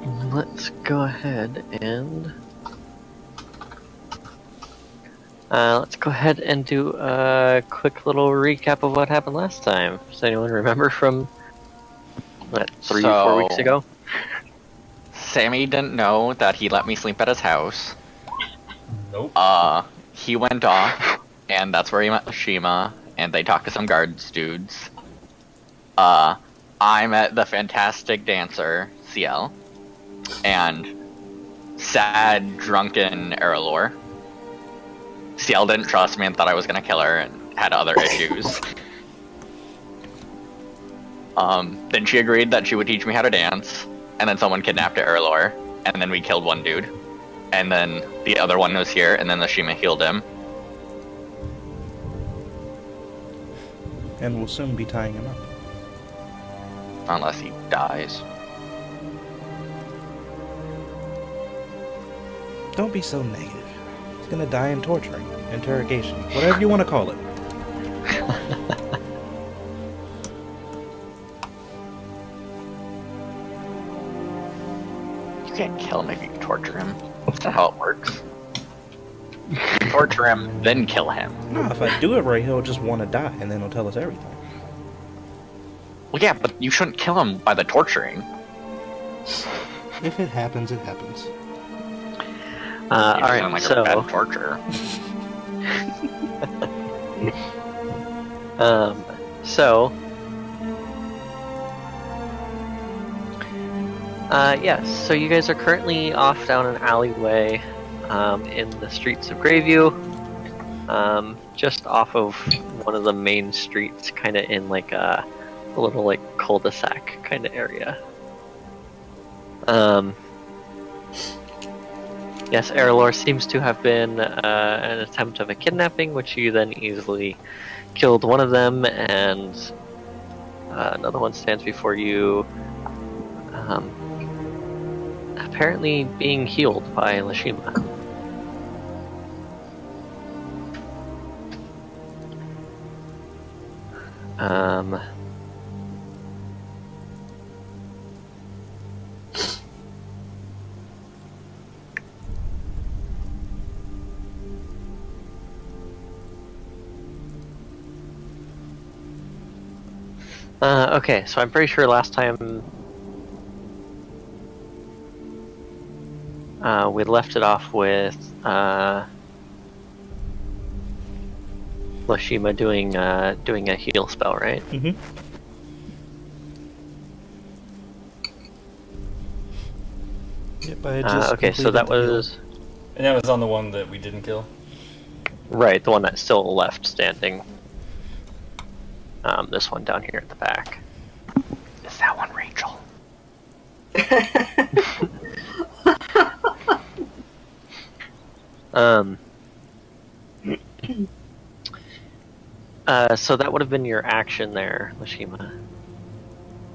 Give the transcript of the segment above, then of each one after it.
let's go ahead and do a quick little recap of what happened last time. Does anyone remember from 3-4 weeks ago? Sammy didn't know that he let me sleep at his house. Nope. He went off, and that's where he met Shima, and they talked to some guards dudes. I met the fantastic dancer, CL, and sad, drunken Errolor. CL didn't trust me and thought I was gonna kill her and had other issues. Then she agreed that she would teach me how to dance, and then someone kidnapped Errolor, and then we killed one dude. And then the other one was here, and then the Shima healed him. And we'll soon be tying him up. Unless he dies. Don't be so negative. He's gonna die in torturing, interrogation, whatever you want to call it. You can't kill him if you torture him. That's not how it works. Torture him, then kill him. No, if I do it right, he'll just want to die, and then he'll tell us everything. Well, yeah, but you shouldn't kill him by the torturing. If it happens, it happens. Alright, like so... a bad torturer. Yes, so you guys are currently off down an alleyway in the streets of Greyview, just off of one of the main streets, kind of in like a little like cul-de-sac kind of area. Yes, Errolor seems to have been an attempt of a kidnapping, which you then easily killed one of them, and another one stands before you, apparently being healed by Lashima. Okay, so I'm pretty sure last time we left it off with Lashima doing a heal spell, right? Mm-hmm. Yep, I just okay, so that was... And that was on the one that we didn't kill? Right, the one that's still left standing. This one down here at the back. Is that one Rachel? So that would have been your action there, Lashima.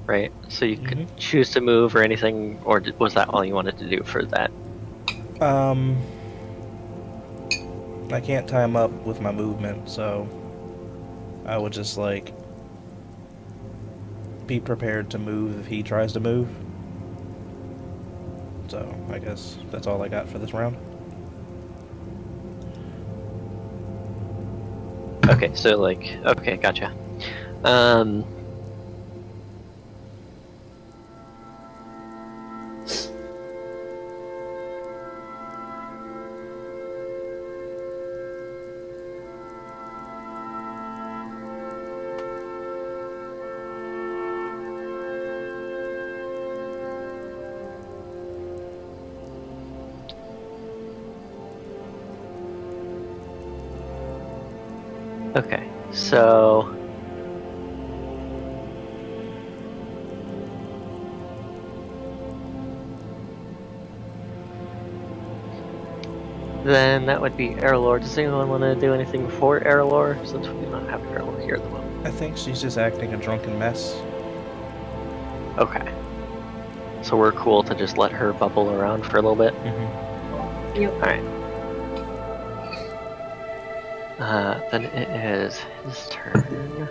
Right? So you could choose to move or anything, or was that all you wanted to do for that? I can't tie him up with my movement, so I would just, like, be prepared to move if he tries to move. So, I guess that's all I got for this round. Okay, so, like, okay, gotcha. Okay, so... then that would be Errolor. Does anyone want to do anything for Errolor, since we do not have Errolor here at the moment? I think she's just acting a drunken mess. Okay. So we're cool to just let her bubble around for a little bit? Mm-hmm. Yep. Alright. Then it is his turn.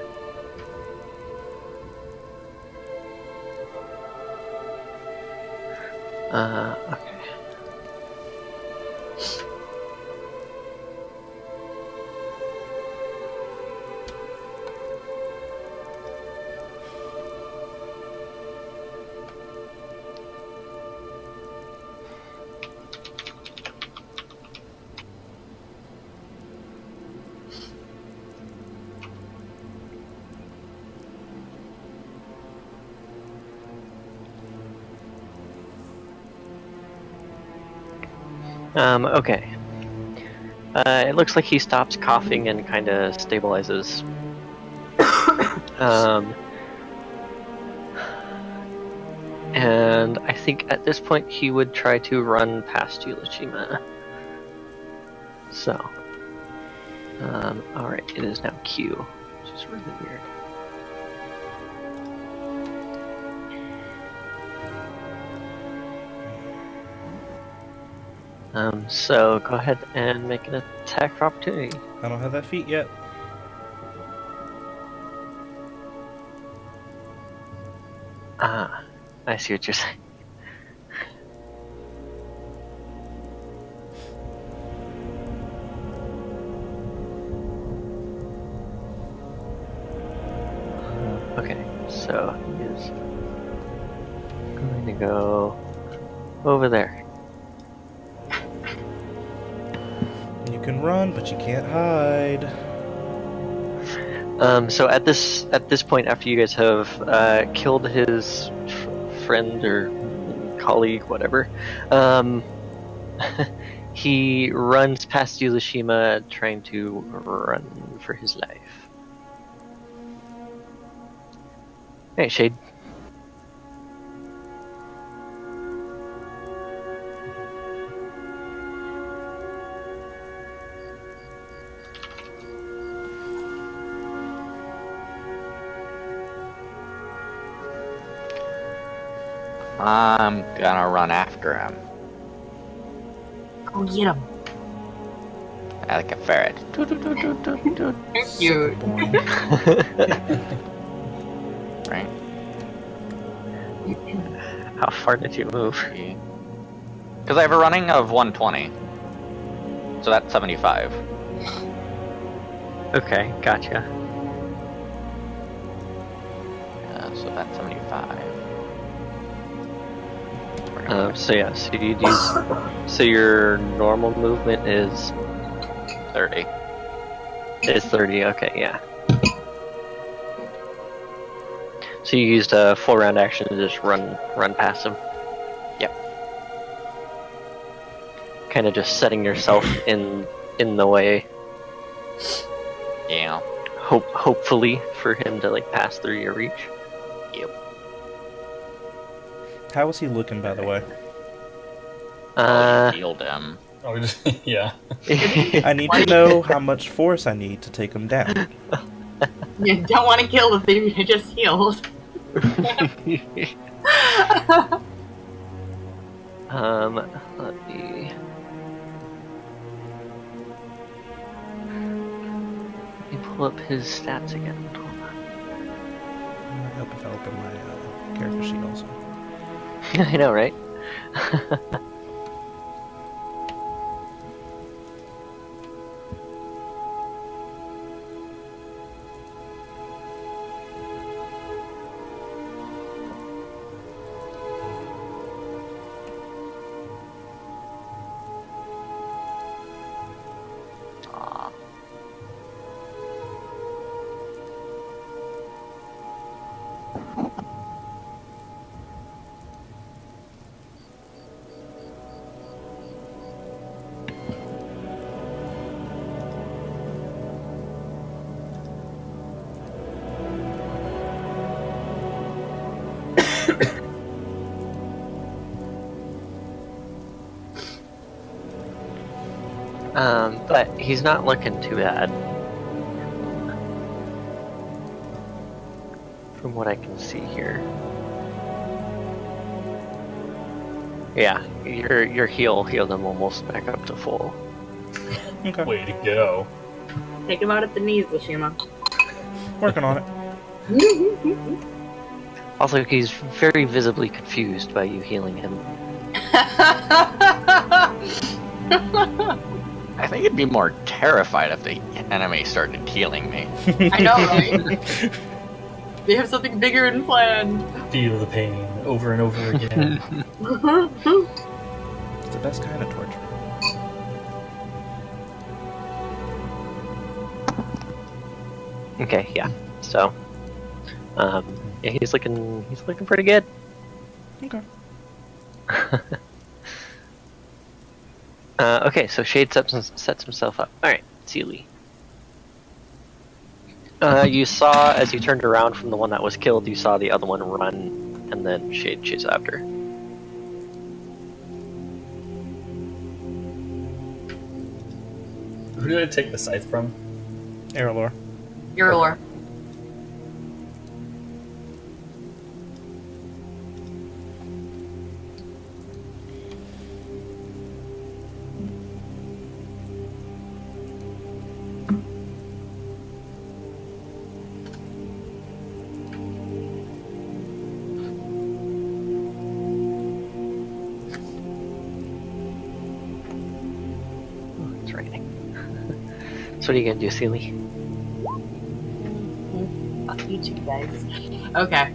Okay. Okay. It looks like he stops coughing and kind of stabilizes. And I think at this point he would try to run past Yulishima. So, alright, it is now Q, which is really weird. So go ahead and make an attack of opportunity. I don't have that feat yet. Ah, I see what you're saying. Okay, so he is going to go over there. You can run, but you can't hide. So at this point, after you guys have killed his friend or colleague, whatever, he runs past Yulishima, trying to run for his life. Hey, Shade. I'm gonna run after him Go get him. like a ferret. Cute. Right? How far did you move? Because I have a running of 120. So that's 75. Okay, gotcha. So that's 75. So yeah, so you'd use. So your normal movement is 30. 30. Okay, yeah. So you used a full round action to just run past him. Yep. Kind of just setting yourself in the way. Yeah. Hopefully for him to like pass through your reach. Yep. How was he looking, by the way? You healed him. Oh, we just, yeah. I need to know how much force I need to take him down. You don't want to kill the thing you just healed. Let me pull up his stats again. Hold on. I hope if I open my character sheet also. I know, right? Aw. But he's not looking too bad. From what I can see here. Yeah, your healed him almost back up to full. Okay. Way to go. Take him out at the knees, Lashima. Working on it. Also, he's very visibly confused by you healing him. I think it'd be more terrified if the enemy started healing me. I know, right? They have something bigger in plan. Feel the pain over and over again. It's the best kind of torture. Okay, yeah. So, yeah, he's looking pretty good. Okay. Okay, so Shade sets himself up. All right, Sealy. You saw as you turned around from the one that was killed, you saw the other one run, and then Shade chase after. Who did I take the scythe from? Aerolore. Your lore. Oh, it's raining. So what are you gonna do, Sealy? Fuck you two guys. Okay.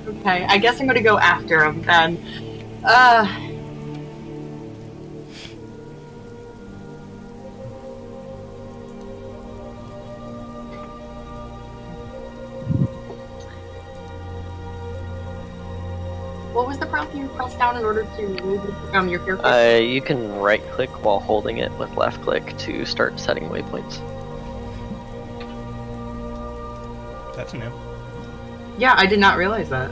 Okay, I guess I'm gonna go after him then. What was the prompt you pressed down in order to move your character? You can right click while holding it with left click to start setting waypoints. That's new. Yeah, I did not realize that.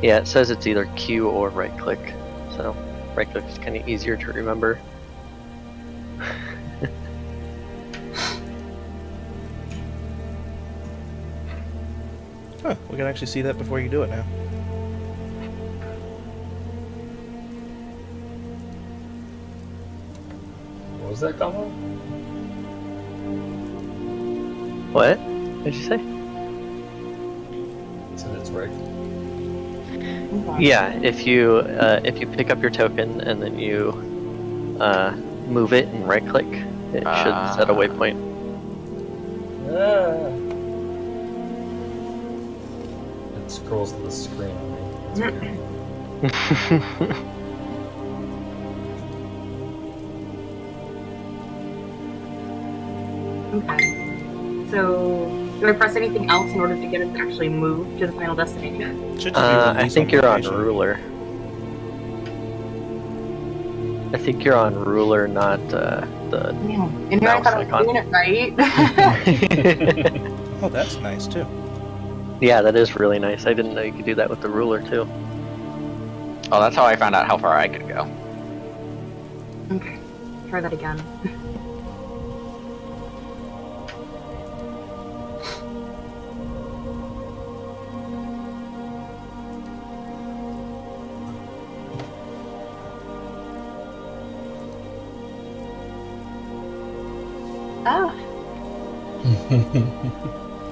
Yeah, it says it's either Q or right click. So right click is kind of easier to remember. Huh, we can actually see that before you do it now. What was that combo? What did you say? So it's right. Okay. Yeah, if you pick up your token and then you move it and right click, it should set a waypoint. Ah. It scrolls to the screen on me. It's weird. Okay. So, do I press anything else in order to get it to actually move to the final destination? Should just be I release think you're on location. ruler. I think you're on ruler, not the. Man, and here I thought I was Mouse doing it right. Oh, that's nice too. Yeah, that is really nice. I didn't know you could do that with the ruler too. Oh, that's how I found out how far I could go. Okay, try that again. Oh,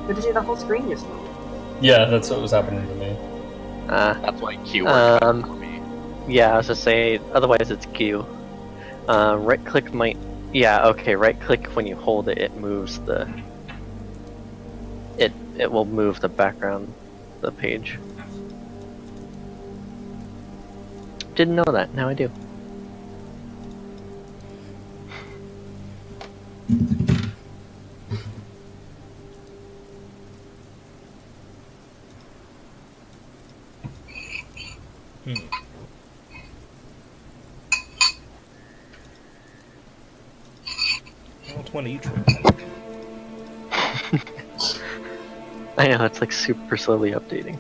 good to see the whole screen just moved. Yeah, that's what was happening to me. That's why Q worked Um, for me. Yeah, I was just say. Otherwise, it's Q. Right click might. Yeah, okay. Right click when you hold it, it moves the. It will move the background, the page. Didn't know that. Now I do. Which one are you trying? I know it's like super slowly updating.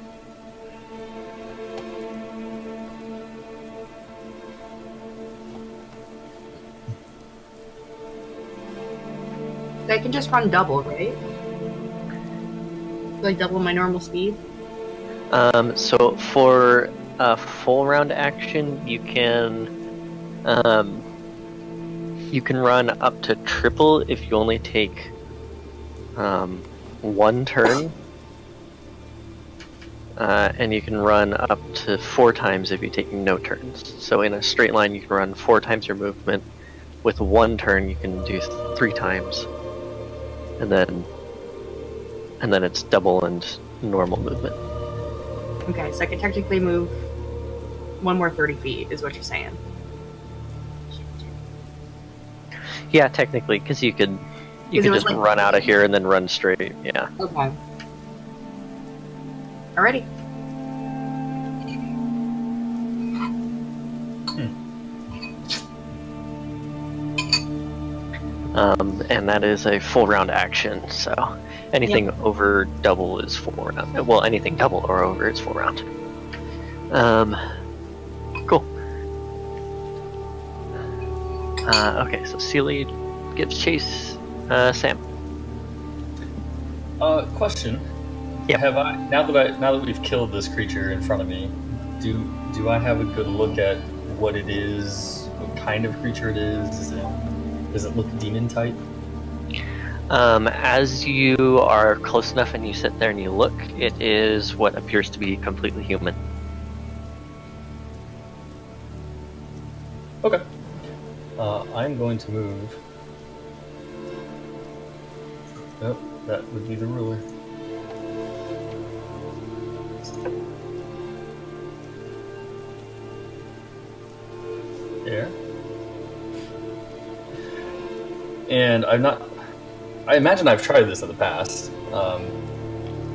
I can just run double, right? Like double my normal speed? So for a full round action, you can run up to triple if you only take one turn. and you can run up to 4 times if you're taking no turns. So in a straight line, you can run 4 times your movement. With 1 turn, you can do 3 times, and then it's double and normal movement. Okay, so I can technically move 1 more 30 feet, is what you're saying. Yeah, technically, because you could Is it just like- run out of here and then run straight. Yeah. Okay. Alrighty. And that is a full round action. So anything over double is 4 round. Well, anything double or over is 4 round. Cool. Okay, so Sealy gives chase. Sam. Question. Yeah. Have I now that we've killed this creature in front of me, do I have a good look at what it is, what kind of creature it is? Does it look demon type? As you are close enough and you sit there and you look, it is what appears to be completely human. Okay. I'm going to move. Nope, that would be the ruler. There. And I imagine I've tried this in the past,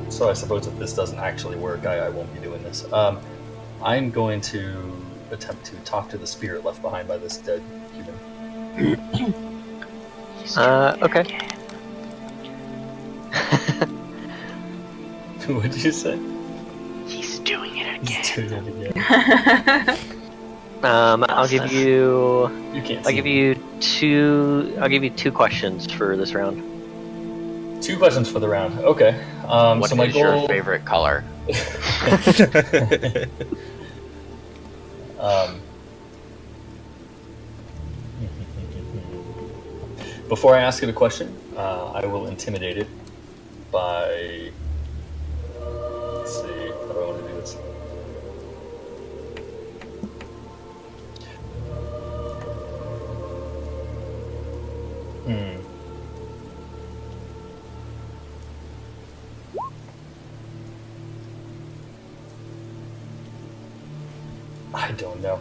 so I suppose if this doesn't actually work, I won't be doing this. I'm going to attempt to talk to the spirit left behind by this dead human. Okay. What did you say? He's doing it again. He's doing it again. I'll give you. You can't. I'll see give me. you 2. I'll give you 2 questions for this round. 2 questions for the round. Okay. What so my is goal. your favorite color? Before I ask it a question, I will intimidate it by. Let's see. How do I want to do this? I don't know.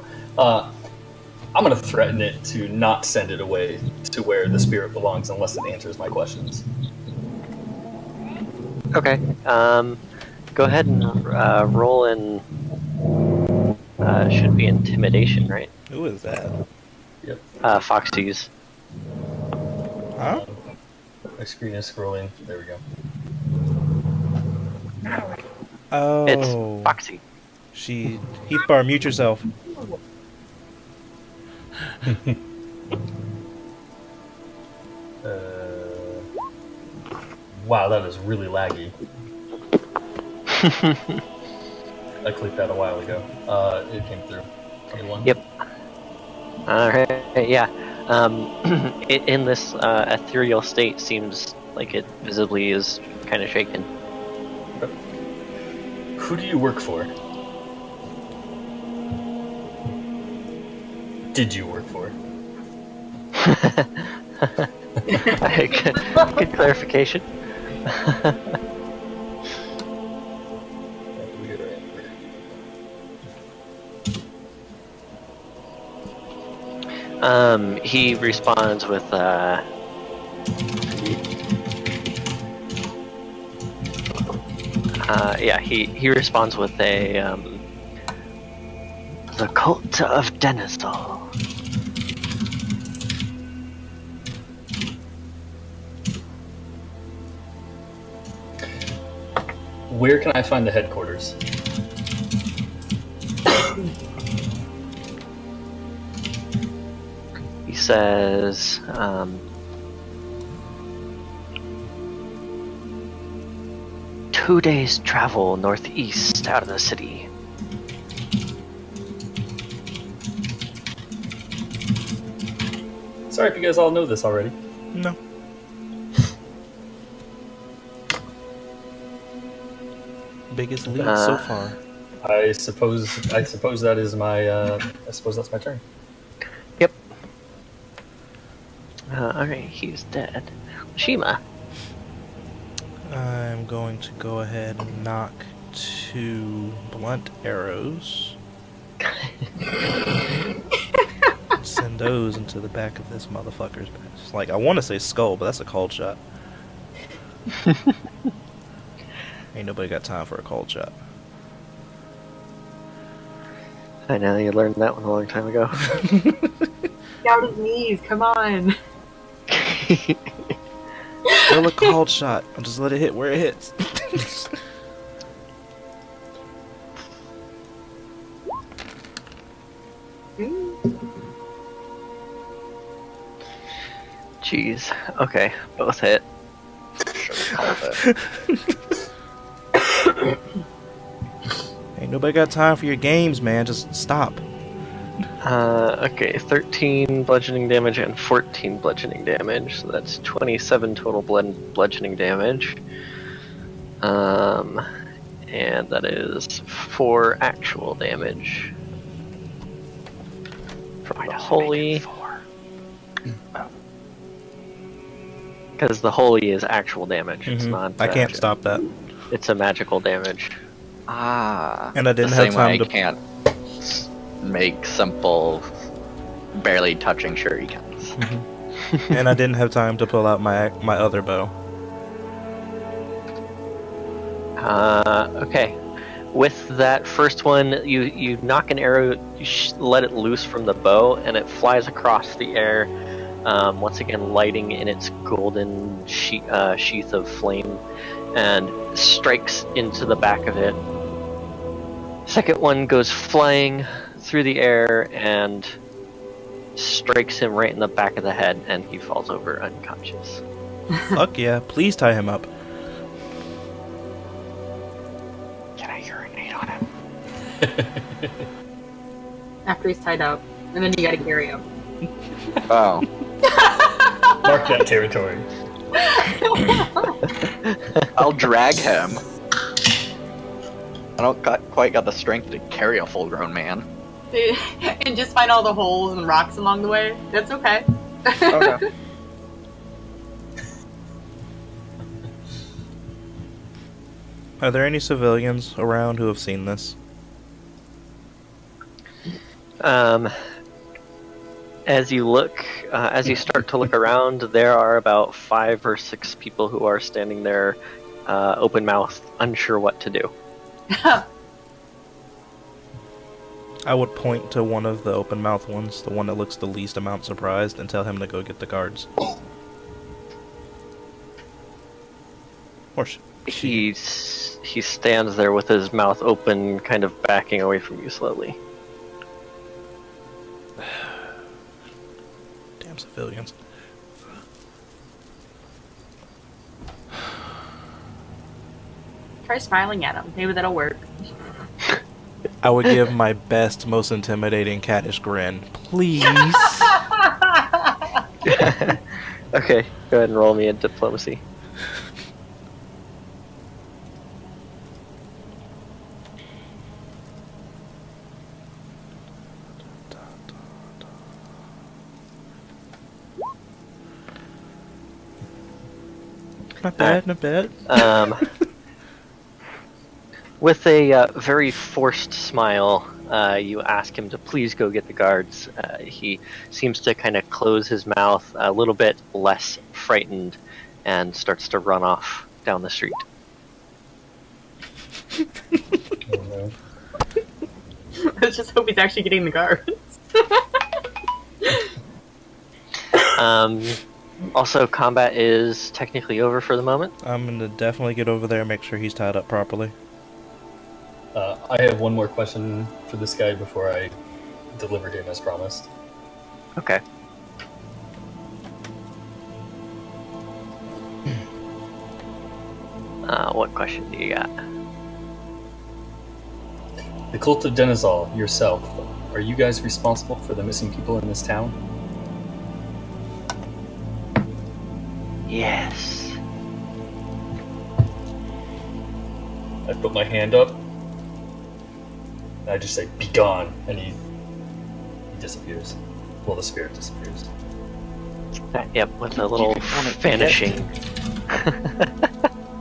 I'm going to threaten it to not send it away to where the spirit belongs unless it answers my questions. Okay. Go ahead and roll in. Should be intimidation, right? Who is that? Yep. Foxy's. Huh? My screen is scrolling. There we go. Oh. It's Foxy. Heathbar, mute yourself. Wow, that is really laggy. I clicked that a while ago. It came through. 21. Yep. Alright, yeah. In this ethereal state, seems like it visibly is kind of shaken. Who do you work for? Did you work for? Good clarification. He responds with he responds with a the cult of Denizal. Where can I find the headquarters? He says, 2 days travel northeast out of the city. Sorry if you guys all know this already. Biggest lead so far. I suppose that is my. I suppose that's my turn. Yep. Alright, he's dead. Shima. I'm going to go ahead and knock 2 blunt arrows. Send those into the back of this motherfucker's back. Like, I want to say skull, but that's a cold shot. Ain't nobody got time for a cold shot. I know, you learned that one a long time ago. Out his knees, come on. Still a cold shot. I'll just let it hit where it hits. Jeez. Okay, both hit. Ain't nobody got time for your games, man. Just stop. Okay, 13 bludgeoning damage and 14 bludgeoning damage, so that's 27 total bludgeoning damage. And that is 4 actual damage. From the holy. Because the holy is actual damage, it's not. I can't stop that. It's a magical damage. And I didn't the have same time way to I can't make simple, barely touching shurikens. and I didn't have time to pull out my other bow. Okay. With that first one, you knock an arrow, you let it loose from the bow, and it flies across the air, once again lighting in its golden sheath of flame, and strikes into the back of it. Second one goes flying through the air and strikes him right in the back of the head, and he falls over unconscious. Fuck yeah, please tie him up. Can I urinate on him? After he's tied up, and then you gotta carry him. Oh. Mark that territory. I'll drag him. I don't quite got the strength to carry a full-grown man. And just find all the holes and rocks along the way. That's okay. Okay. Are there any civilians around who have seen this? As you start to look around, there are about 5 or 6 people who are standing there, open mouthed, unsure what to do. I would point to one of the open mouth ones, the one that looks the least amount surprised, and tell him to go get the guards. Or He stands there with his mouth open, kind of backing away from you slowly. Damn civilians. Try smiling at him. Maybe that'll work. I would give my best, most intimidating cattish grin. Please. Okay, go ahead and roll me a diplomacy. Not bad, not bad. With a very forced smile, you ask him to please go get the guards. He seems to kind of close his mouth, a little bit less frightened, and starts to run off down the street. Oh, no. Let's just hope he's actually getting the guards. Also, combat is technically over for the moment. I'm gonna definitely get over there and make sure he's tied up properly. I have one more question for this guy before I deliver him as promised. Okay. What question do you got? The cult of Denizal, yourself, are you guys responsible for the missing people in this town? Yes. I put my hand up. And I just say, "Be gone," and he disappears. Well, the spirit disappears. Yep, with a little vanishing.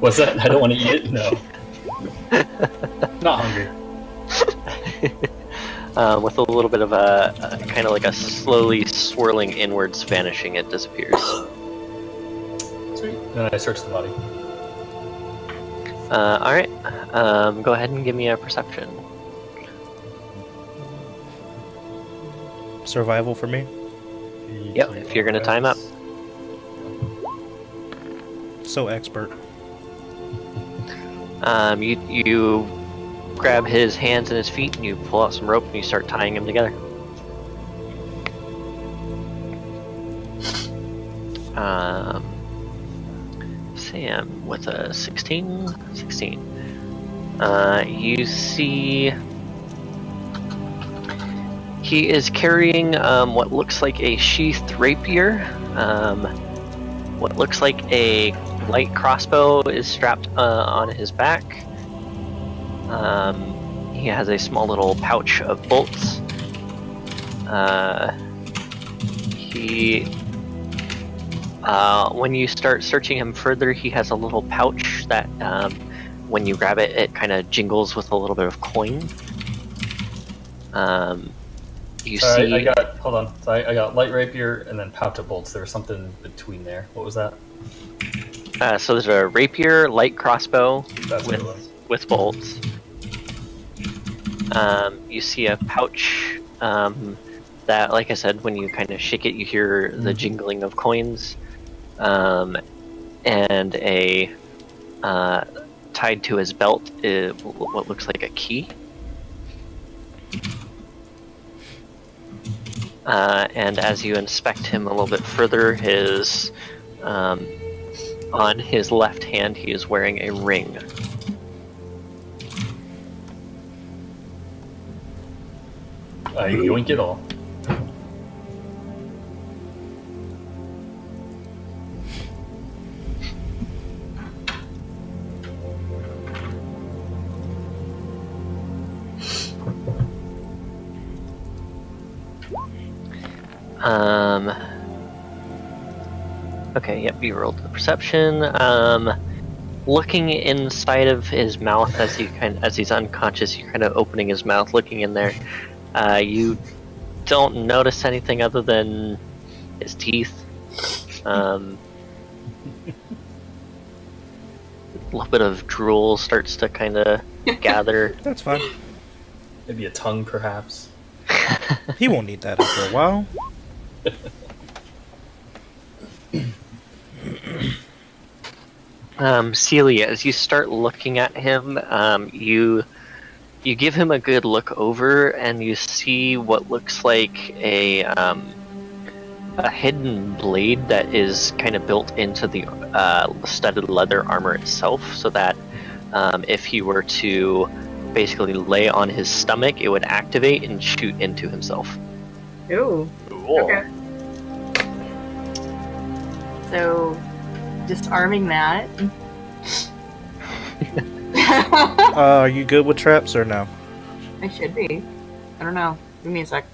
What's that? I don't want to eat it? No. Not hungry. With a little bit of a kind of like a slowly swirling inwards vanishing, it disappears. Sweet. Then I search the body. Alright, go ahead and give me a perception. Survival for me. Yep, if you're gonna time up. So expert. You grab his hands and his feet, and you pull out some rope, and you start tying him together. Sam with a 16. You see he is carrying what looks like a sheathed rapier. What looks like a light crossbow is strapped on his back. He has a small little pouch of bolts. When you start searching him further, he has a little pouch that, when you grab it, it kind of jingles with a little bit of coin. Sorry, hold on. Sorry, I got light rapier and then pouch of bolts. There was something between there. What was that? So there's a rapier, light crossbow That's what it was. with bolts. You see a pouch that, like I said, when you kind of shake it, you hear the jingling of coins. And a tied to his belt is what looks like a key. And as you inspect him a little bit further, on his left hand he is wearing a ring. I yoink it all. Okay, yep, you rolled the perception. Looking inside of his mouth as he's unconscious, you're kind of opening his mouth, looking in there. You don't notice anything other than his teeth. A little bit of drool starts to kind of gather. That's fine. Maybe a tongue, perhaps. He won't need that after a while. Celia, as you start looking at him, you give him a good look over, and you see what looks like a hidden blade that is kind of built into the studded leather armor itself, so that if he were to basically lay on his stomach, it would activate and shoot into himself. Ooh. Cool. Okay. So, disarming that. Are you good with traps or no? I should be. I don't know. Give me a sec.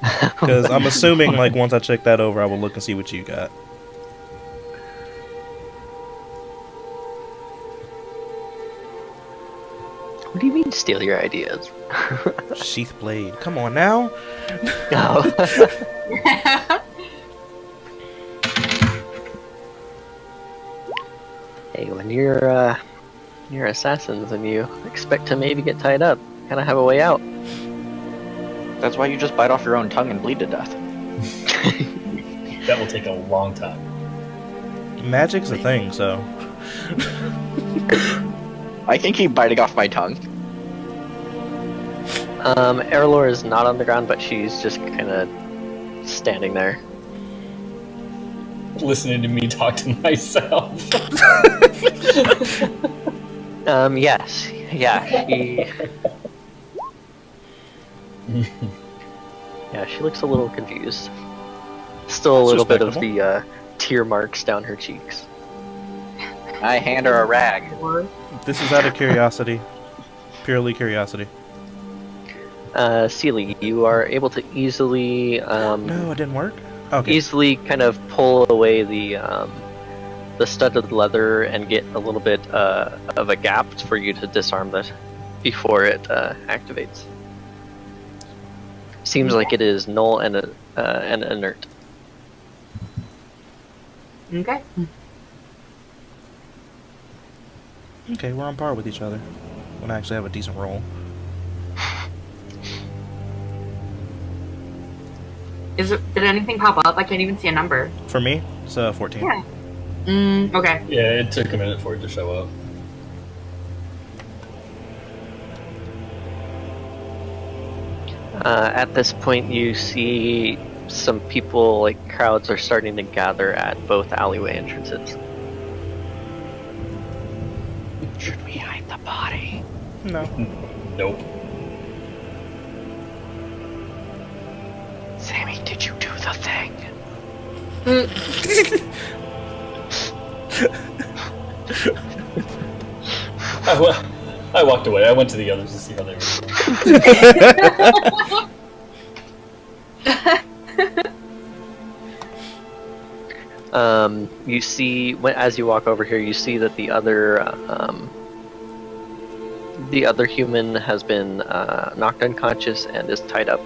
Because I'm assuming, like, once I check that over, I will look and see what you got. What do you mean steal your ideas? Sheath blade. Come on now. No. Hey, when you're assassins and you expect to maybe get tied up, kind of have a way out. That's why you just bite off your own tongue and bleed to death. That will take a long time. Magic's a thing, so. I can keep biting off my tongue. Erlor is not on the ground, but she's just kind of standing there. Listening to me talk to myself. Yes. Yeah, she looks a little confused. Still a That's little bit of respectable. the tear marks down her cheeks. I hand her a rag. This is out of curiosity. Purely curiosity. Sealy, you are able to easily No, it didn't work? Okay. easily kind of pull away the studded leather and get a little bit of a gap for you to disarm that before it activates. Seems like it is null and inert. Okay. Okay, we're on par with each other. When I actually have a decent roll. Did anything pop up? I can't even see a number. For me, it's 14. Yeah. Okay. Yeah, it took a minute for it to show up. At this point, you see some people, like crowds, are starting to gather at both alleyway entrances. Should we hide the body? No. Nope. Sammy, did you do the thing? I walked away. I went to the others to see how they were doing. You see, as you walk over here, you see that the other human has been knocked unconscious and is tied up.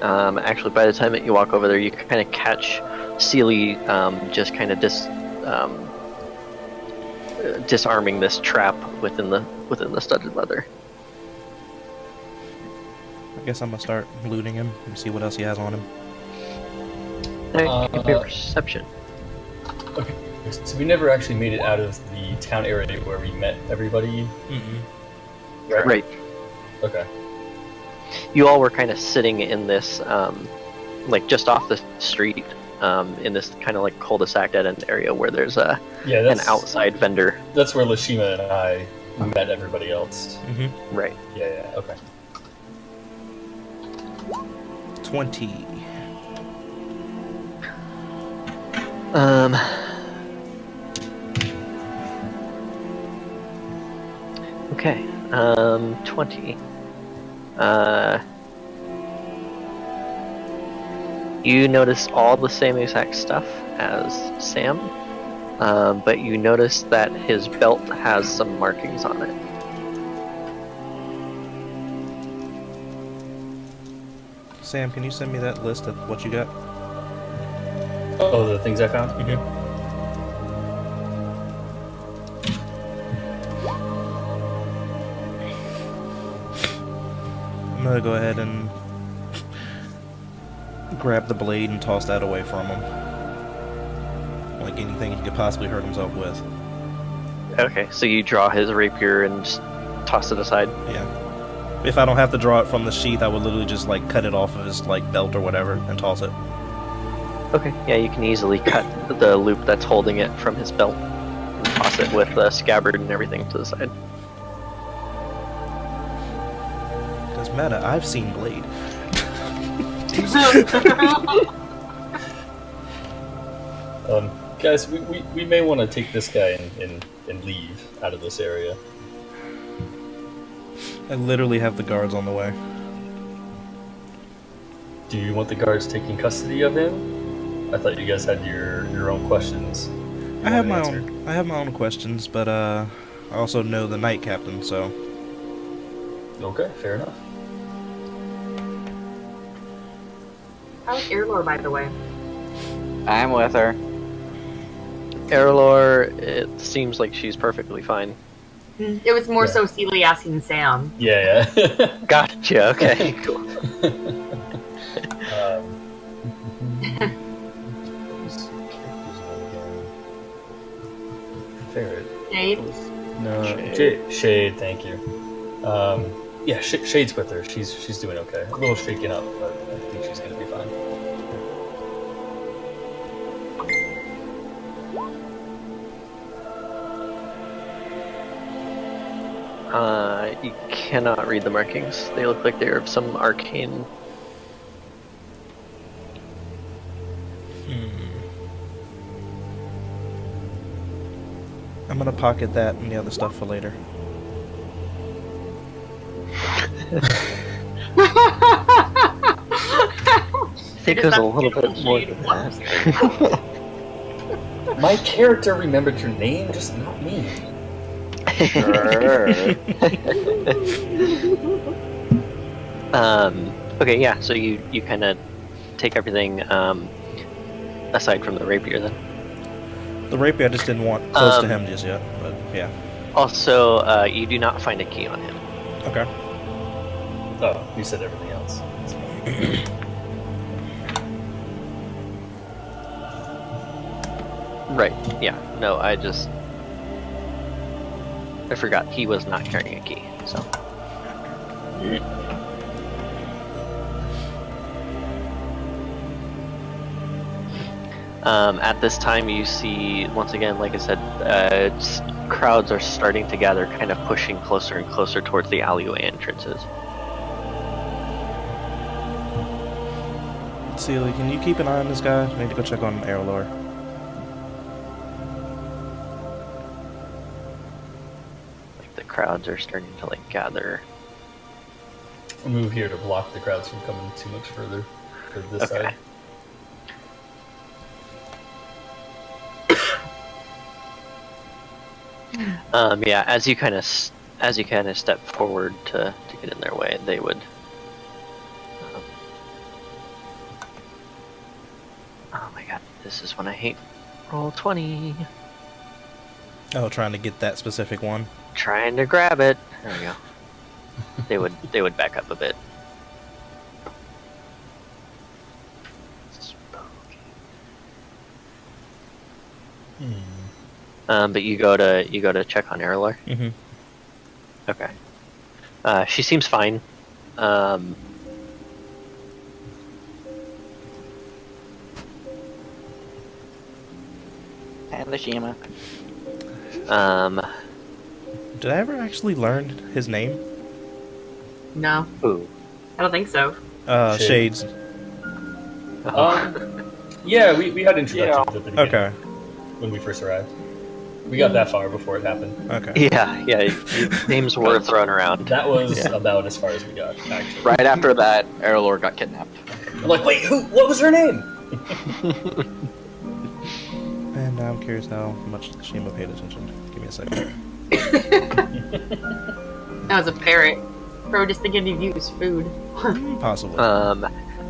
Actually, by the time that you walk over there, you kind of catch Sealy just kind of disarming this trap within the studded leather. I guess I'm gonna start looting him and see what else he has on him. Alright, give me a perception. Okay, so we never actually made it out of the town area where we met everybody. Right. Okay. You all were kind of sitting in this, like just off the street, in this kind of like cul-de-sac dead end area where there's an outside vendor. That's where Lashima and I met everybody else. Right. Yeah, okay. 20. Okay. 20. You notice all the same exact stuff as Sam, but you notice that his belt has some markings on it. Sam, can you send me that list of what you got? Oh, the things I found? I'm gonna go ahead and grab the blade and toss that away from him. Like anything he could possibly hurt himself with. Okay, so you draw his rapier and just toss it aside? Yeah. If I don't have to draw it from the sheath, I would literally just like cut it off of his like belt or whatever and toss it. Okay, yeah, you can easily cut the loop that's holding it from his belt and toss it with the scabbard and everything to the side. Because meta, I've seen Blade. Guys, we may want to take this guy and leave out of this area. I literally have the guards on the way. Do you want the guards taking custody of him? I thought you guys had your own questions. I have my own questions, but I also know the knight captain, so. Okay, fair enough. How's Airlore, by the way? I'm with her. Erlor, it seems like she's perfectly fine. It was more so Sealy asking Sam. Yeah. Gotcha, okay, cool. Ferret. Jade? No, Shade. Shade, thank you. Yeah, Shade's with her. She's doing okay. A little shaken up, but I think she's gonna be fine. You cannot read the markings. They look like they're of some arcane. I'm gonna pocket that and the other stuff for later. I think there's a little bit more than that. My character remembered your name, just not me. Okay, yeah. So you kind of take everything aside from the rapier then. The rapier I just didn't want close to him just yet, but yeah. Also, you do not find a key on him. Okay. Oh, you said everything else. Right. Yeah. No, I forgot he was not carrying a key. So. At this time, you see, once again, like I said, crowds are starting to gather, kind of pushing closer and closer towards the alleyway entrances. Celia, can you keep an eye on this guy? Maybe go check on Aerolore. Like the crowds are starting to like gather. I'll move here to block the crowds from coming too much further to this side. Yeah, as you kind of step forward to get in their way, they would. Oh my god, this is when I hate roll 20. Oh, trying to get that specific one. Trying to grab it. There we go. They would back up a bit. But you go to check on Aerolore. Mm-hmm. Okay. She seems fine. And Lashima. Did I ever actually learn his name? No, Ooh. I don't think so. Shades. Yeah, we had introductions at the beginning Okay. when we first arrived. We got that far before it happened. Okay. Yeah. Names were thrown around. That was about as far as we got, actually. Right after that, Aerolore got kidnapped. I'm like, wait, what was her name? And now I'm curious how much Shima paid attention. Give me a second. That was a parrot. Bro, just thinking of you as food. Possibly.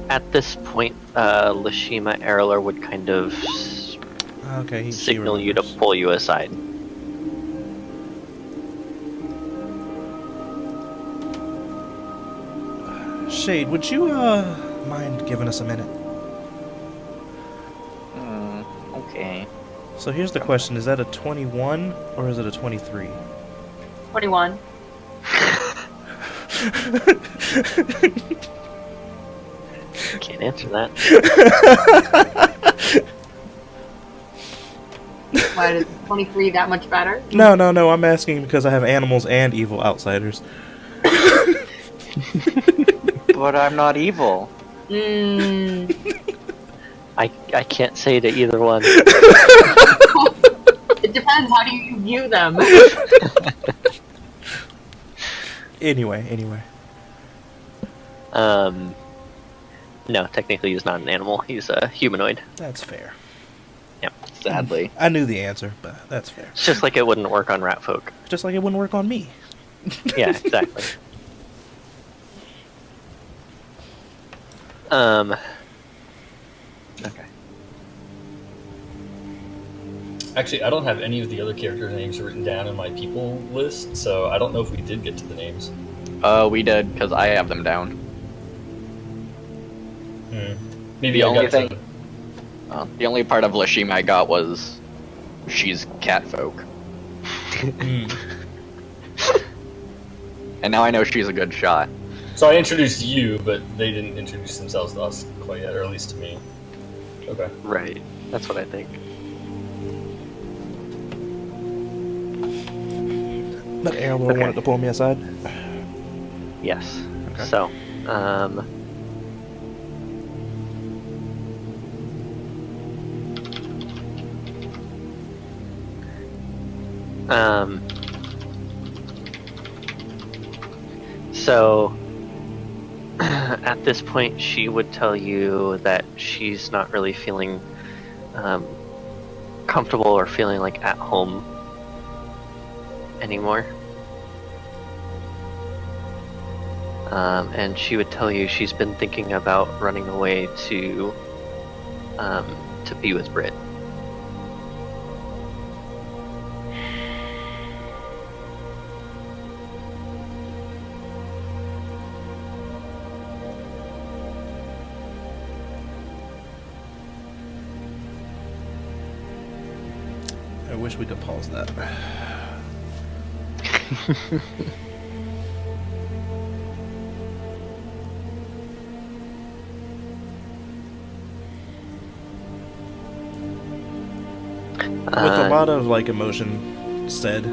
At this point, Lashima Aerolore would kind of Okay, she signal you to remembers. pull you aside. Shade, would you mind giving us a minute? Okay. So here's the question: is that a 21 or is it a 23? 21. Can't answer that. Why is 23 that much better? No. I'm asking because I have animals and evil outsiders. But I'm not evil. I can't say to either one. It depends. How do you view them? Anyway. No, technically he's not an animal. He's a humanoid. That's fair. Yep. Sadly. I knew the answer, but that's fair. It's just like it wouldn't work on rat folk. Just like it wouldn't work on me. Yeah, exactly. Okay. Actually, I don't have any of the other character names written down in my people list, so I don't know if we did get to the names. We did, because I have them down. Maybe The I only got thing- to... The only part of Lashima I got was she's cat folk. And now I know she's a good shot. So I introduced you, but they didn't introduce themselves to us quite yet, or at least to me. Okay. Right. That's what I think. But Aerolore Okay. wanted to pull me aside. Yes. Okay. So, So at this point, she would tell you that she's not really feeling comfortable or feeling like at home anymore. And she would tell you she's been thinking about running away to be with Britt. I wish we could pause that. With a lot of like emotion said,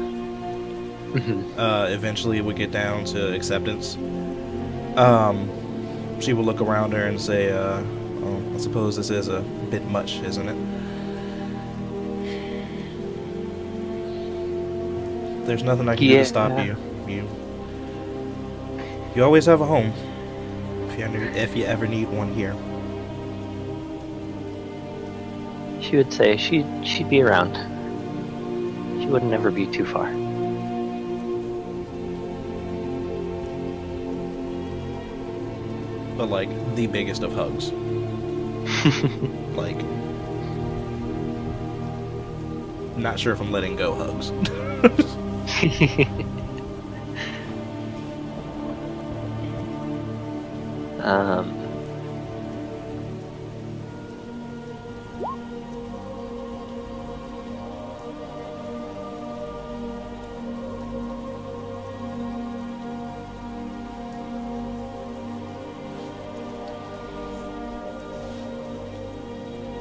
eventually we get down to acceptance. She will look around her and say, I suppose this is a bit much, isn't it? There's nothing I can do to stop you. You always have a home. If you ever need one here. She would say she'd be around. She would never be too far. But like the biggest of hugs. Like, not sure if I'm letting go hugs.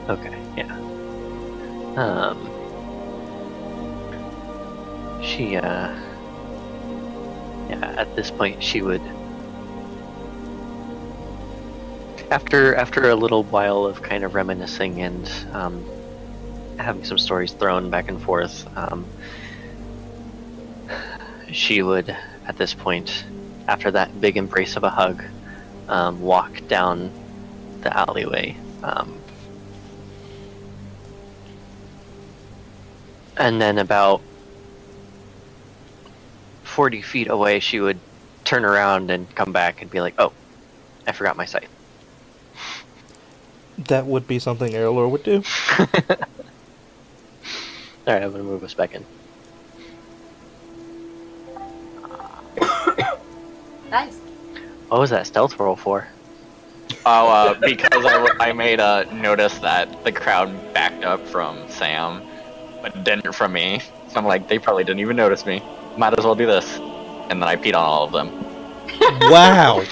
Okay, yeah. At this point she would, after a little while of kind of reminiscing and having some stories thrown back and forth, she would, at this point, after that big embrace of a hug, walk down the alleyway. And then about 40 feet away, she would turn around and come back and be like, oh, I forgot my scythe. That would be something Errolor would do. Alright, I'm going to move us back in. Nice. What was that stealth roll for? Oh, because I made a notice that the crowd backed up from Sam, but didn't from me. So I'm like, they probably didn't even notice me. Might as well do this. And then I peed on all of them. Wow.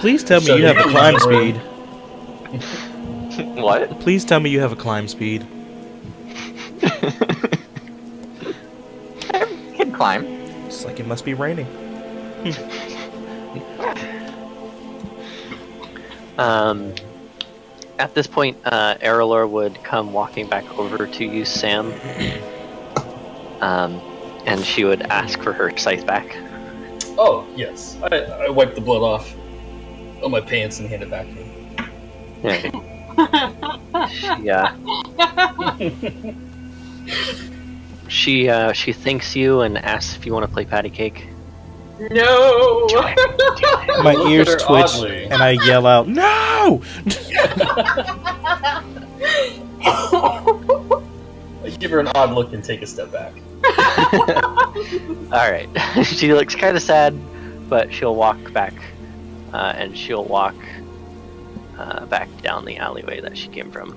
Please tell me you have a climb speed. What? Please tell me you have a climb speed. I can climb. It's like it must be raining. At this point, Errolor would come walking back over to you, Sam, and she would ask for her scythe back. Oh, yes. I wiped the blood off on my pants and hand it back to her. She thanks you and asks if you want to play patty cake. No! My ears her twitch oddly. and I yell out, "No!" I give her an odd look and take a step back. Alright. She looks kind of sad, but she'll walk back, and she'll walk back down the alleyway that she came from.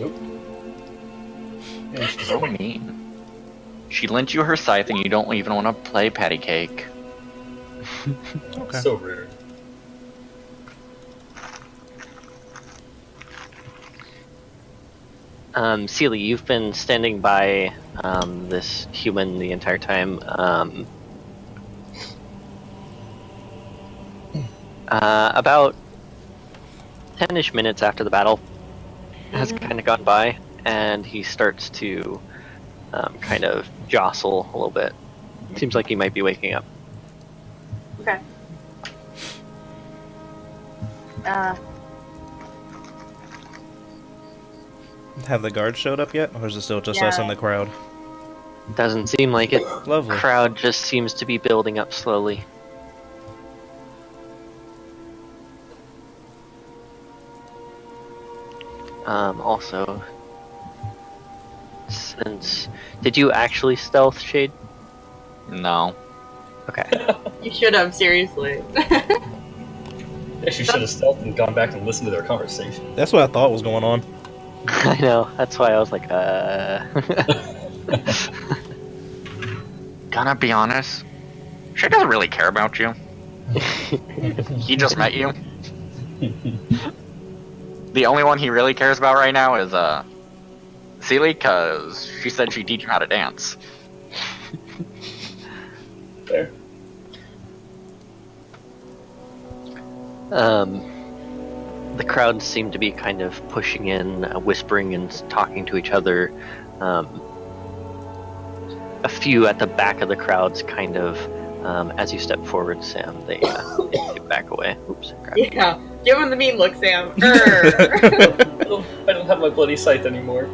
Nope. Yeah, she's So mean. She lent you her scythe and you don't even want to play patty cake. Okay. so rude. Seely, you've been standing by this human the entire time. About 10-ish minutes after the battle has kind of gone by, and he starts to kind of jostle a little bit. Seems like he might be waking up. Okay. Have the guards showed up yet, or is it still just us Yeah. in the crowd? Doesn't seem like it. Lovely. Crowd just seems to be building up slowly. Also, since did you actually stealth Shade? No. Okay. You should have, seriously. Yeah, she should have stealthed and gone back and listened to their conversation. That's what I thought was going on. I know. That's why I was like, Gonna be honest, Shay doesn't really care about you. He just met you. The only one he really cares about right now is Celie, cause she said she'd teach him how to dance. Fair. The crowd seem to be kind of pushing in, whispering and talking to each other. A few at the back of the crowds kind of, as you step forward, Sam, they back away. Oops. Crap. Yeah. Give him the mean look, Sam. I don't have my bloody scythe anymore.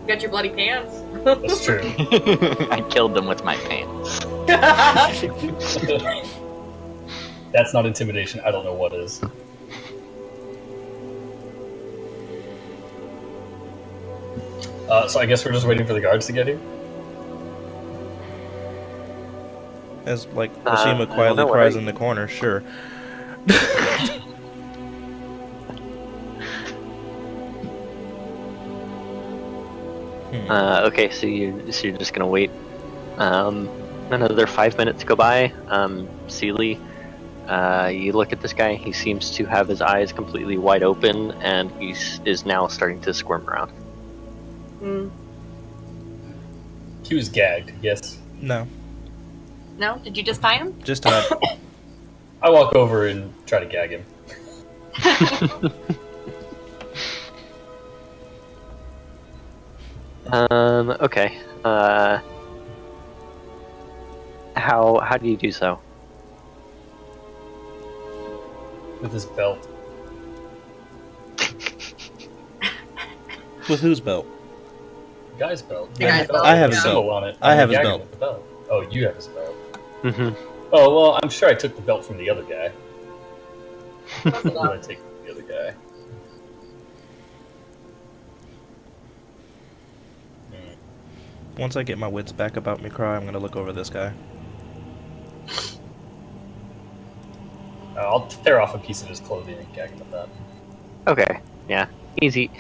Got your bloody pants. That's true. I killed them with my pants. That's not intimidation. I don't know what is. So I guess we're just waiting for the guards to get here? As like I Oshima don't quietly know, what cries are in the corner, sure. Okay, so you're just gonna wait. Another 5 minutes go by. Celie, you look at this guy. He seems to have his eyes completely wide open, and he is now starting to squirm around. Mm. He was gagged, yes. No, No? Did you just tie him? just I walk over and try to gag him. Okay. How do you do so? With his belt. with whose belt? The guy's belt. The guy's belt, I have There's his a symbol belt. on it. I have I'm his gagging belt. with the belt. Oh, you have his belt. Mm-hmm. Oh, well, I'm sure I took the belt from the other guy. I'm gonna take the other guy. Once I get my wits back about me cry, I'm gonna look over this guy. I'll tear off a piece of his clothing and gag him with that. Okay. Yeah. Easy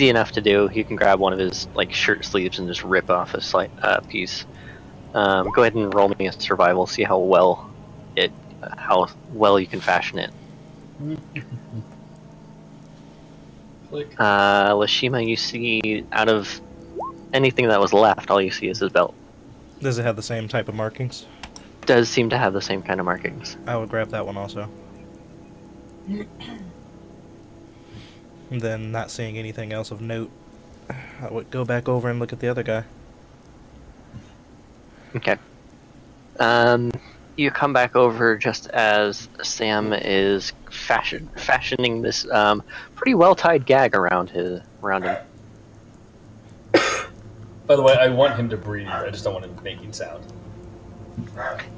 enough to do. You can grab one of his like shirt sleeves and just rip off a slight piece. Go ahead and roll me a survival. See how well you can fashion it. Click. Lashima, you see out of anything that was left, all you see is his belt. Does it have the same type of markings? Does seem to have the same kind of markings. I would grab that one also. And then, not seeing anything else of note, I would go back over and look at the other guy. Okay. You come back over just as Sam is fashioning this pretty well tied gag around him. By the way, I want him to breathe. I just don't want him making sound.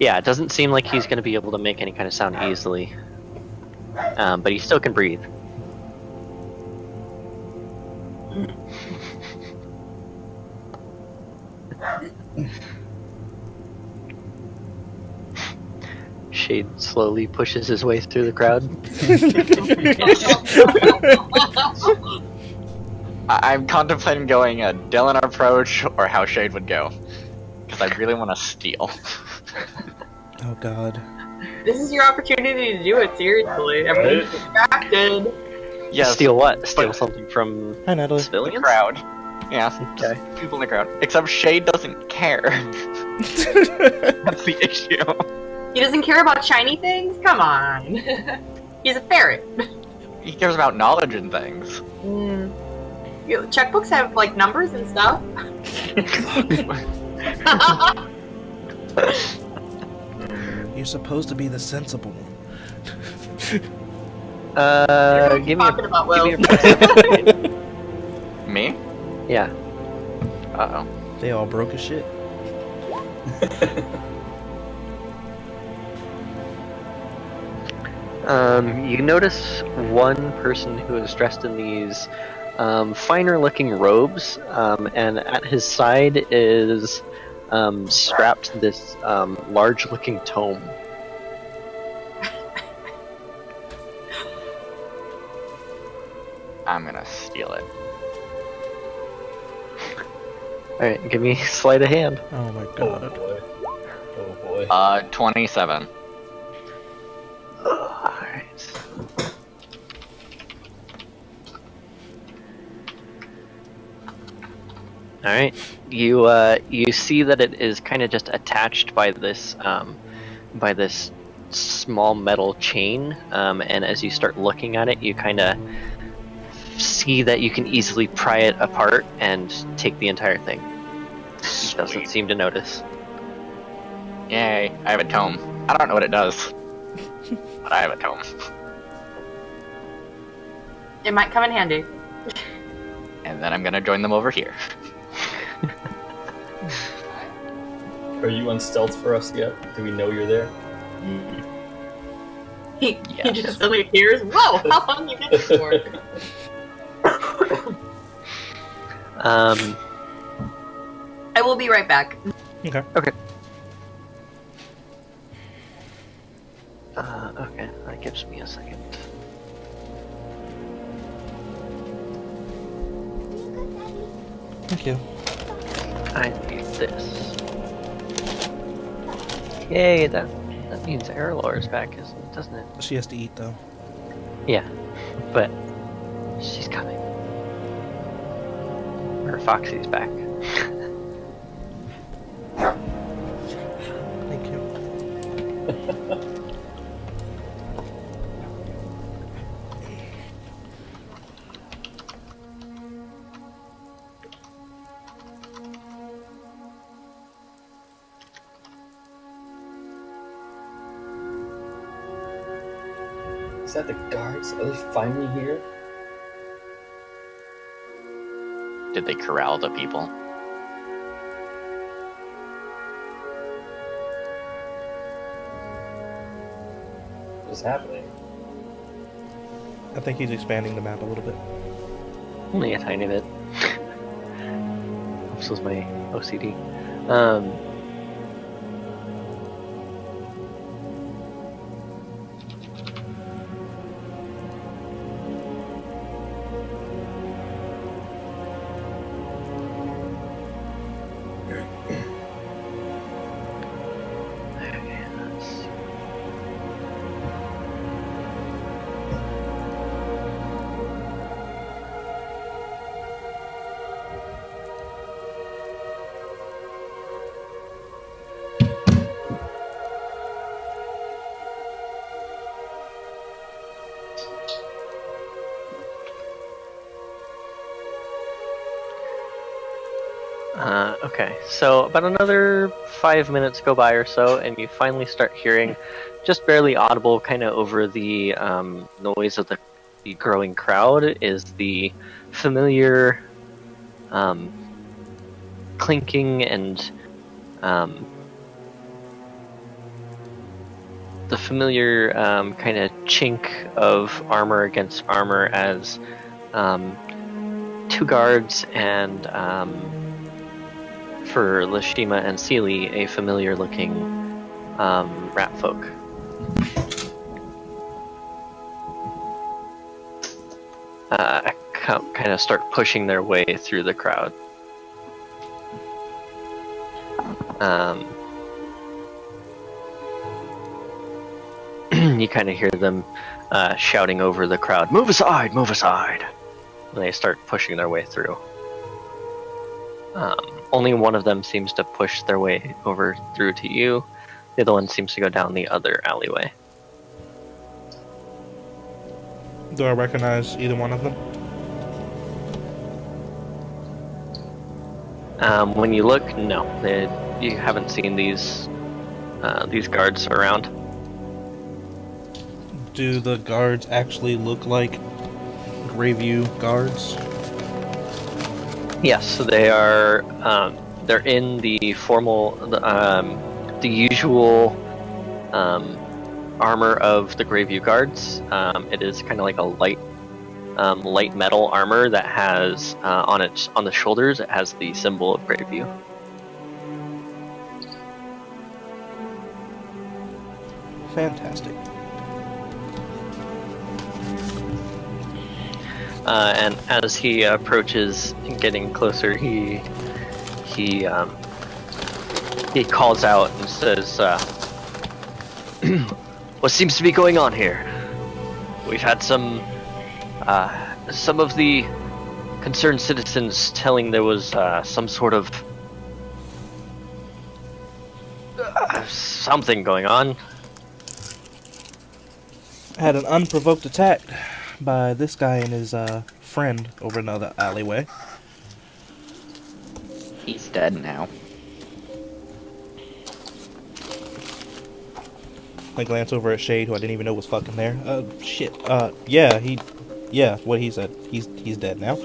Yeah, it doesn't seem like he's going to be able to make any kind of sound easily, but he still can breathe. Shade slowly pushes his way through the crowd. I'm contemplating going a Dylan approach or how Shade would go. Because I really want to steal. Oh god. This is your opportunity to do it, seriously. Everyone's distracted. Yes, Steal what? Steal but- something from Hi, Natalie. the civilians? crowd. Yeah, Okay. people in the crowd. Except Shade doesn't care. That's the issue. He doesn't care about shiny things? Come on. He's a ferret. He cares about knowledge and things. Checkbooks have like numbers and stuff. You're supposed to be the sensible one. Give me talking about, Will? give me a perception. Me? Yeah. Uh-oh. They all broke as shit. You notice one person who is dressed in these finer looking robes, and at his side is strapped this large looking tome. I'm gonna steal it. Alright, give me sleight of hand. Oh my Oh god. boy. Oh boy. 27. Alright. Alright. You see that it is kind of just attached by this small metal chain, and as you start looking at it, you kind of see that you can easily pry it apart and take the entire thing. He doesn't seem to notice. Yay, I have a tome. I don't know what it does, but I have a tome. It might come in handy. And then I'm gonna join them over here. Are you on stealth for us yet? Do we know you're there? He Yes. just suddenly appears. Whoa! How long you been here for? I will be right back. Okay. Okay. Okay, that gives me a second. Thank you. I need this. Yay, that means Erlor is back, doesn't it? She has to eat though. Yeah, but she's coming. Or Foxy's back. Thank you. Is that the guards? Are they finally here? Did they corral the people? What's happening? I think he's expanding the map a little bit. Only a tiny bit. This was my OCD. Okay, so about another 5 minutes go by or so, and you finally start hearing, just barely audible, kind of over the noise of the growing crowd, is the familiar clinking and the familiar kind of chink of armor against armor as two guards and for Lashima and Seely, a familiar-looking rat folk. Kind of start pushing their way through the crowd. You kind of hear them shouting over the crowd, "Move aside! Move aside!" And they start pushing their way through. Only one of them seems to push their way over through to you. The other one seems to go down the other alleyway. Do I recognize either one of them? When you look, no, you haven't seen these guards around. Do the guards actually look like Greyview guards? Yes, they are. They're in the formal, the usual armor of the Greyview guards. It is kind of like a light metal armor that has on the shoulders. It has the symbol of Greyview. Fantastic. And as he approaches, getting closer, he calls out and says, "What seems to be going on here? We've had some of the concerned citizens telling there was some sort of something going on." Had an unprovoked attack by this guy and his friend over another alleyway. He's dead now. I glance over at Shade, who I didn't even know was fucking there. Shit. Yeah, what he said. He's dead now.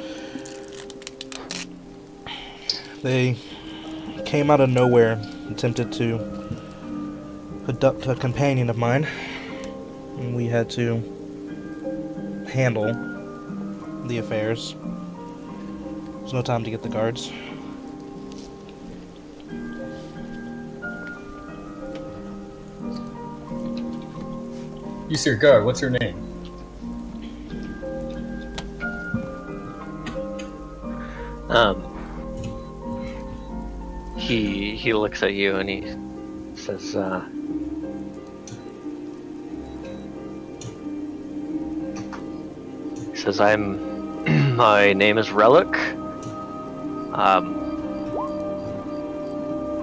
They came out of nowhere, attempted to abduct a companion of mine, and we had to handle the affairs. There's no time to get the guards. You, sir, guard, what's your name? He looks at you and he says, my name is Relic.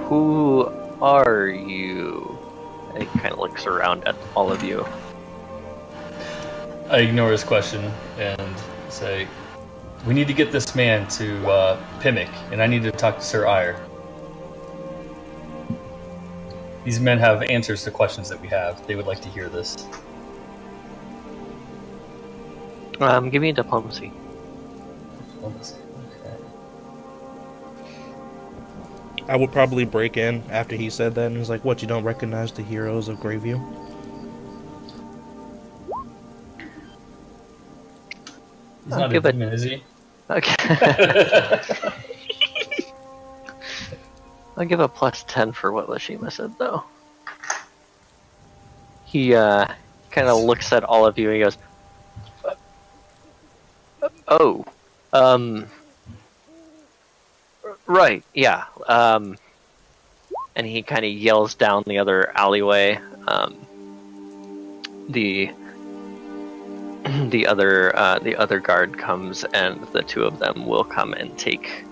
Who are you? And he kind of looks around at all of you. I ignore his question and say, "We need to get this man to Pimic, and I need to talk to Sir Eyre. These men have answers to questions that we have. They would like to hear this." Give me a diplomacy. Okay. I would probably break in after he said that and was like, "What, you don't recognize the heroes of Greyview?" He's not a demon, is he? Okay. I'll give a +10 for what Lashima said, though. He kind of looks at all of you and he goes, "Oh, right, yeah." And he kind of yells down the other alleyway. The other guard comes, and the two of them will come and take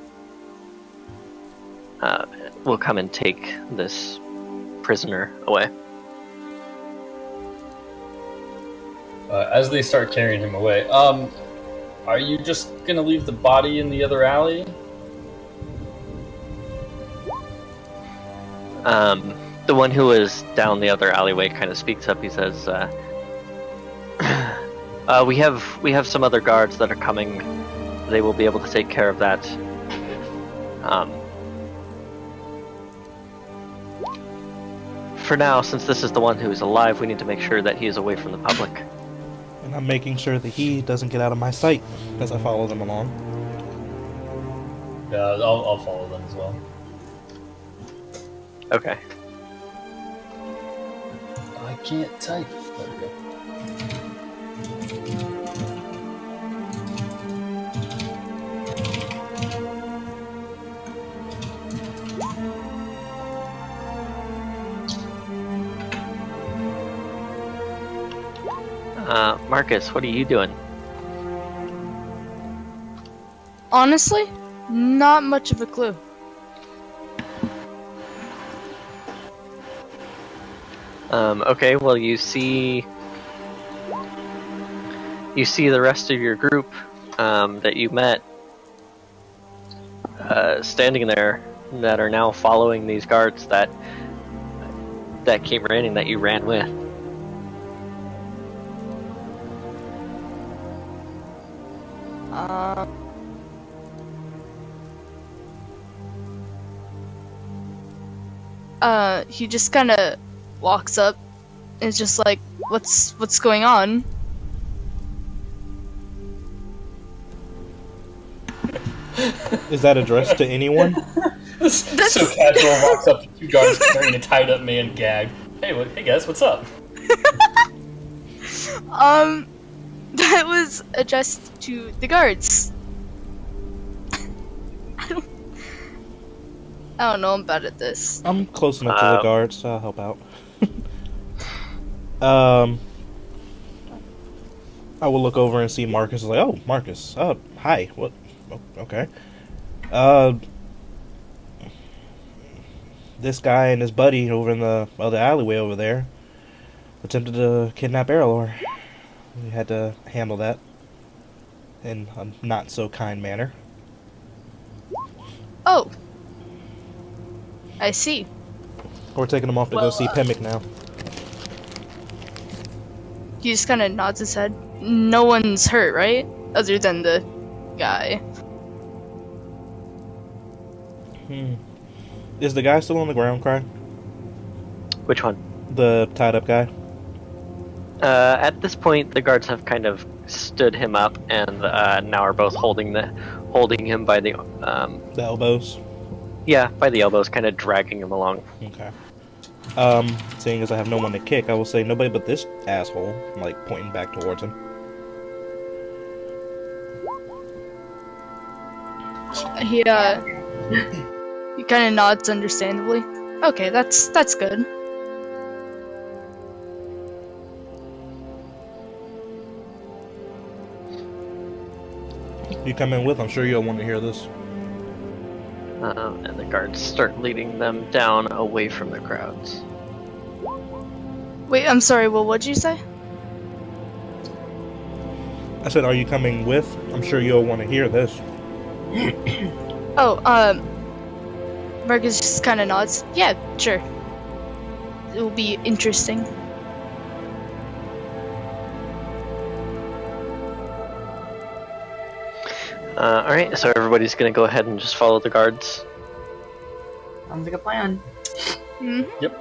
this prisoner away. As they start carrying him away, are you just gonna leave the body in the other alley? The one who was down the other alleyway kind of speaks up. He says, we have some other guards that are coming. They will be able to take care of that. For now, since this is the one who is alive, we need to make sure that he is away from the public." And I'm making sure that he doesn't get out of my sight as I follow them along. Yeah, I'll follow them as well. Okay. I can't type. There we go. Marcus, what are you doing? Honestly, not much of a clue. Okay, well, you see you see the rest of your group that you met standing there that are now following these guards that came running that you ran with. He just kind of walks up and is just like, what's going on? Is that addressed to anyone? So casual, walks up to two guards carrying a tied up man gagged. Hey guys, what's up? That was addressed to the guards. I don't know, I'm bad at this. I'm close enough to the guards, so I'll help out. I will look over and see Marcus. Like, oh, Marcus. Hi. What? Oh, okay. This guy and his buddy over in the other alleyway over there attempted to kidnap Errolor. We had to handle that in a not so kind manner. Oh. I see. We're taking him off to go see Pemic now. He just kind of nods his head. No one's hurt, right? Other than the guy. Is the guy still on the ground crying? Which one? The tied up guy? At this point, the guards have kind of stood him up and now are both holding him by the elbows? Yeah, by the elbows, kind of dragging him along. Okay. Seeing as I have no one to kick, I will say nobody but this asshole, like pointing back towards him. He kind of nods understandably. Okay, that's good. You come in with, I'm sure you'll want to hear this. And the guards start leading them down away from the crowds. Wait, I'm sorry, well, what'd you say? I said, are you coming with? I'm sure you'll want to hear this. Oh, Marcus just kind of nods. Yeah, sure. It will be interesting. Alright, so everybody's gonna go ahead and just follow the guards. Sounds like a plan. Mm-hmm. Yep.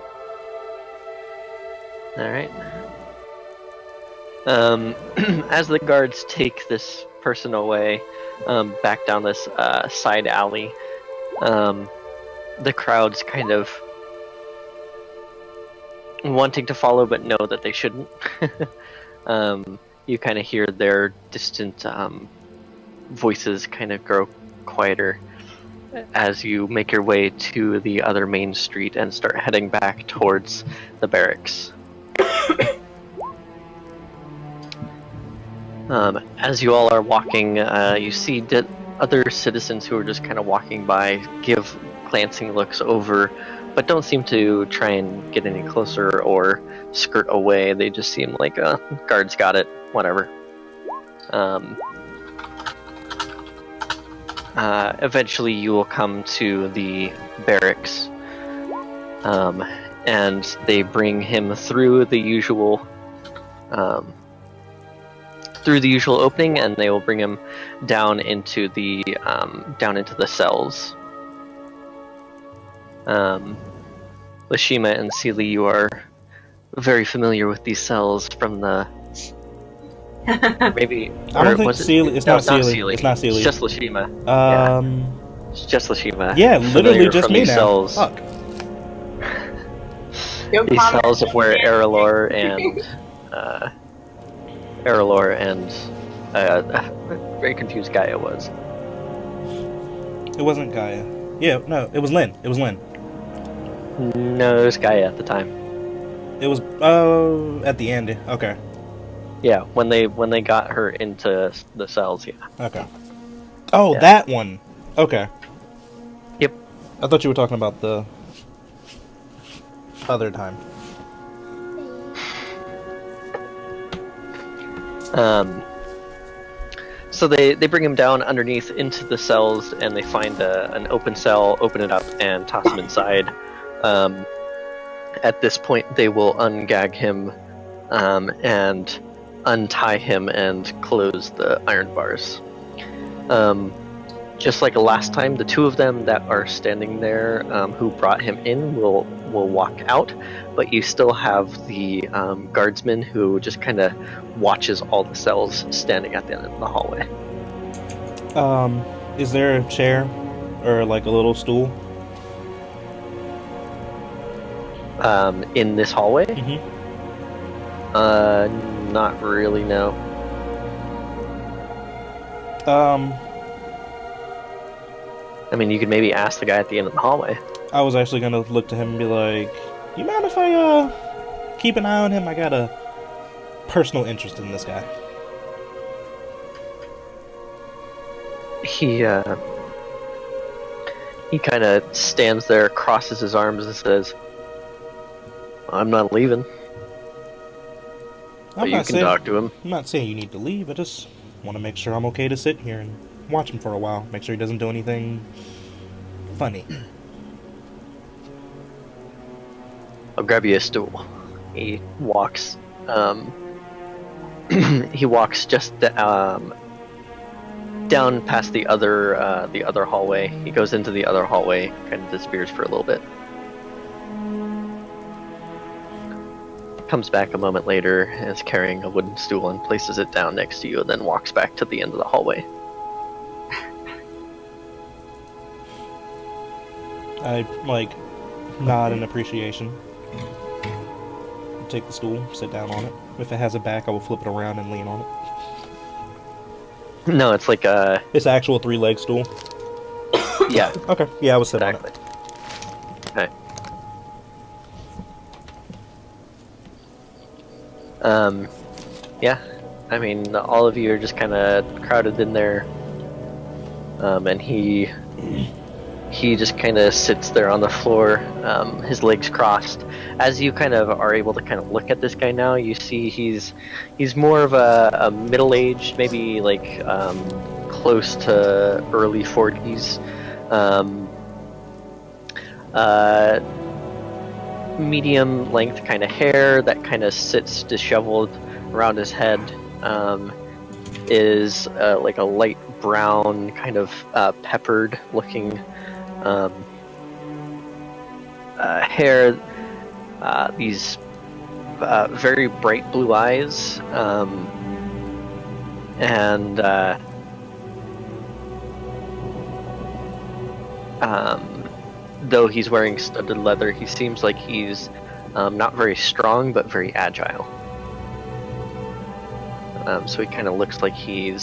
Alright. As the guards take this person away, back down this side alley, the crowd's kind of wanting to follow but know that they shouldn't. You kind of hear their distant voices kind of grow quieter as you make your way to the other main street and start heading back towards the barracks. As you all are walking, you see other citizens who are just kind of walking by, give glancing looks over, but don't seem to try and get any closer or skirt away. They just seem like, guards got it, whatever. Eventually you will come to the barracks, and they bring him through the usual opening, and they will bring him down into the cells. Lashima and Seely, you are very familiar with these cells from the maybe. I don't think Seely. It's not Seely. It's not Seely. It's just Lashima. It's just Lashima. Yeah, literally just me now. Cells. Fuck. These cells of where Errolor and very confused Gaia was. It wasn't Gaia. Yeah, no, it was Lynn. It was Lynn. No, it was Gaia at the time. It was at the end. Okay. Yeah, when they got her into the cells, yeah. Okay. Oh, yeah. That one. Okay. Yep. I thought you were talking about the other time. So they bring him down underneath into the cells, and they find an open cell, open it up, and toss him inside. At this point, they will ungag him and untie him and close the iron bars. Just like last time, the two of them that are standing there who brought him in will walk out, but you still have the guardsman who just kind of watches all the cells standing at the end of the hallway. Is there a chair or like a little stool? In this hallway? Mm-hmm. Not really, no. I mean, you could maybe ask the guy at the end of the hallway. I was actually gonna look to him and be like, "You mind if I keep an eye on him? I got a personal interest in this guy." He kind of stands there, crosses his arms, and says, "I'm not leaving. But you can talk to him." I'm not saying you need to leave. I just want to make sure I'm okay to sit here and watch him for a while. Make sure he doesn't do anything funny. I'll grab you a stool. He walks. He walks just down past the other hallway. He goes into the other hallway, kind of disappears for a little bit. Comes back a moment later, and is carrying a wooden stool and places it down next to you, and then walks back to the end of the hallway. I nod in appreciation. Take the stool, sit down on it. If it has a back, I will flip it around and lean on it. No, it's like a... It's an actual 3-leg stool. Yeah. Okay. Yeah, I was sitting Exactly. on it. Okay. Yeah. I mean, all of you are just kind of crowded in there. And he just kind of sits there on the floor, his legs crossed. As you kind of are able to kind of look at this guy now, you see he's more of a middle-aged, maybe like close to early 40s. Medium length kind of hair that kind of sits disheveled around his head. Is like a light brown, kind of peppered looking hair, these very bright blue eyes, and though he's wearing studded leather, he seems like he's not very strong but very agile. So he kind of looks like he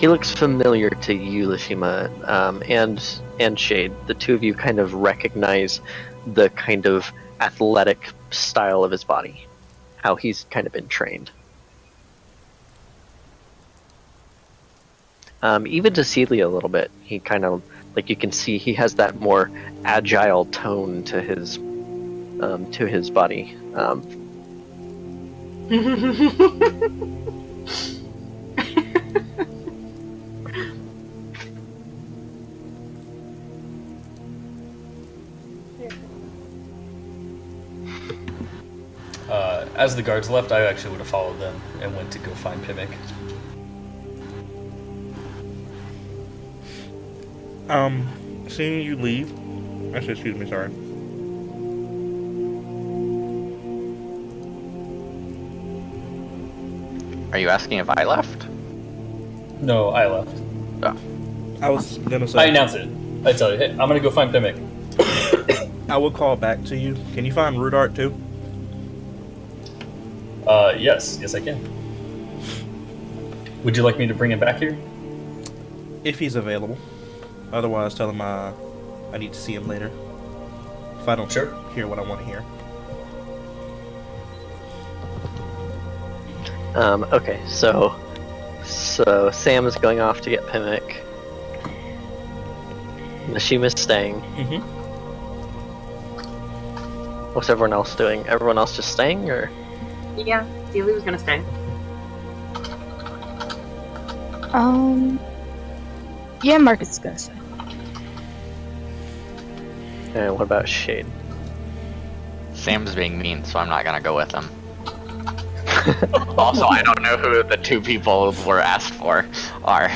looks familiar to you, Lashima, and Shade. The two of you kind of recognize the kind of athletic style of his body, how he's kind of been trained. Even to Celia a little bit, he kind of, like, you can see he has that more agile tone to his body. As the guards left, I actually would have followed them and went to go find Pimic. Seeing you leave. Actually, excuse me, sorry. Are you asking if I left? No, I left. Oh. I was gonna say. I announced it. I tell you, hey, I'm gonna go find Pimic. I will call back to you. Can you find Rudart too? Yes, I can. Would you like me to bring him back here? If he's available. Otherwise, tell him I need to see him later. If I don't hear what I want to hear. Okay, so Sam is going off to get Pimic. Nashima's staying. Mm-hmm. What's everyone else doing? Everyone else just staying, or? Yeah, Celia was gonna stay. Yeah, Marcus is gonna say. And what about Shade? Sam's being mean, so I'm not gonna go with him. Also, I don't know who the two people were asked for are.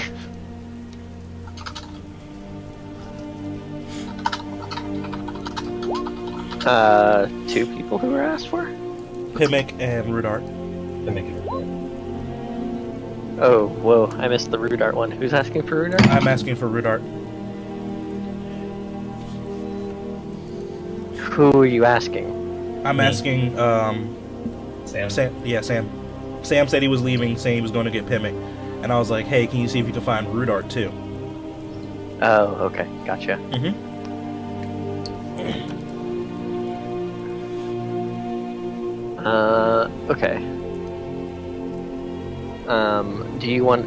Two people who were asked for? Pimic and Rudart. To make it work. Oh, whoa, I missed the Rudart one. Who's asking for Rudart? I'm asking for Rudart. Who are you asking? I'm asking, Sam? Sam. Sam said he was leaving, saying he was going to get Pimic. And I was like, hey, can you see if you can find Rudart too? Oh, okay, gotcha. Mm-hmm. Okay. Do you want...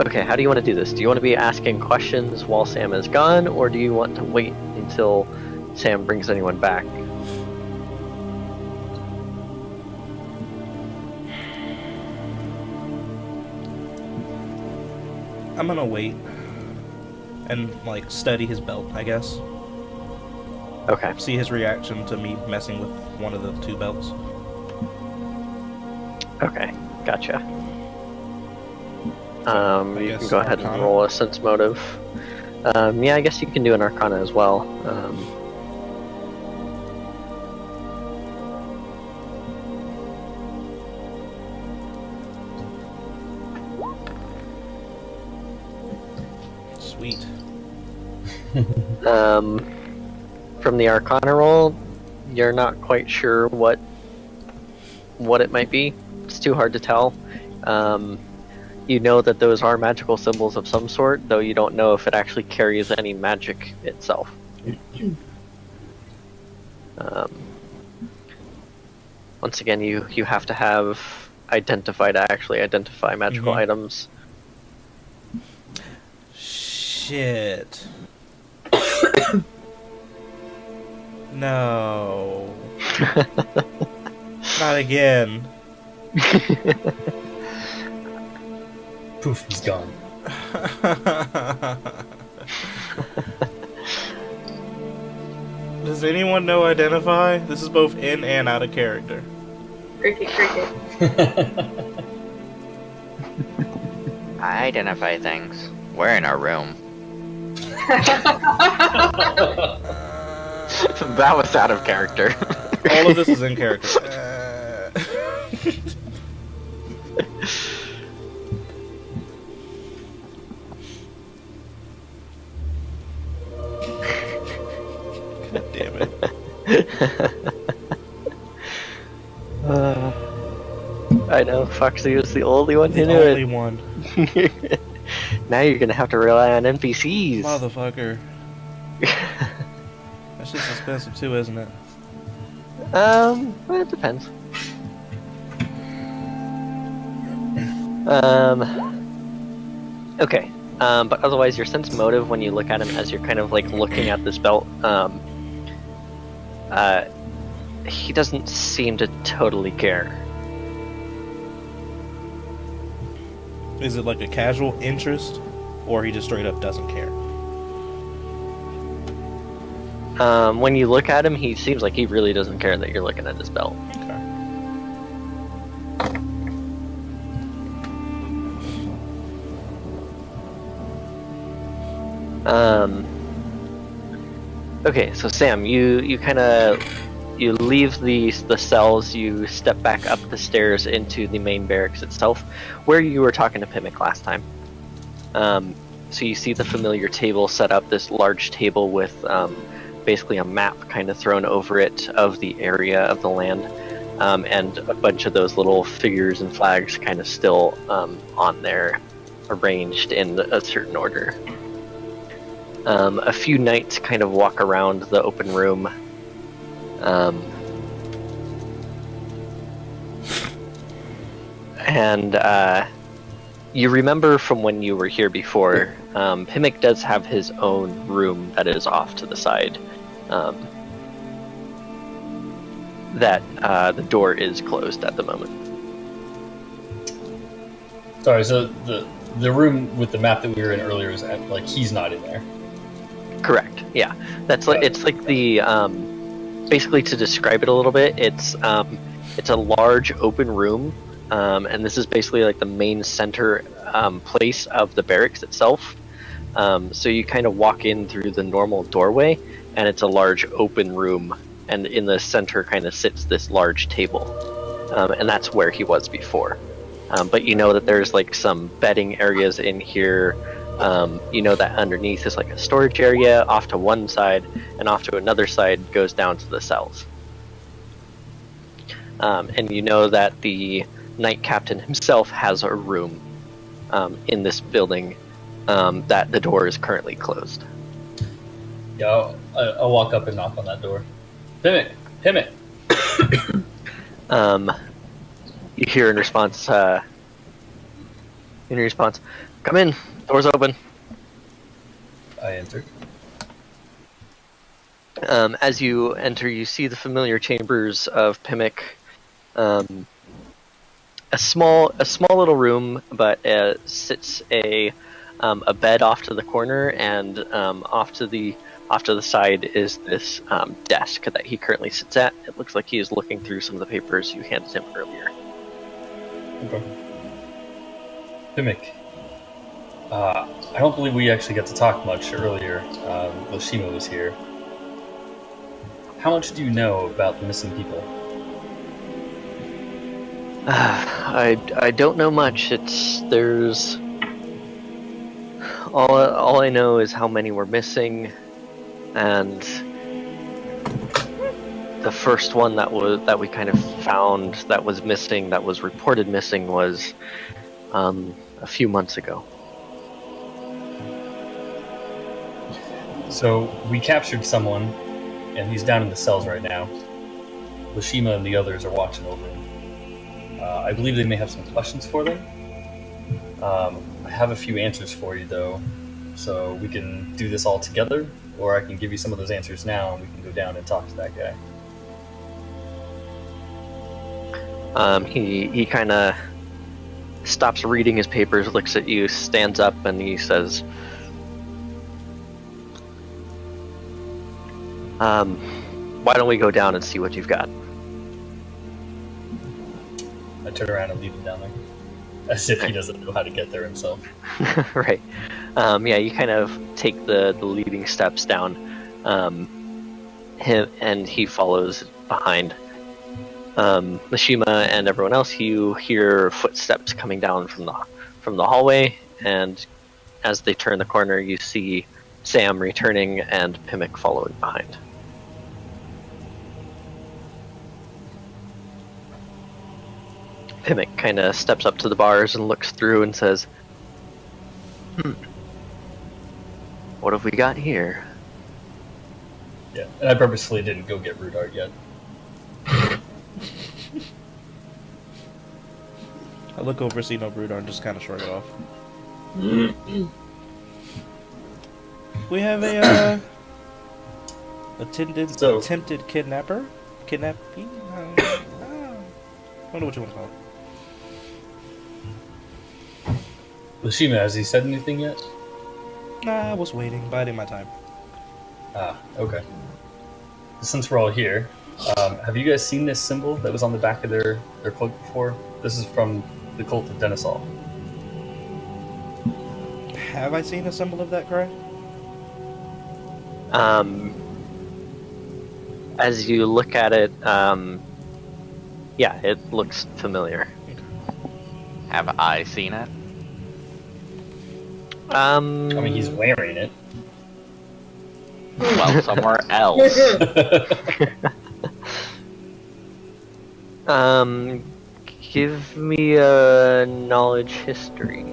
Okay, how do you want to do this? Do you want to be asking questions while Sam is gone, or do you want to wait until Sam brings anyone back? I'm gonna wait. And, like, study his belt, I guess. Okay. See his reaction to me messing with one of the two belts. Okay, gotcha. You guess can go ahead and Arcana? roll a sense motive. Yeah, I guess you can do an Arcana as well. Sweet. From the Arcana roll, you're not quite sure what it might be. It's too hard to tell. You know that those are magical symbols of some sort, though you don't know if it actually carries any magic itself. Once again, you have to have identify to actually identify magical Mhm. items. Shit. No. Not again. Poof, he's gone. Does anyone know identify? This is both in and out of character. Cricket. I identify things. We're in our room. That was out of character. All of this is in character. God damn it. I know, Foxy was the only one who The knew only it. one. Now you're gonna have to rely on NPCs. Motherfucker. That's just expensive too, isn't it? Well, it depends. Okay. But otherwise, your sense motive when you look at him as you're kind of like looking at this belt, he doesn't seem to totally care. Is it like a casual interest, or he just straight up doesn't care? When you look at him, he seems like he really doesn't care that you're looking at his belt. Okay. Okay, so Sam, you kind of leave the cells, you step back up the stairs into the main barracks itself, where you were talking to Pimic last time. So you see the familiar table set up, this large table with basically a map kind of thrown over it of the area of the land, and a bunch of those little figures and flags kind of still on there, arranged in a certain order. A few knights kind of walk around the open room. And you remember from when you were here before, Pimic does have his own room that is off to the side. That the door is closed at the moment. Sorry, so the room with the map that we were in earlier is like he's not in there. Correct. Yeah, that's like it's like the basically to describe it a little bit. It's a large open room, and this is basically like the main center place of the barracks itself. So you kind of walk in through the normal doorway, and it's a large open room, and in the center kind of sits this large table, and that's where he was before. But you know that there's like some bedding areas in here. You know that underneath is like a storage area off to one side, and off to another side goes down to the cells. And you know that the Knight Captain himself has a room in this building that the door is currently closed. Yeah, I'll walk up and knock on that door. Pimmick! You hear in response, come in, door's open. I enter. As you enter, you see the familiar chambers of Pimmick. A small little room, but sits a bed off to the corner, and off to the side is this desk that he currently sits at. It looks like he is looking through some of the papers you handed him earlier. Okay. Pimmick. I don't believe we actually got to talk much earlier. Loshima was here. How much do you know about the missing people? I don't know much. There's all I know is how many were missing, and the first one that we kind of found that was missing, that was reported missing, was a few months ago. So we captured someone, and he's down in the cells right now. Loshima and the others are watching over him. I believe they may have some questions for them. I have a few answers for you, though, so we can do this all together, or I can give you some of those answers now, and we can go down and talk to that guy. He kind of stops reading his papers, looks at you, stands up, and he says, why don't we go down and see what you've got? I turn around and leave him down there, as if he doesn't know how to get there himself. Right. Yeah, you kind of take the leading steps down. Him and he follows behind. Mishima and everyone else, you hear footsteps coming down from the hallway, and as they turn the corner, you see Sam returning and Pimmick following behind. Pimmick kind of steps up to the bars and looks through and says, what have we got here? Yeah, and I purposefully didn't go get root art yet. I look over, see no brood, and just kind of shrug it off. We have a attempted kidnapper? Kidnapping? I wonder what you want to call it. Loshima, has he said anything yet? Nah, I was waiting, biding my time. Ah, okay. Since we're all here, have you guys seen this symbol that was on the back of their cloak before? This is from the cult of Denisol. Have I seen a symbol of that cry? As you look at it, yeah, it looks familiar. Have I seen it? I mean, he's wearing it. Well, somewhere else. Give me a knowledge history.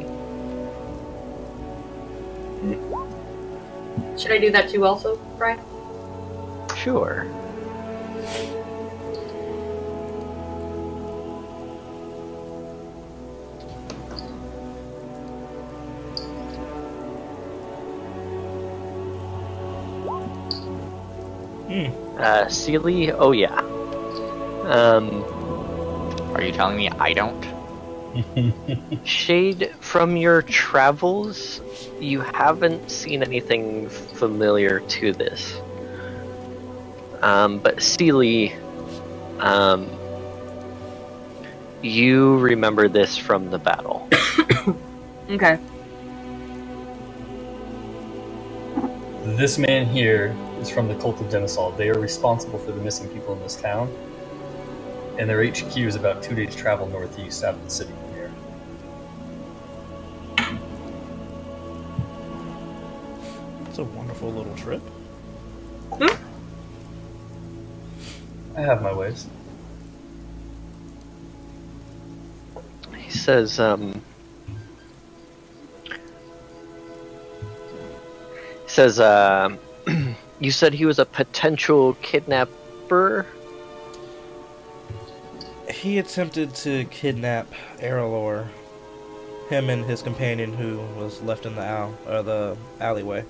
Should I do that too also, Brian? Sure. Sealy? Oh yeah. Are you telling me I don't? Shade, from your travels, you haven't seen anything familiar to this. But Seely, you remember this from the battle. Okay. This man here is from the cult of Denisol. They are responsible for the missing people in this town, and their HQ is about 2 days' travel northeast out of the city from here. It's a wonderful little trip. I have my ways. He says, you said he was a potential kidnapper? He attempted to kidnap Errolor, him and his companion who was left in the alleyway.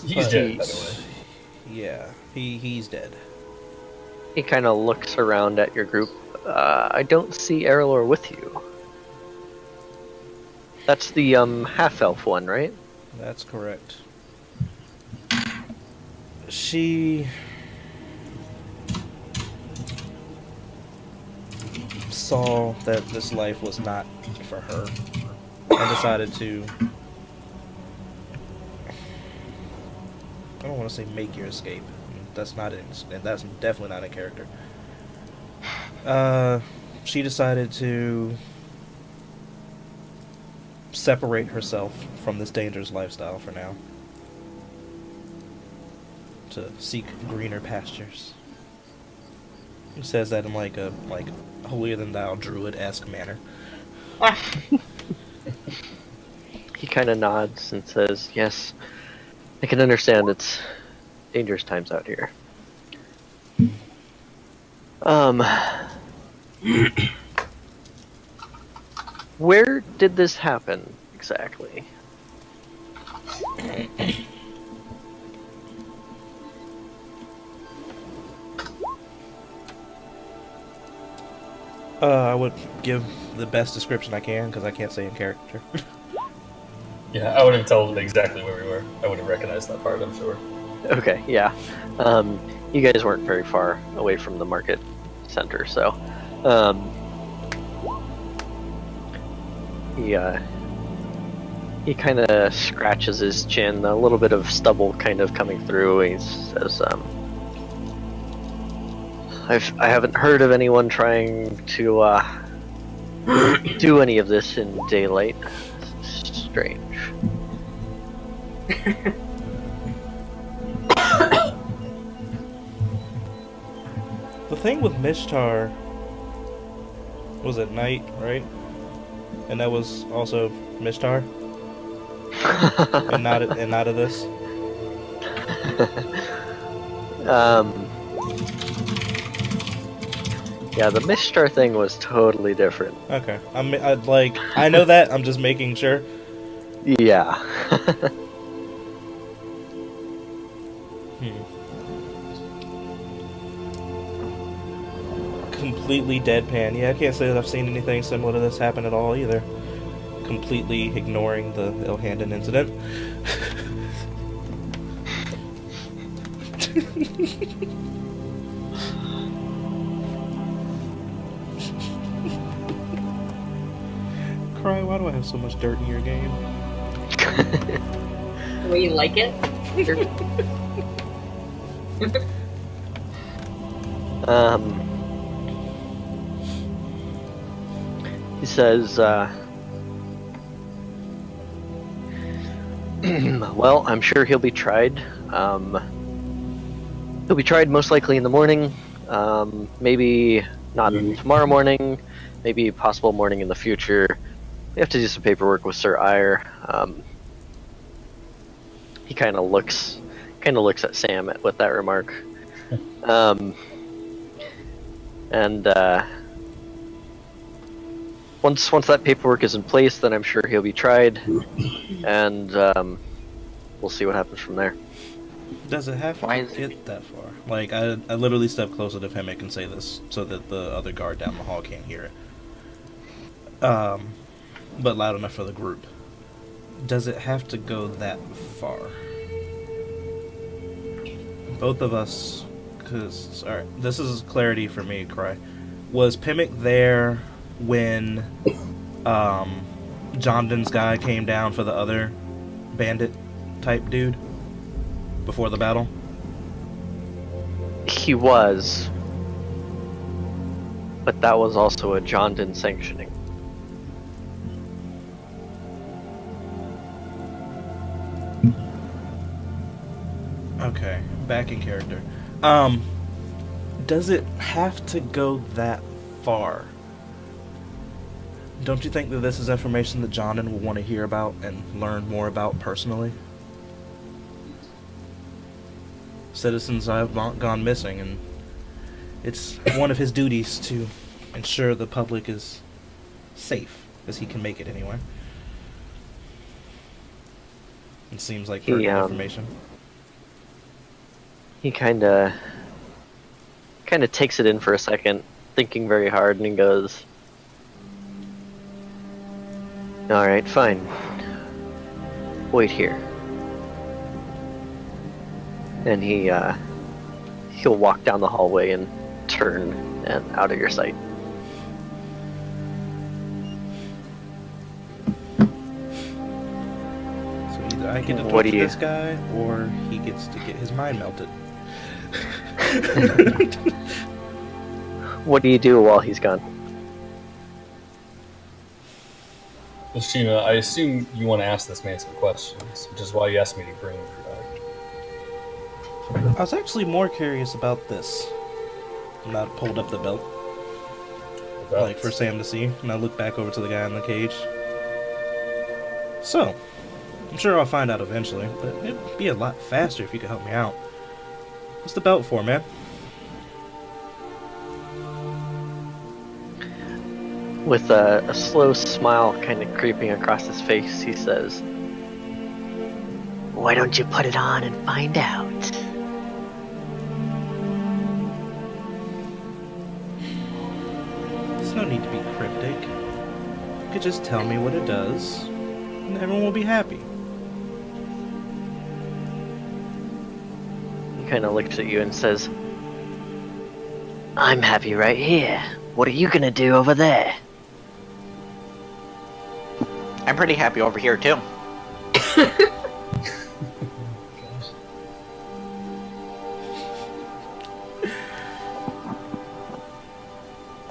He's But- dead, by the way. Yeah, he's dead. He kind of looks around at your group. I don't see Errolor with you. That's the half-elf one, right? That's correct. She saw that this life was not for her and decided to, I don't want to say make your escape. That's definitely not in character. She decided to separate herself from this dangerous lifestyle for now, to seek greener pastures. He says that in like a holier than thou druid-esque manner. He kind of nods and says, "Yes, I can understand. It's dangerous times out here." Where did this happen exactly? I would give the best description I can because I can't say in character. Yeah, I would have told him exactly where we were. I would have recognized that part, I'm sure. Okay, yeah. You guys weren't very far away from the market center, so he kind of scratches his chin, a little bit of stubble kind of coming through. He says, I haven't heard of anyone trying to do any of this in daylight. It's strange. The thing with Mishtar was at night, right? And that was also Mishtar, and not of this. Yeah, the Mishtar thing was totally different. Okay, I know that. I'm just making sure. Yeah. Completely deadpan. Yeah, I can't say that I've seen anything similar to this happen at all either. Completely ignoring the Ilhandan incident. Cry, why do I have so much dirt in your game? The way you like it? He says, well, I'm sure he'll be tried. He'll be tried most likely in the morning. Maybe not tomorrow morning. Maybe possible morning in the future. We have to do some paperwork with Sir Eyre. He kind of looks at Sam with that remark. Once that paperwork is in place, then I'm sure he'll be tried, and we'll see what happens from there. Does it have Why to is get that far? Like, I literally step closer to Pimic and say this so that the other guard down the hall can't hear it. But loud enough for the group. Does it have to go that far? Both of us, because, alright, this is clarity for me, Cry. Was Pimic there when, Jonathan's guy came down for the other bandit type dude? Before the battle? He was. But that was also a Jondon sanctioning. Okay, back in character. Does it have to go that far? Don't you think that this is information that Jondon will want to hear about and learn more about personally? Citizens have gone missing, and it's one of his duties to ensure the public is safe, as he can make it anyway. It seems like pertinent information. He kind of takes it in for a second, thinking very hard, and he goes, "Alright, fine. Wait here." And he'll walk down the hallway and turn and out of your sight. So either I get to What torture do you- this guy, or he gets to get his mind melted. What do you do while he's gone? Well, Sheena, I assume you want to ask this man some questions, which is why you asked me to bring him back. I was actually more curious about this. And I pulled up the belt, like for Sam to see, and I looked back over to the guy in the cage. So, I'm sure I'll find out eventually, but it'd be a lot faster if you could help me out. What's the belt for, man? With a slow smile kind of creeping across his face, he says, "Why don't you put it on and find out?" There's no need to be cryptic. You could just tell me what it does, and everyone will be happy. He kind of looks at you and says, "I'm happy right here. What are you gonna do over there?" I'm pretty happy over here too.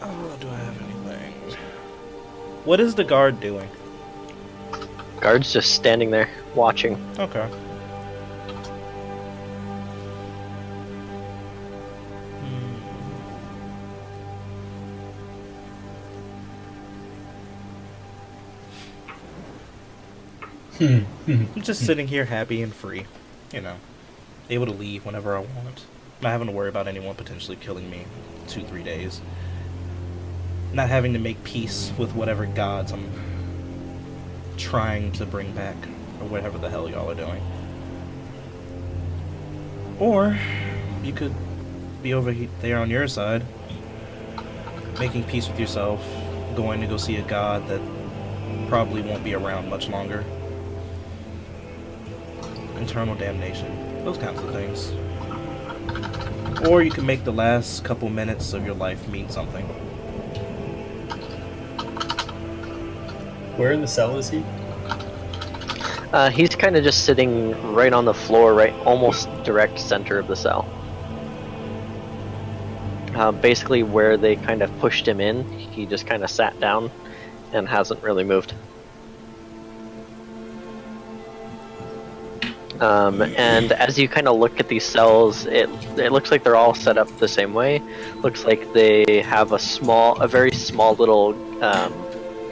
Oh, do I have anything? What is the guard doing? Guard's just standing there, watching. Okay. I'm just sitting here happy and free, you know, able to leave whenever I want, not having to worry about anyone potentially killing me in 2-3 days, not having to make peace with whatever gods I'm trying to bring back, or whatever the hell y'all are doing. Or you could be over there on your side, making peace with yourself, going to go see a god that probably won't be around much longer. Eternal damnation, those kinds of things. Or you can make the last couple minutes of your life mean something. Where in the cell is he? He's kind of just sitting right on the floor, right, almost direct center of the cell. Basically where they kind of pushed him in, he just kind of sat down and hasn't really moved. And as you kind of look at these cells, it looks like they're all set up the same way. Looks like they have a very small little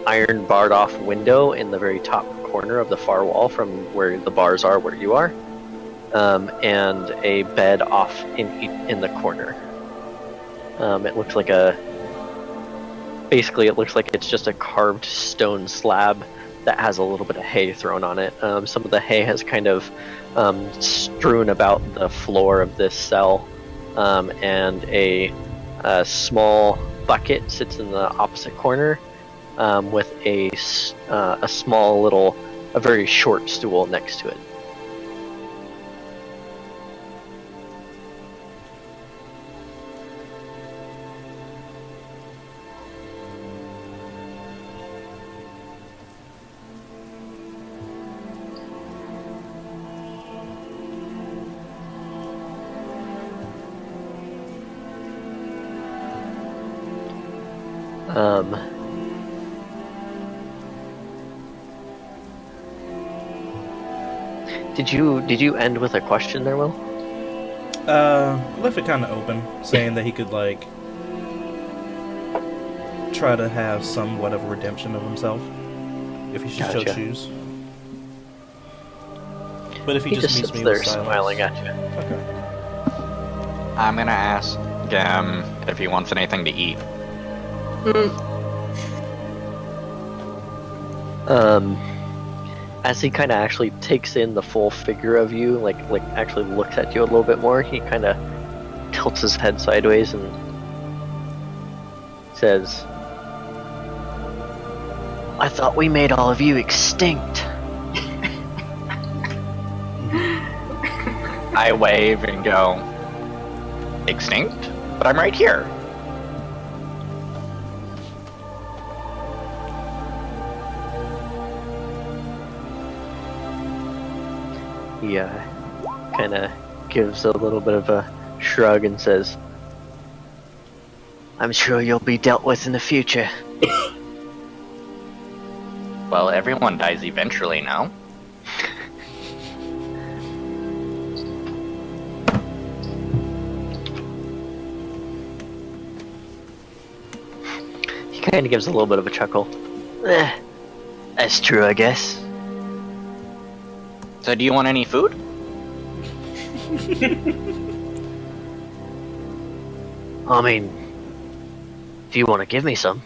iron barred off window in the very top corner of the far wall from where the bars are where you are, and a bed off in the corner. It looks like it looks like it's just a carved stone slab that has a little bit of hay thrown on it. Some of the hay has kind of strewn about the floor of this cell, and a small bucket sits in the opposite corner, with a small little, a very short stool next to it. Did you end with a question there, Will? Left it kind of open, saying that he could like try to have somewhat of a redemption of himself if he should so Gotcha. choose. But if he, He just just meets sits me there with silence, smiling at you. Okay. I'm gonna ask him if he wants anything to eat. As he kind of actually takes in the full figure of you, like actually looks at you a little bit more, he kind of tilts his head sideways and says, "I thought we made all of you extinct." I wave and go, extinct? But I'm right here. He kind of gives a little bit of a shrug and says, "I'm sure you'll be dealt with in the future." Well, everyone dies eventually, no? He kind of gives a little bit of a chuckle. That's true, I guess. So do you want any food? I mean, if you want to give me some.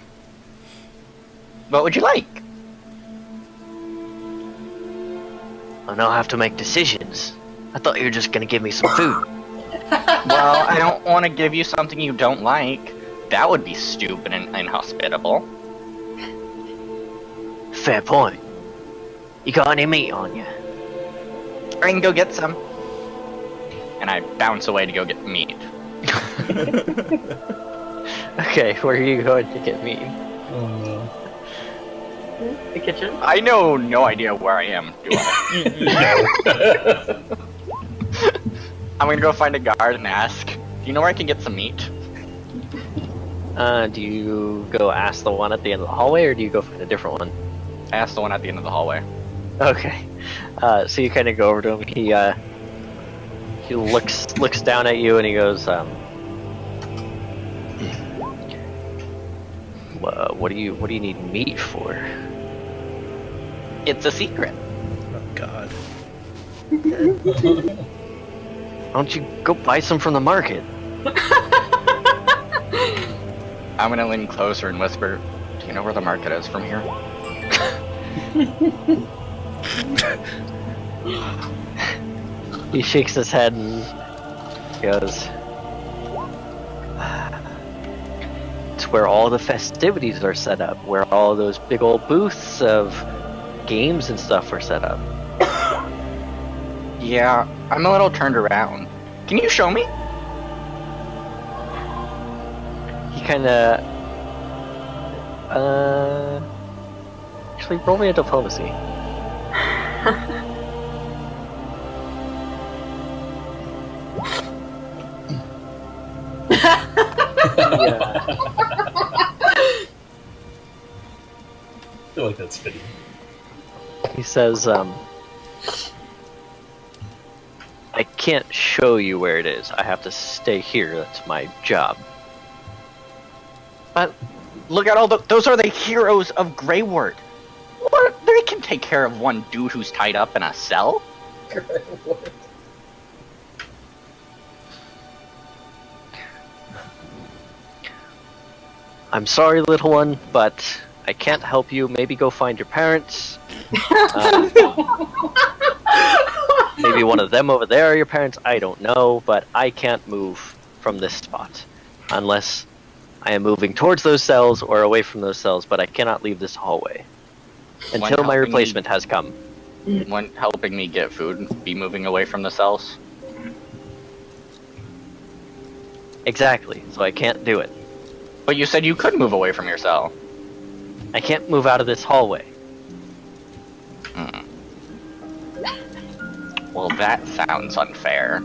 What would you like? I now have to make decisions. I thought you were just gonna give me some food. Well, I don't want to give you something you don't like. That would be stupid and inhospitable. Fair point. You got any meat on you? I can go get some. And I bounce away to go get meat. Okay, where are you going to get meat? Oh no. The kitchen. I know no idea where I am, do I? I'm gonna go find a guard and ask, do you know where I can get some meat? Do you go ask the one at the end of the hallway, or do you go find a different one? I asked the one at the end of the hallway. Okay. So you kind of go over to him. He looks down at you and he goes, what do you need meat for? It's a secret. Oh God. Why don't you go buy some from the market? I'm gonna lean closer and whisper, do you know where the market is from here? He shakes his head and goes, "It's where all the festivities are set up, where all those big old booths of games and stuff are set up." Yeah, I'm a little turned around. Can you show me? He kind of, actually roll me a diplomacy. Yeah. I feel like that's fitting. He says, "I can't show you where it is. I have to stay here. That's my job." But look at all those are the heroes of Greyward. What? They can take care of one dude who's tied up in a cell? "I'm sorry, little one, but I can't help you. Maybe go find your parents. Maybe one of them over there are your parents. I don't know, but I can't move from this spot unless I am moving towards those cells or away from those cells. But I cannot leave this hallway until my replacement has come. When helping me get food, be moving away from the cells. Exactly. So I can't do it. But you said you could move away from your cell. I can't move out of this hallway. Well, that sounds unfair.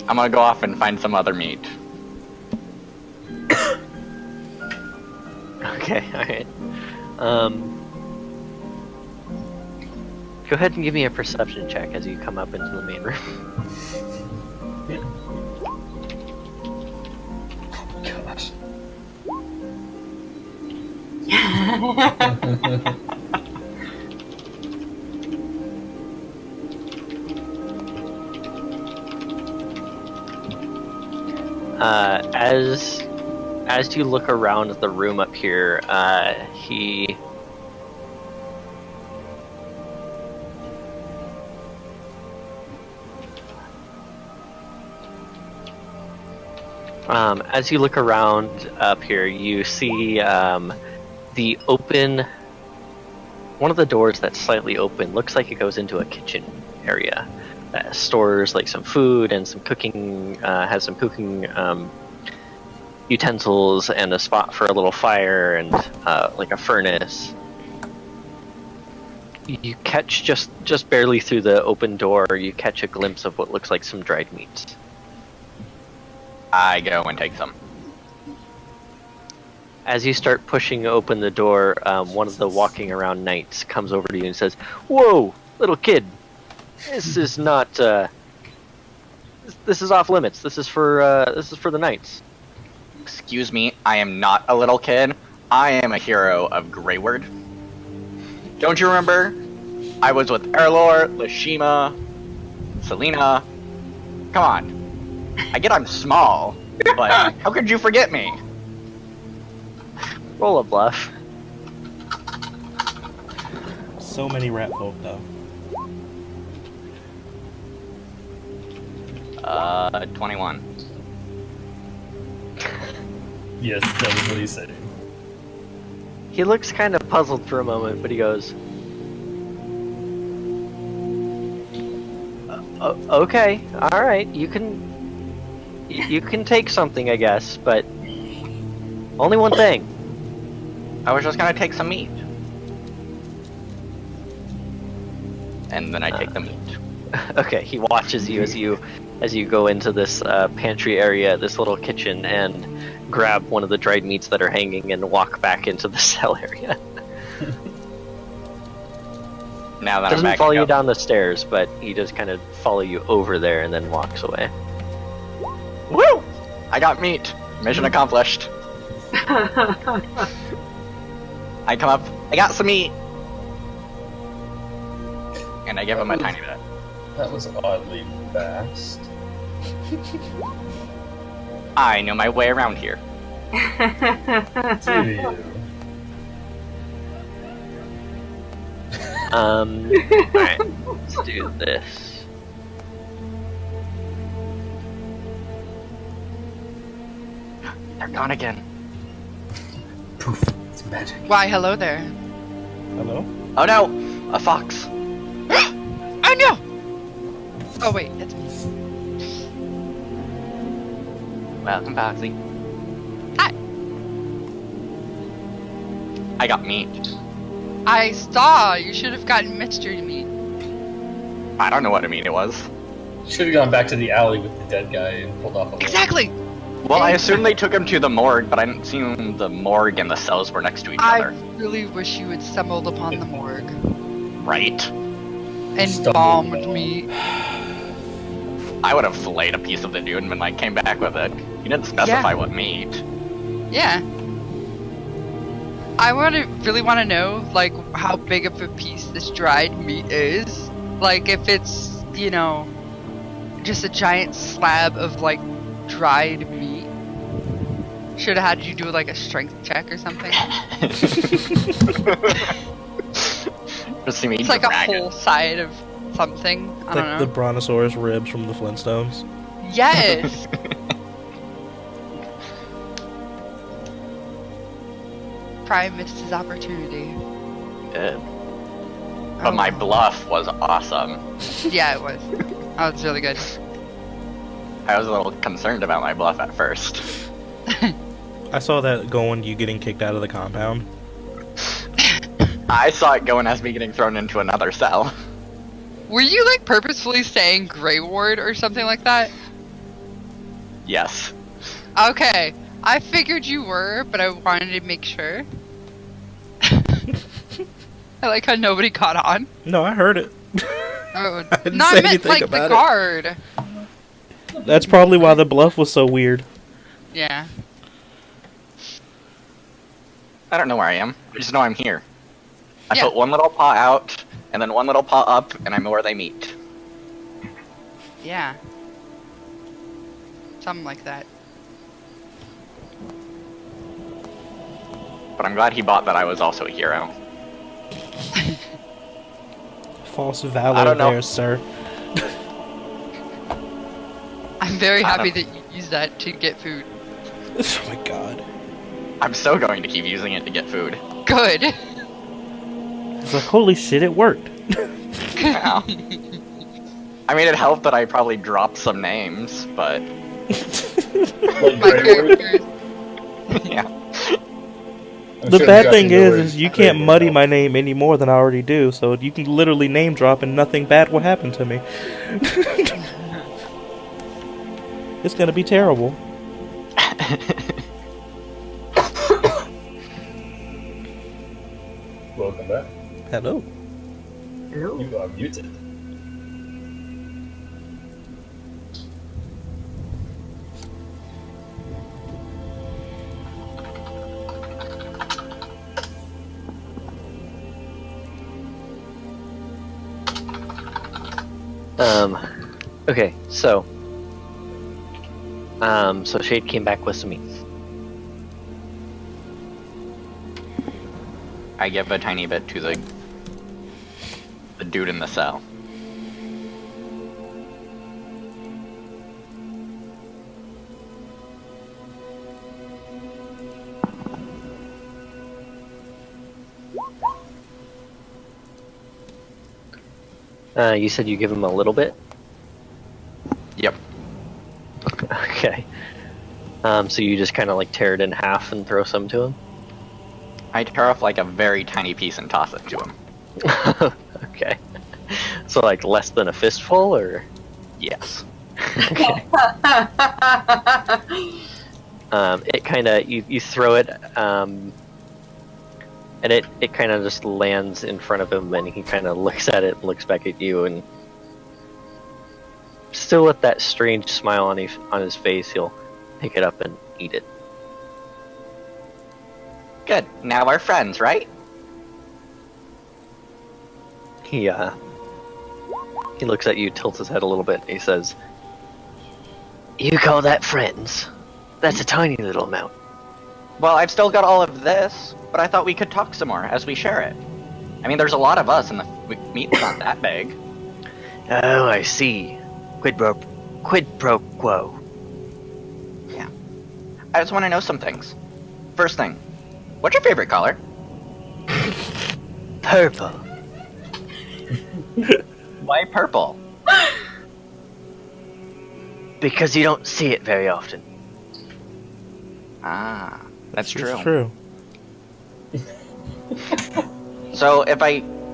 I'm gonna go off and find some other meat. Okay, alright. Go ahead and give me a perception check as you come up into the main room. Gosh. As you look around the room up here, he as you look around up here, you see the open. One of the doors that's slightly open looks like it goes into a kitchen area that stores like some food and some cooking. Has some cooking utensils and a spot for a little fire and like a furnace. You catch just barely through the open door. You catch a glimpse of what looks like some dried meats. I go and take some. As you start pushing open the door, one of the walking around knights comes over to you and says, "Whoa, little kid, this is not. This is off limits. This is for the knights." Excuse me, I am not a little kid. I am a hero of Greyward. Don't you remember? I was with Erlor, Lashima, Selena. Come on. I get I'm small, but how could you forget me? Roll a bluff. So many rat folk, though. 21. Yes, that was what he said. He looks kind of puzzled for a moment, but he goes, "Okay, all right. You can take something, I guess, but only one thing." I was just gonna take some meat. And then I take the meat. Okay, he watches you as you go into this pantry area, this little kitchen, and grab one of the dried meats that are hanging and walk back into the cell area. Now that I'm Doesn't back follow you up. down the stairs, but he does kind of follow you over there and then walks away. Woo! I got meat. Mission accomplished. I come up. I got some meat. And I give him a tiny bit. That was oddly fast. I know my way around here. Do you? Alright, let's do this. They're gone again. Poof. It's magic. Why, hello there. Hello? Oh no! A fox. Oh no! Oh wait, that's me. Welcome, Foxy. Hi. I got meat. I saw. You should have gotten mystery meat. I don't know what meat it was. Should have gone back to the alley with the dead guy and pulled off a Exactly. Well, I assume they took him to the morgue, but I didn't see the morgue and the cells were next to each I other. really wish you had stumbled upon the morgue Right? and Stumbled bombed upon. me. I would have filleted a piece of the dude and been like, came back with it. You didn't specify Yeah. what meat. Yeah. I really want to know, like, how big of a piece this dried meat is. Like, if it's, you know, just a giant slab of like dried meat. Should have had you do like a strength check or something. Just see me It's like a drag it. whole side of something. I don't Like know. the brontosaurus ribs from the Flintstones. Yes. Prime missed his opportunity. Did. But my bluff was awesome. Yeah, it was. That was really good. I was a little concerned about my bluff at first. I saw that going, you getting kicked out of the compound. I saw it going as me getting thrown into another cell. Were you like purposefully saying Grey Ward or something like that? Yes. Okay, I figured you were, but I wanted to make sure. I like how nobody caught on. No, I heard it. Oh, I didn't no, say I meant anything like about the it. guard. That's probably why the bluff was so weird. Yeah. I don't know where I am. I just know I'm here. I Yeah. put one little paw out, and then one little paw up, and I know where they meet. Yeah. Something like that. But I'm glad he bought that I was also a hero. False I valor don't know. there, sir. I'm very I happy don't- that you used that to get food. Oh my god. I'm so going to keep using it to get food. Good. It's like, holy shit, it worked. Ow. I mean, it helped that I probably dropped some names, but Like My Grey Ward? character. yeah. I'm The sure bad got thing into is it. you Grey can't Ward muddy helped. my name any more than I already do, so you can literally name drop and nothing bad will happen to me. It's gonna be terrible. Welcome back. Hello. Hello. You are muted. Okay, so Shade came back with some meat. I give a tiny bit to the dude in the cell. You said you give him a little bit? Yep. Okay. So you just kind of like tear it in half and throw some to him? I tear off like a very tiny piece and toss it to him. Okay. So like less than a fistful, or? Yes. Okay. It kind of, you throw it, and it kind of just lands in front of him, and he kind of looks at it and looks back at you, and still with that strange smile on his face, he'll pick it up and eat it. Good. Now we're friends, right? He looks at you, tilts his head a little bit, and he says, "You call that friends? That's a tiny little amount." Well, I've still got all of this, but I thought we could talk some more as we share it. I mean, there's a lot of us, and the meat's not that big. Oh, I see. Quid pro quo. Yeah. I just want to know some things. First thing, what's your favorite color? Purple. Why purple? Because you don't see it very often. Ah, that's true. It's true. So if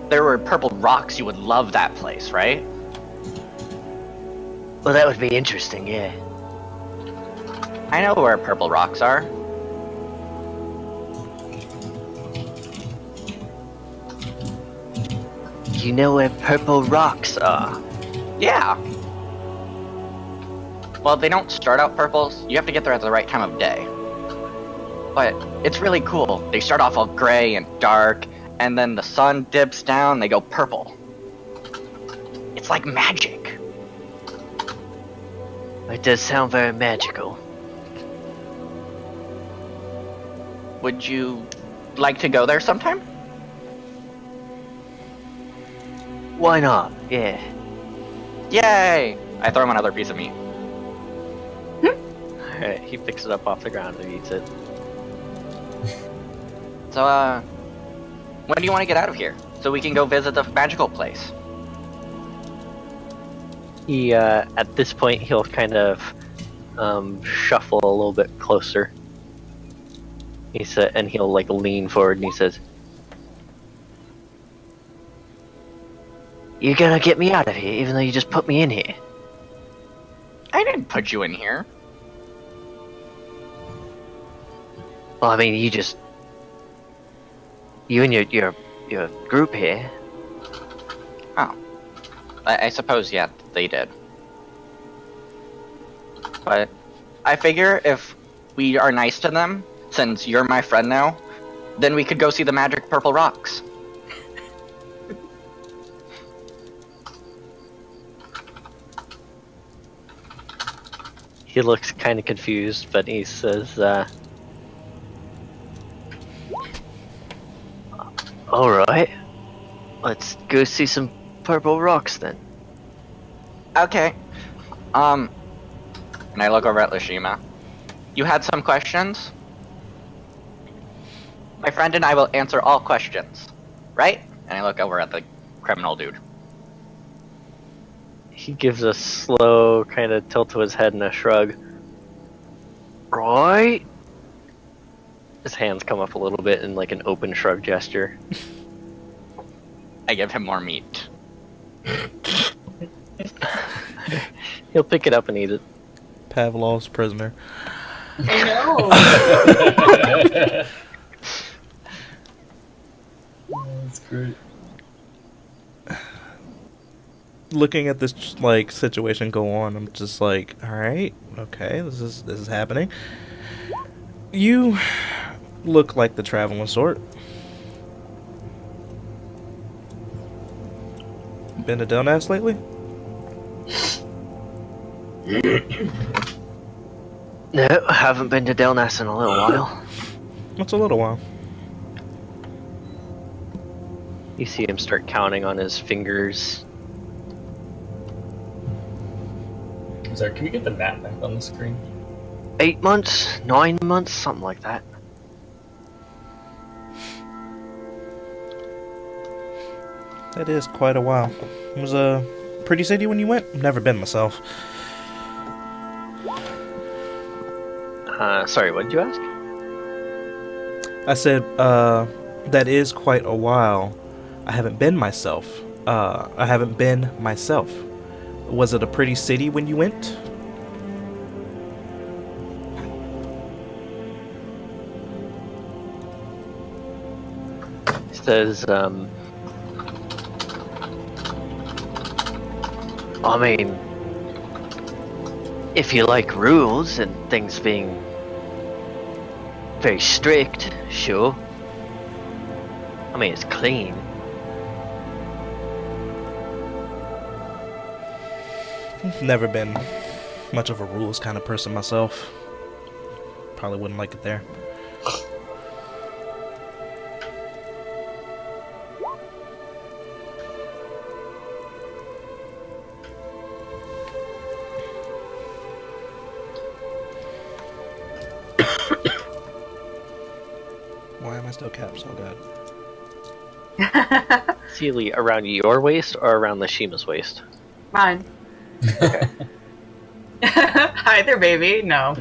there were purple rocks, you would love that place, right? Well, that would be interesting, yeah. I know where purple rocks are. You know where purple rocks are? Yeah. Well, they don't start out purple. You have to get there at the right time of day. But it's really cool. They start off all gray and dark, and then the sun dips down, they go purple. It's like magic. It does sound very magical. Would you like to go there sometime? Why not? Yeah. Yay! I throw him another piece of meat. Alright, he picks it up off the ground and eats it. So, when do you want to get out of here? So we can go visit the magical place. He, at this point, he'll kind of, shuffle a little bit closer. He said, and he'll, like, lean forward and he says, "You're gonna get me out of here, even though you just put me in here." I didn't put you in here. Well, I mean, you and your group here. Oh. I suppose, yeah, they did. But I figure if we are nice to them, since you're my friend now, then we could go see the magic purple rocks. He looks kind of confused, but he says, "Alright, let's go see some purple rocks then." Okay. And I look over at Lashima. You had some questions? My friend and I will answer all questions, right? And I look over at the criminal dude. He gives a slow kind of tilt to his head and a shrug. Right? His hands come up a little bit in like an open shrug gesture. I give him more meat. He'll pick it up and eat it. Pavlov's prisoner. I know. That's great. Looking at this like situation go on, I'm just like, all right, okay, this is happening. You look like the traveling sort. Been to Delnas lately? No, I haven't been to Delnas in a little while. What's a little while? You see him start counting on his fingers. Sorry, can we get the map back on the screen? 8 months, 9 months, something like that. That is quite a while. It was a pretty city when you went? Never been myself. Sorry, what did you ask? I said, that is quite a while. I haven't been myself. Was it a pretty city when you went? He says, I mean, if you like rules and things being very strict, sure. I mean, it's clean. I've never been much of a rules kind of person myself. Probably wouldn't like it there. Why am I still capped so good? Sealy, around your waist or around Lashima's waist? Mine. Hi there, baby. No.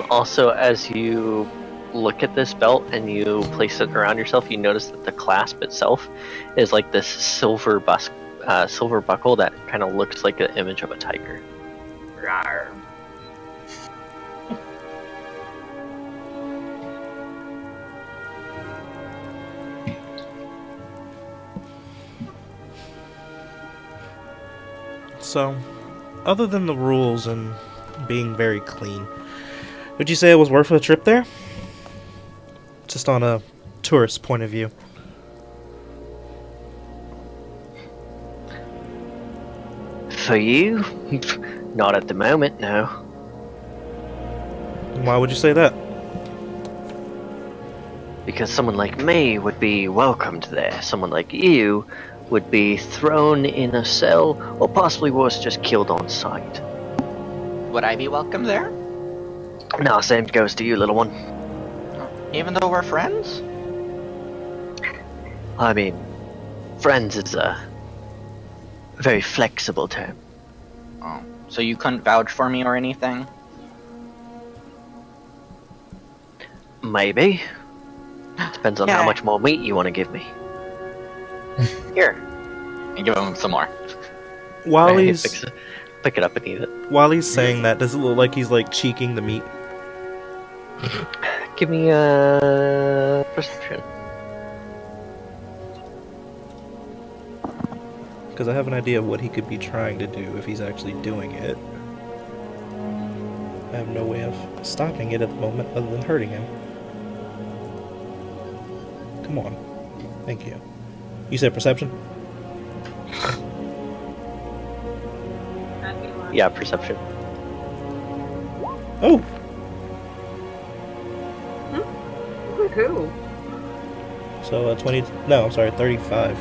Also, as you look at this belt and you place it around yourself, you notice that the clasp itself is like this silver buckle that kind of looks like an image of a tiger. Rawr. So, other than the rules and being very clean. Would you say it was worth a trip there? Just on a tourist point of view. For you? Not at the moment, no. Why would you say that? Because someone like me would be welcomed there. Someone like you would be thrown in a cell, or possibly worse, just killed on sight. Would I be welcome there? Now, same goes to you, little one. Even though we're friends? I mean, friends is a very flexible term. Oh, so you couldn't vouch for me or anything? Maybe. Depends on how Yeah. much more meat you want to give me. Here. And give him some more. While Hey, he's pick it up and eat it. while he's saying that, does it look like he's like cheeking the meat? Give me a perception. Because I have an idea of what he could be trying to do if he's actually doing it. I have no way of stopping it at the moment other than hurting him. Come on. Thank you. You said perception? Yeah, perception. Oh! Woohoo! So 20... No, I'm sorry, 35.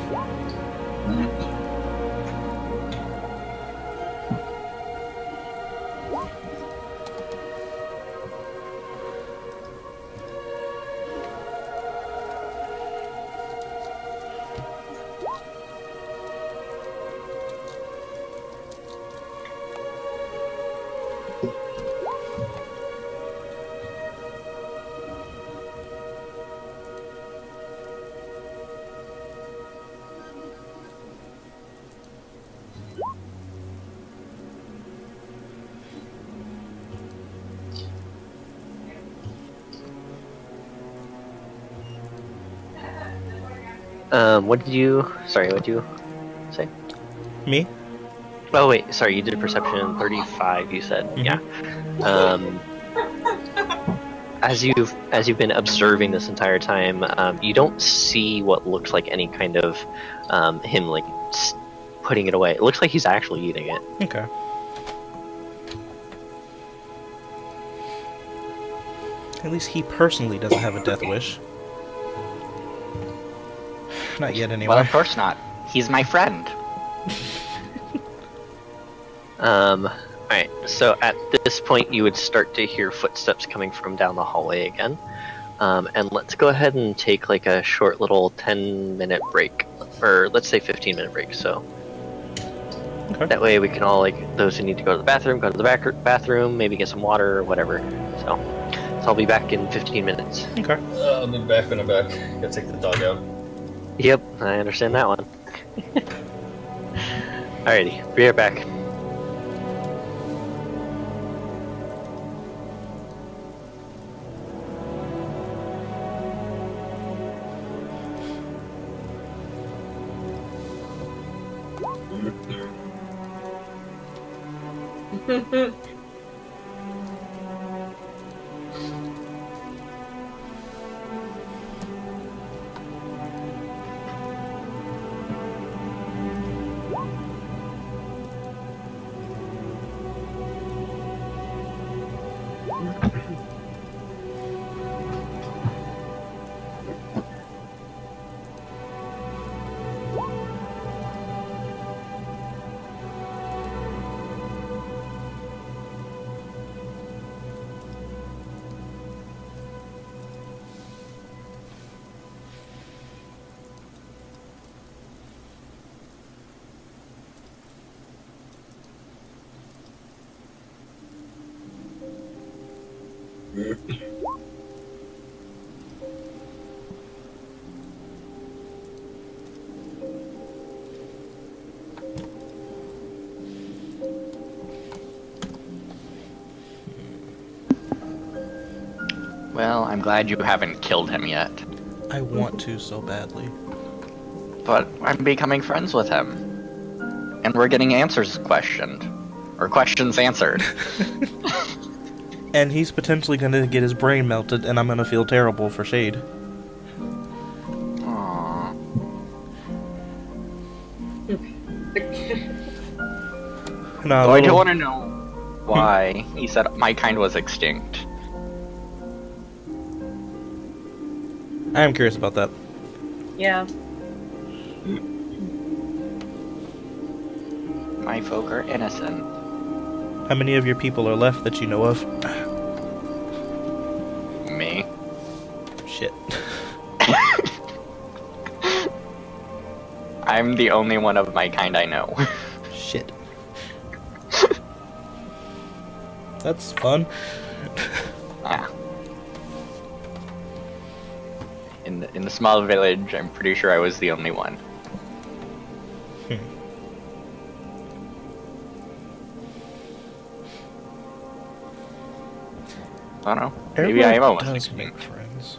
What did you... Sorry, what did you say? Me? Oh, wait, sorry, you did perception 35, you said. Mhm. Yeah. As you've been observing this entire time, you don't see what looks like any kind of him like putting it away. It looks like he's actually eating it. Okay. At least he personally doesn't have a death wish. Not yet, anyway. Well, of course not. He's my friend. Alright, so at this point you would start to hear footsteps coming from down the hallway again. And let's go ahead and take like a short little 10-minute break. Or let's say 15-minute break, so... Okay. That way we can all, like, those who need to go to the bathroom, go to the bathroom, maybe get some water or whatever. So I'll be back in 15 minutes. Okay. I'll be back when I'm back. Gotta take the dog out. Yep, I understand that one. Alrighty, be right back. Well, I'm glad you haven't killed him yet. I want to so badly. But I'm becoming friends with him. And we're getting answers questioned. Or questions answered. And he's potentially gonna get his brain melted, and I'm gonna feel terrible for Shade. Aww. No, So I do want to know why he said my kind was extinct. I am curious about that. Yeah. My folk are innocent. How many of your people are left that you know of? Me. Shit. I'm the only one of my kind I know. Shit. That's fun. Ah. In the small village, I'm pretty sure I was the only one. I don't know. Maybe I am almost does extinct. make friends.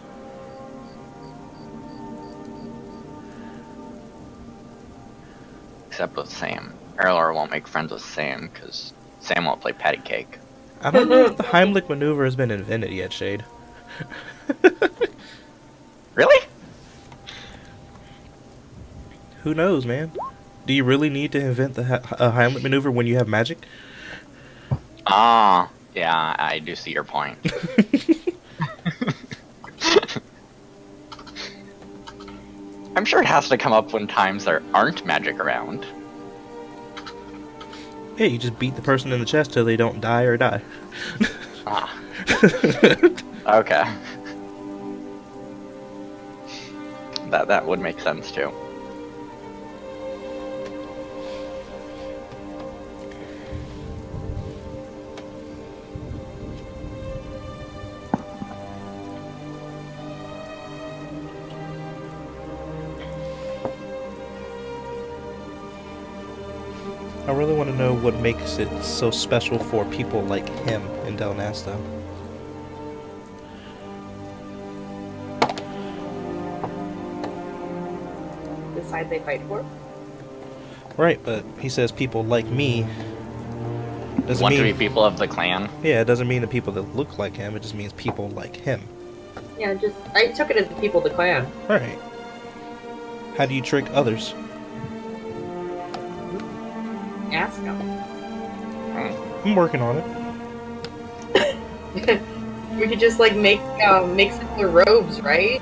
Except with Sam. Error won't make friends with Sam, because Sam won't play patty cake. I don't know if the Heimlich maneuver has been invented yet, Shade. Really? Who knows, man? Do you really need to invent the Heimlich maneuver when you have magic? Ah, yeah, I do see your point. I'm sure it has to come up when times there aren't magic around. Yeah, you just beat the person in the chest till they don't die or die. Ah. Okay. That would make sense too. I really want to know what makes it so special for people like him in Del Nasta. The side they fight for. Right, but he says people like me. Doesn't Want to mean be people of the clan? yeah, it doesn't mean the people that look like him. It just means people like him. Yeah, just I took it as the people of the clan. Right. How do you trick others? Ask them. I'm working on it. We could just like make similar robes, right?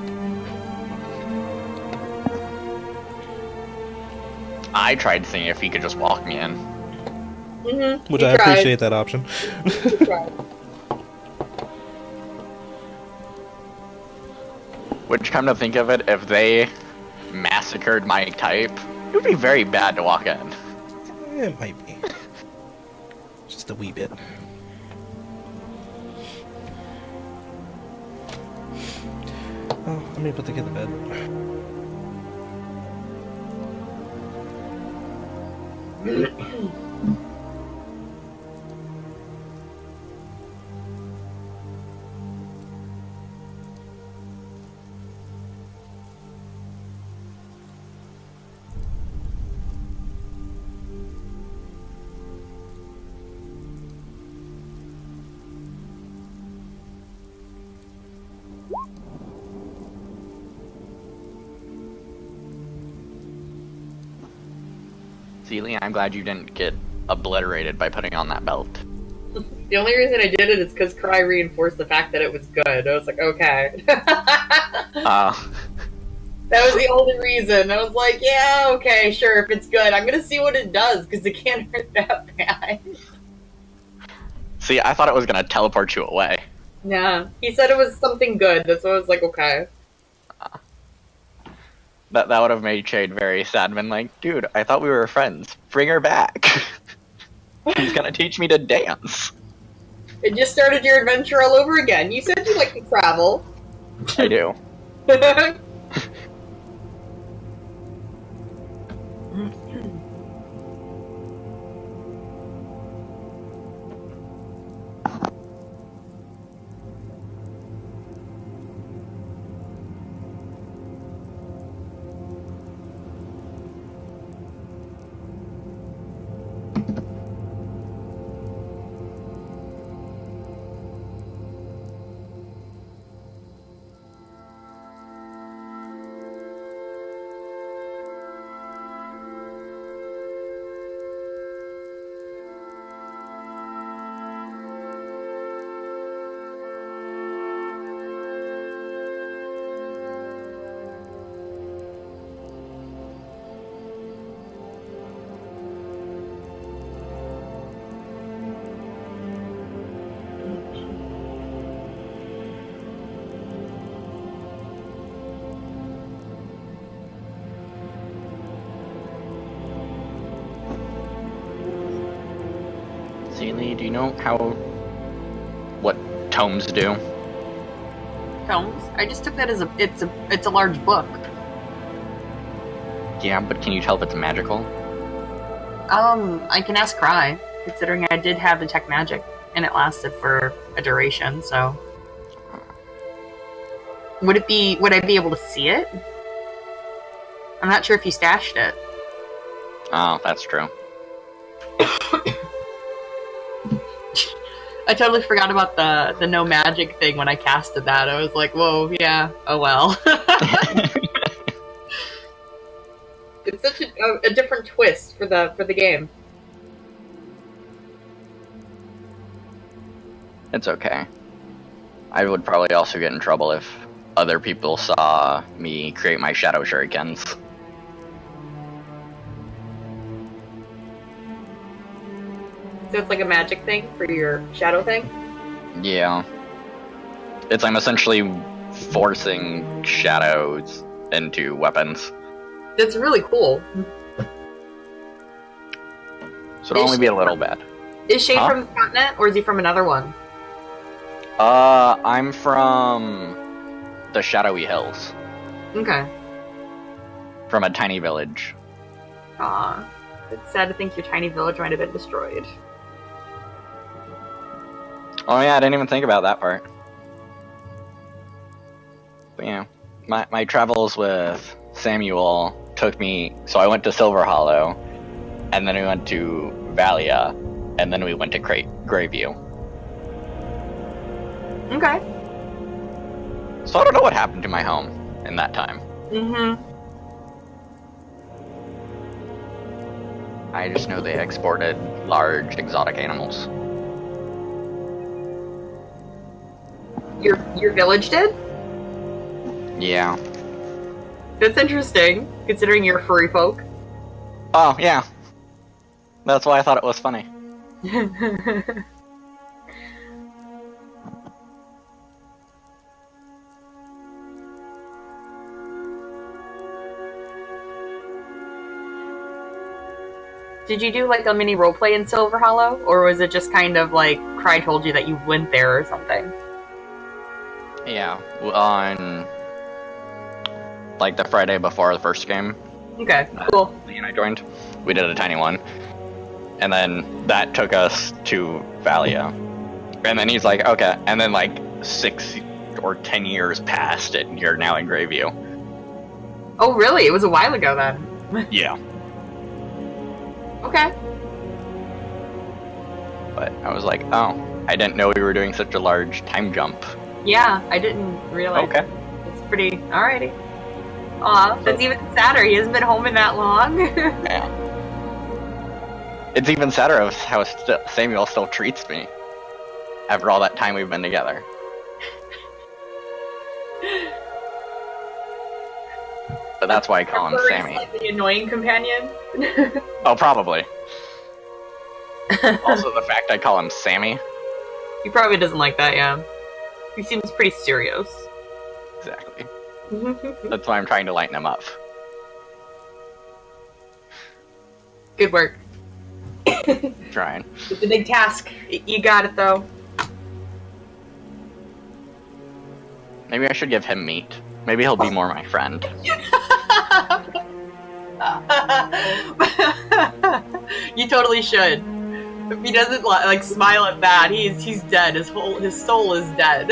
I tried seeing if he could just walk me in. Mm-hmm. Which I appreciate that option. Which, come to think of it, if they massacred my type, it would be very bad to walk in. It might be. Just a wee bit. Oh, let me put the kid to bed. Celia, I'm glad you didn't get obliterated by putting on that belt. The only reason I did it is because Cry reinforced the fact that it was good. I was like, okay. That was the only reason. I was like, yeah, okay, sure, if it's good. I'm gonna see what it does, because it can't hurt that bad. See, I thought it was gonna teleport you away. Nah, he said it was something good. That's why I was like, okay. That would have made Shade very sad and been like, dude, I thought we were friends. Bring her back. He's gonna teach me to dance. It just started your adventure all over again. You said you like to travel. I do. Haley, do you know what tomes do? Tomes? I just took that as it's a large book. Yeah, but can you tell if it's magical? I can ask Cry, considering I did have detect magic, and it lasted for a duration, so. Would I be able to see it? I'm not sure if you stashed it. Oh, that's true. I totally forgot about the no magic thing when I casted that. I was like, whoa, yeah, oh well. It's such a different twist for the game. It's okay. I would probably also get in trouble if other people saw me create my shadow shurikens. So it's like a magic thing for your shadow thing? Yeah. I'm essentially forcing shadows into weapons. That's really cool. So it'll only be a little bit. Is Shade from the continent, or is he from another one? I'm from the Shadowy Hills. Okay. From a tiny village. Aw. It's sad to think your tiny village might have been destroyed. Oh yeah, I didn't even think about that part. But yeah, my travels with Samuel took me, so I went to Silver Hollow, and then we went to Valia, and then we went to Greyview. Okay. So I don't know what happened to my home in that time. Mm-hmm. I just know they exported large exotic animals. Your village did? Yeah. That's interesting, considering you're furry folk. Oh, yeah. That's why I thought it was funny. Did you do like a mini roleplay in Silver Hollow, or was it just kind of like Cry told you that you went there or something? Yeah, on like the Friday before the first game. Okay, cool. Lee and I joined. We did a tiny one, and then that took us to Valia, and then he's like, okay, and then like 6 or 10 years passed, and you're now in Greyview. Oh, really? It was a while ago then. Yeah, Okay. but I was like, oh, I didn't know we were doing such a large time jump. Yeah, I didn't realize. Okay. It's pretty. Alrighty. Aw, that's even sadder. He hasn't been home in that long. Yeah. It's even sadder of how Samuel still treats me after all that time we've been together. But that's why I call him Sammy. Like the annoying companion. Oh, probably. Also, the fact I call him Sammy. He probably doesn't like that, yeah. He seems pretty serious. Exactly. That's why I'm trying to lighten him up. Good work. Trying. It's a big task. You got it, though. Maybe I should give him meat. Maybe he'll be more my friend. You totally should. If he doesn't like smile at that, he's dead. His soul is dead.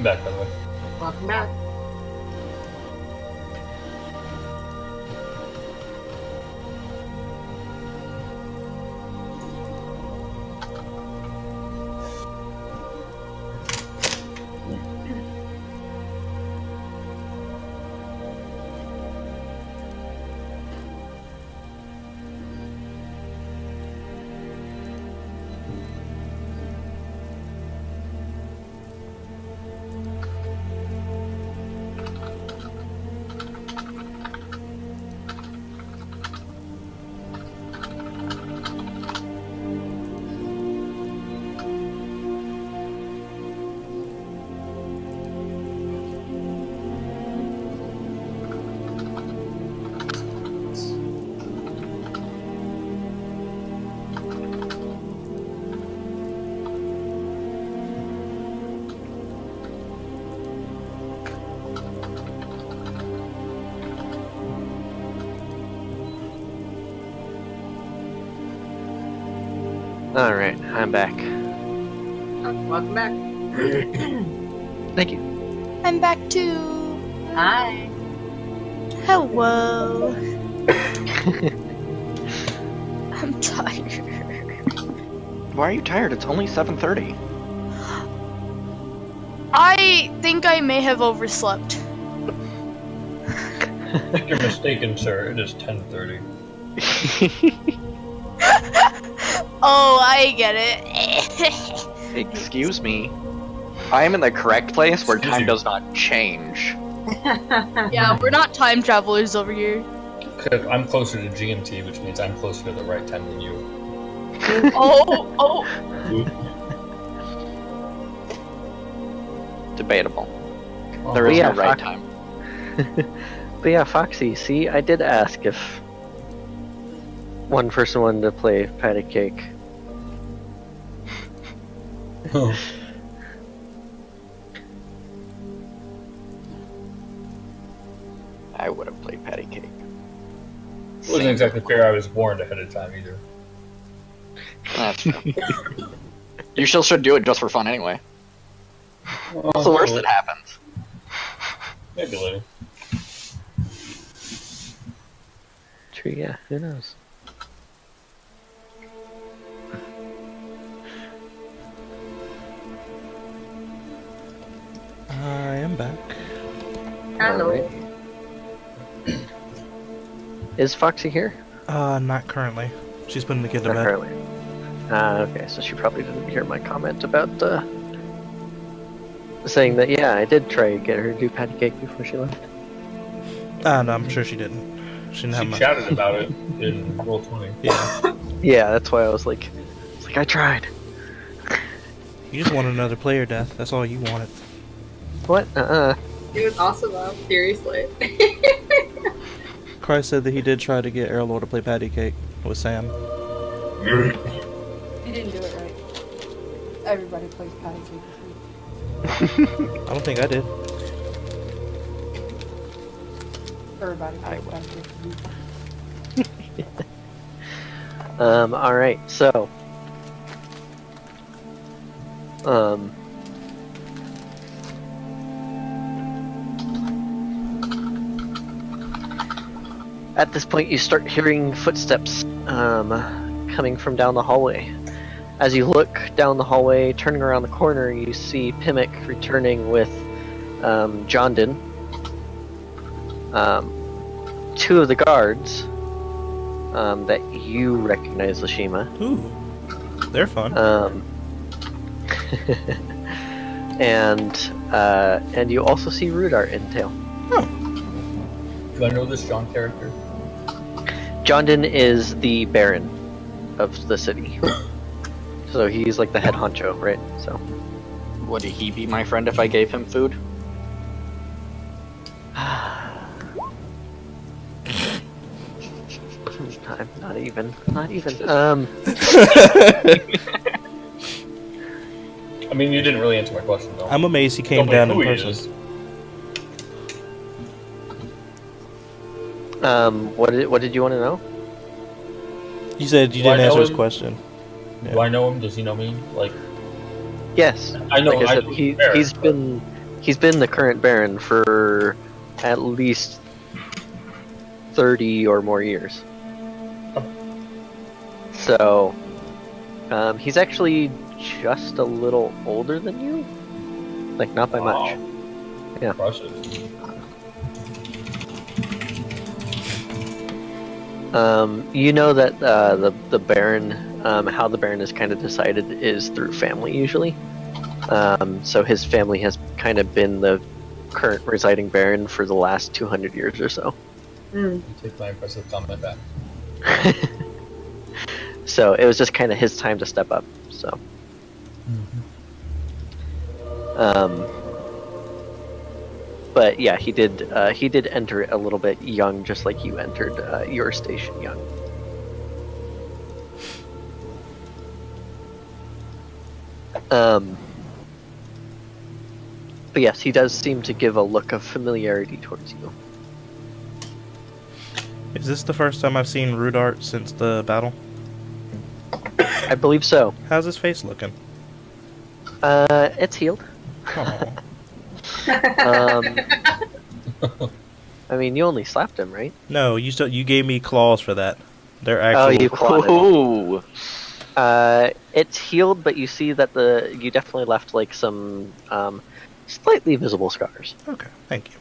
I'm back, by the way. Welcome back. Alright, I'm back. Welcome back. Thank you. I'm back too. Hi. Hello. I'm tired. Why are you tired? It's only 7:30. I think I may have overslept. I think you're mistaken, sir. It is 10:30. Oh, I get it. Excuse me. I am in the correct place where Excuse time you. does not change. Yeah, we're not time travelers over here. I'm closer to GMT, which means I'm closer to the right time than you. Oh. Debatable. Oh, There is yeah, no right fuck. time. But yeah, Foxy, see, I did ask if one person wanted to play patty cake. I would have played patty cake. It wasn't exactly fair I was warned ahead of time either. That's true. You still should do it just for fun anyway. What's the worst that happens? Maybe later. True, yeah, who knows? I am back. Hello. Alright. Is Foxy here? Not currently. She's putting the kid to Not bed. currently. Okay, so she probably didn't hear my comment about saying that, yeah, I did try to get her to do patty cake before she left. No, I'm sure she didn't. She didn't have She my. chatted about it in Roll20. Yeah. Yeah, that's why I was like, I tried. You just wanted another player death. That's all you wanted. What? It was awesome though, seriously. Christ said that he did try to get Errolor to play patty cake with Sam. You didn't do it right. Everybody plays patty cake with me. I don't think I did. Everybody plays patty cake with me. Alright, so. At this point, you start hearing footsteps coming from down the hallway. As you look down the hallway, turning around the corner, you see Pimic returning with Jondin. Two of the guards that you recognize, Lashima. Ooh. They're fun. And you also see Rudart in tail. Do I know this John character? Jondin is the Baron of the city. So he's like the head honcho, right? So Would he be my friend if I gave him food? not even. I mean, you didn't really answer my question though. I'm amazed he came Tell me down in who he person. is. What did you want to know? You said you Do I didn't answer know his him? question. Do I know him? Does he know me? Like, Yes. I know. Like I said, fair, he's but- been he's been the current Baron for at least 30 or more years. So, he's actually just a little older than you. Like, not by much. Yeah. Impressive. You know that the Baron, how the Baron is kind of decided is through family usually. So his family has kind of been the current residing Baron for the last 200 years or so. You take my impressive comment back. So it was just kind of his time to step up. So. But yeah, he did enter it a little bit young, just like you entered your station young. But yes, he does seem to give a look of familiarity towards you. Is this the first time I've seen Rudart since the battle? I believe so. How's his face looking? It's healed. Oh. I mean, you only slapped him, right? No, you gave me claws for that. They're actual. Oh, you clawed him. Ooh. It's healed, but you see that you definitely left like some slightly visible scars. Okay, thank you.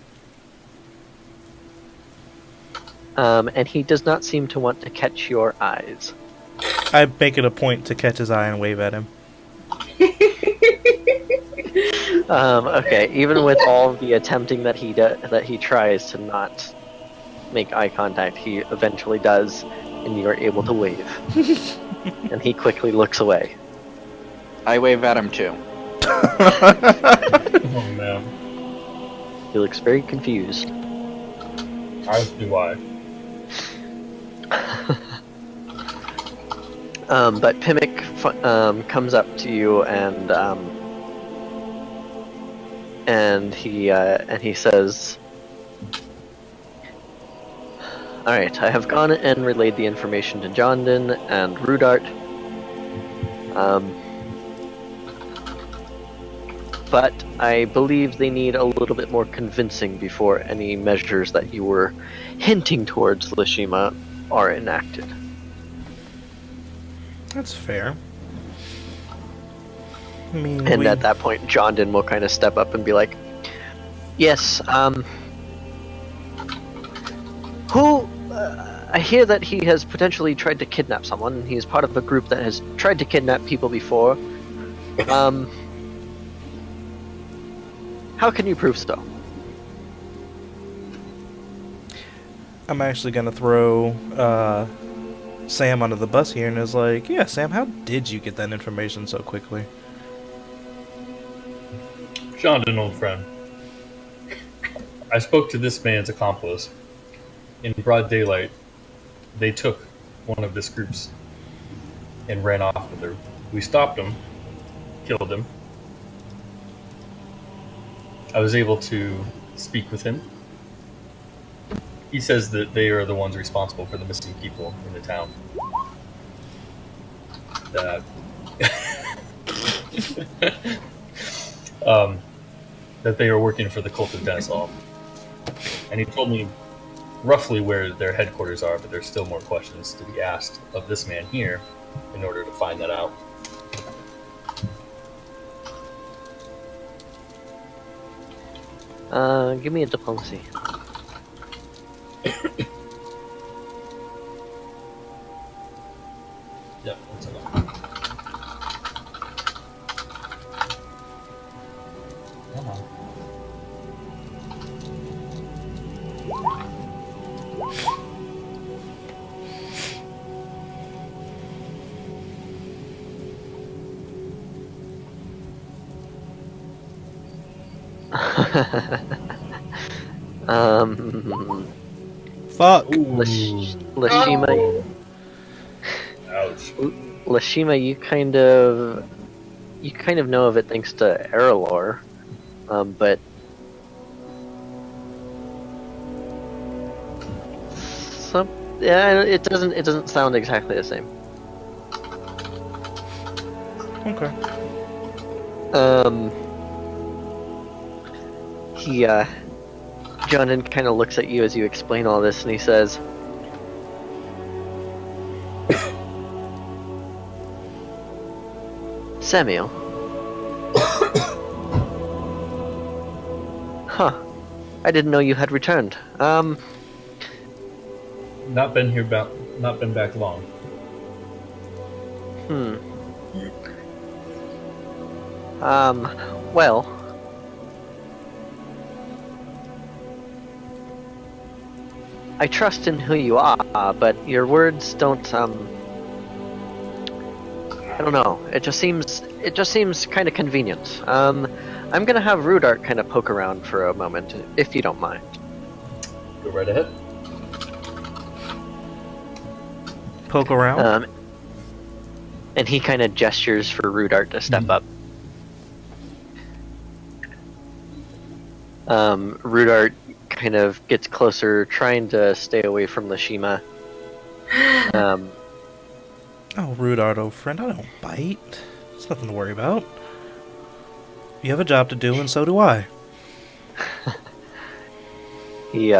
And he does not seem to want to catch your eyes. I make it a point to catch his eye and wave at him. Okay, even with all the attempting that he tries to not make eye contact, he eventually does, and you are able to wave. And he quickly looks away. I wave at him too. Oh man. He looks very confused. As do I. But Pimic comes up to you and he says, "All right, I have gone and relayed the information to Jondin and Rudart. But I believe they need a little bit more convincing before any measures that you were hinting towards Lashima are enacted." That's fair. I mean, And at that point, Jondin will kind of step up and be like, "Yes, I hear that he has potentially tried to kidnap someone. He is part of a group that has tried to kidnap people before. How can you prove so?" I'm actually gonna throw Sam under the bus here and is like, yeah, Sam, how did you get that information so quickly? Jondin, old friend. I spoke to this man's accomplice. In broad daylight, they took one of this group's and ran off with her. We stopped him, killed him. I was able to speak with him. He says that they are the ones responsible for the missing people in the town. That they are working for the cult of Denisol. And he told me roughly where their headquarters are, but there's still more questions to be asked of this man here in order to find that out. Give me a diplomacy. Yeah, that's enough. Come on. Fuck! Lashima, Oh. Ouch. Lashima, you kind of know of it thanks to Errolor, but it doesn't sound exactly the same. Okay. Jonan kind of looks at you as you explain all this, and he says, Samuel. Huh. I didn't know you had returned. Not been back long. Well. I trust in who you are, but your words don't, I don't know. It just seems kind of convenient. I'm gonna have Rudart kind of poke around for a moment, if you don't mind. Go right ahead. Poke around? And he kind of gestures for Rudart to step up. Rudart kind of gets closer, trying to stay away from Lashima. Oh, Rudart, old friend, I don't bite. It's nothing to worry about. You have a job to do, and so do I. He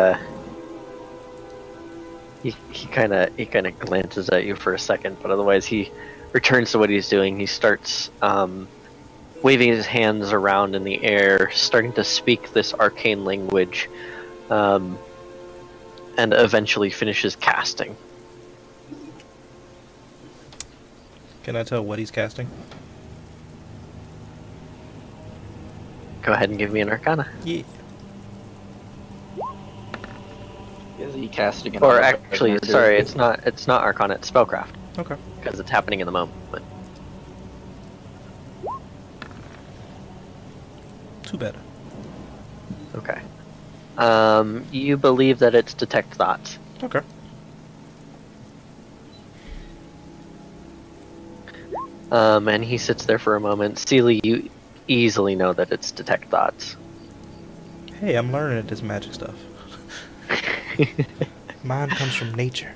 kind of glances at you for a second, but otherwise he returns to what he's doing. He starts waving his hands around in the air, starting to speak this arcane language, and eventually finishes casting. Can I tell what he's casting? Go ahead and give me an Arcana. Yeah. Is he casting it? Or actually, sorry, it's not Arcana, it's Spellcraft. Okay. Because it's happening in the moment. Too bad. Okay. You believe that it's Detect Thoughts. Okay. And he sits there for a moment. Seely, you easily know that it's Detect Thoughts. Hey, I'm learning at this magic stuff. Mine comes from nature.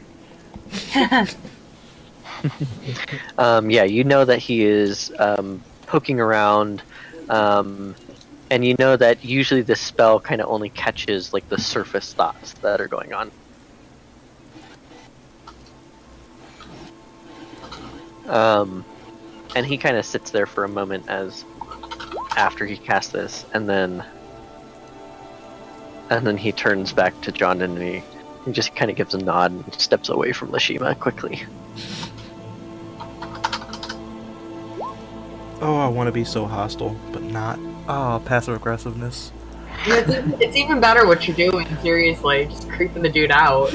Yeah, you know that he is poking around, and you know that usually this spell kind of only catches like the surface thoughts that are going on. And he kind of sits there for a moment after he casts this, and then he turns back to John and he just kind of gives a nod and steps away from Lashima quickly. Oh, I want to be so hostile, but not. Oh, passive aggressiveness. It's even better what you're doing, seriously. Just creeping the dude out.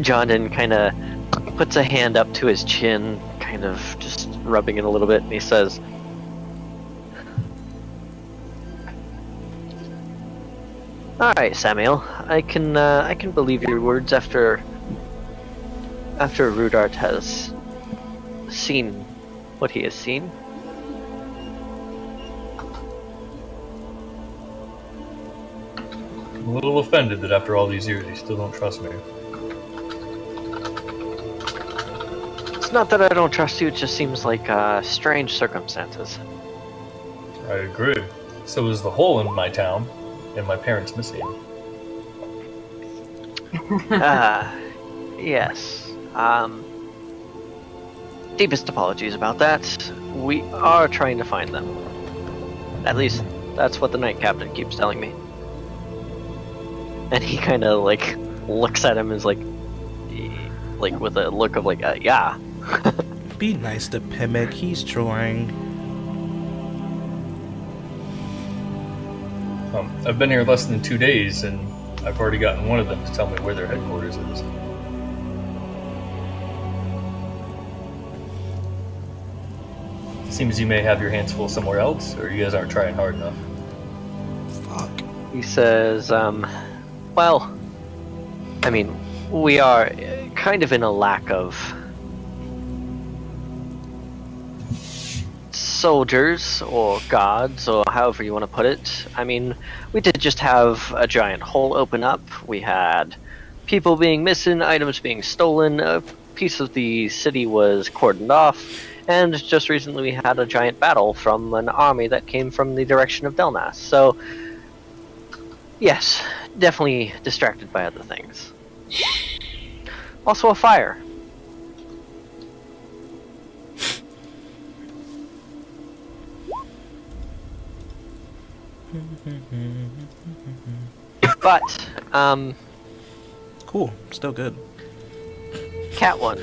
Jondon kind of puts a hand up to his chin, kind of just rubbing it a little bit, and he says, "Alright, Samuel, I can believe your words after Rudart has seen what he has seen." I'm a little offended that after all these years you still don't trust me. It's not that I don't trust you, it just seems like strange circumstances. I agree. So is the hole in my town, and my parents missing. Yes. Deepest apologies about that. We are trying to find them. At least, that's what the Knight Captain keeps telling me. And he kind of, like, looks at him as, like with a look of, like, yeah. Be nice to Pimic, he's trying. I've been here less than 2 days, and I've already gotten one of them to tell me where their headquarters is. Seems you may have your hands full somewhere else, or you guys aren't trying hard enough. Fuck. He says, well, I mean, we are kind of in a lack of soldiers or guards or however you want to put it. I mean, we did just have a giant hole open up. We had people being missing, items being stolen, a piece of the city was cordoned off, And just recently we had a giant battle from an army that came from the direction of Delnas. So, yes, definitely distracted by other things. Also a fire. But, Cool. Still good. Cat one,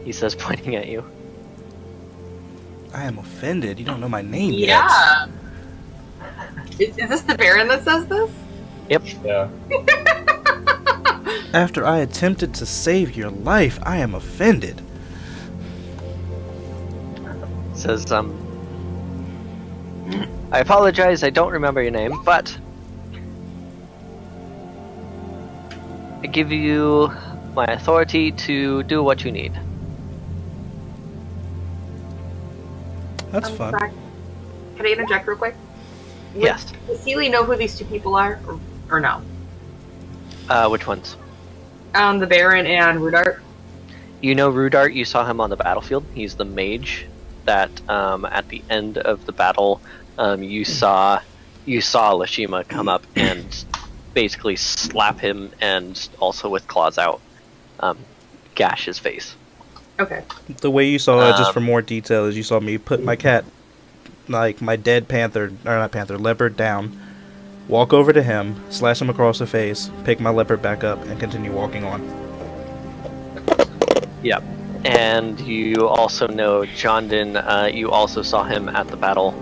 he says, pointing at you. I am offended. You don't know my name yet. Yeah. Is this the Baron that says this? Yep. Yeah. After I attempted to save your life, I am offended. Says, I apologize, I don't remember your name, but I give you my authority to do what you need. That's fun. Sorry. Can I interject real quick? Yes. Does Seely know who these two people are, or no? Which ones? The Baron and Rudart. You know Rudart, you saw him on the battlefield. He's the mage that, at the end of the battle, you saw Lashima come up and basically slap him, and also with claws out, gash his face. Okay. The way you saw it, just for more detail, is you saw me put my cat, like my dead leopard down, walk over to him, slash him across the face, pick my leopard back up, and continue walking on. Yep. And you also know Jondin, you also saw him at the battle.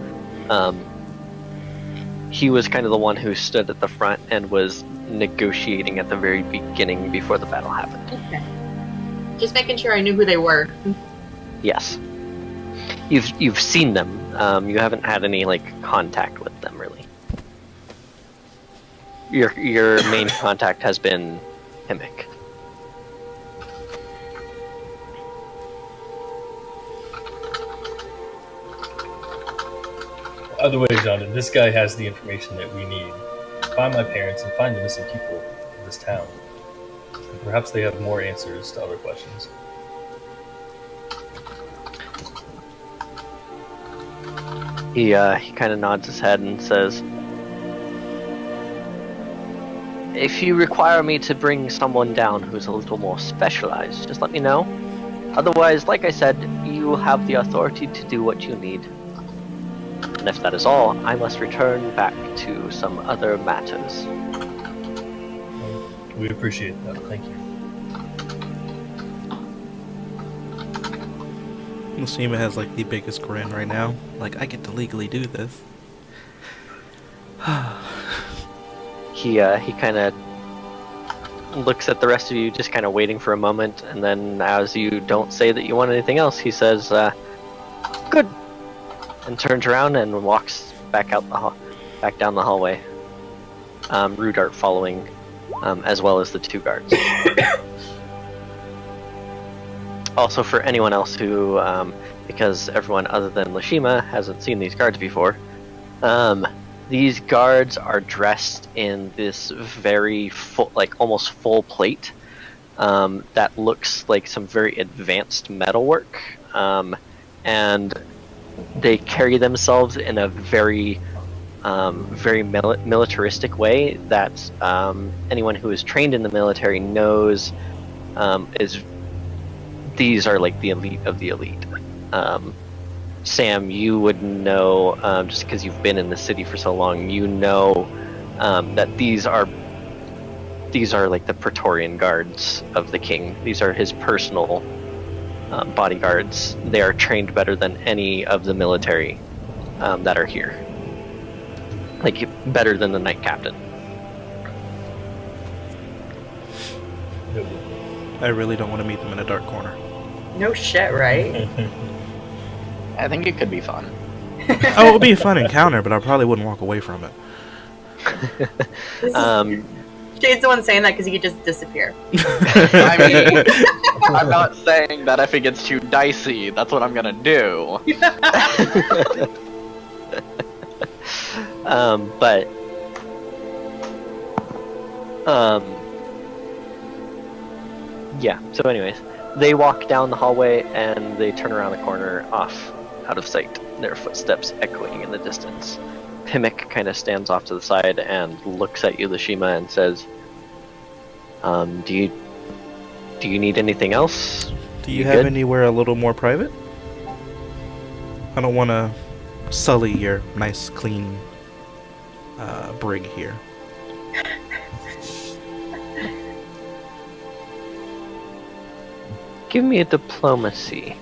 He was kind of the one who stood at the front and was negotiating at the very beginning before the battle happened. Okay. Just making sure I knew who they were. Yes. You've seen them. You haven't had any contact with them really. Your main contact has been Himic. Either way, Jonathan, this guy has the information that we need. Find my parents and find the missing people of this town. And perhaps they have more answers to other questions. He kind of nods his head and says, "If you require me to bring someone down who's a little more specialized, just let me know. Otherwise, like I said, you have the authority to do what you need. And if that is all, I must return back to some other matters." We appreciate that. Thank you. Lashima has the biggest grin right now. I get to legally do this. He kind of looks at the rest of you, just kind of waiting for a moment, and then as you don't say that you want anything else, he says, "Good," and turns around and walks back out back down the hallway. Rudart following, as well as the two guards. Also, for anyone else who, because everyone other than Lashima hasn't seen these guards before, these guards are dressed in this very full, almost full plate, that looks like some very advanced metalwork, and they carry themselves in a very militaristic way that anyone who is trained in the military knows these are the elite of the elite. Sam, you would know, just because you've been in the city for so long, you know that these are the Praetorian guards of the king. These are his personal bodyguards. They are trained better than any of the military that are here. Better than the knight captain. I really don't want to meet them in a dark corner. No shit, right? I think it could be fun. Oh, it would be a fun encounter, but I probably wouldn't walk away from it. Shade's the one saying that because he could just disappear. I mean, I'm not saying that if it gets too dicey, that's what I'm gonna do. But yeah, so anyways, They walk down the hallway and they turn around the corner off out of sight, their footsteps echoing in the distance. Pimic kind of stands off to the side and looks at Ulashima and says, do you need anything else? Do you have good? anywhere a little more private? I don't want to sully your nice, clean brig here. Give me a diplomacy.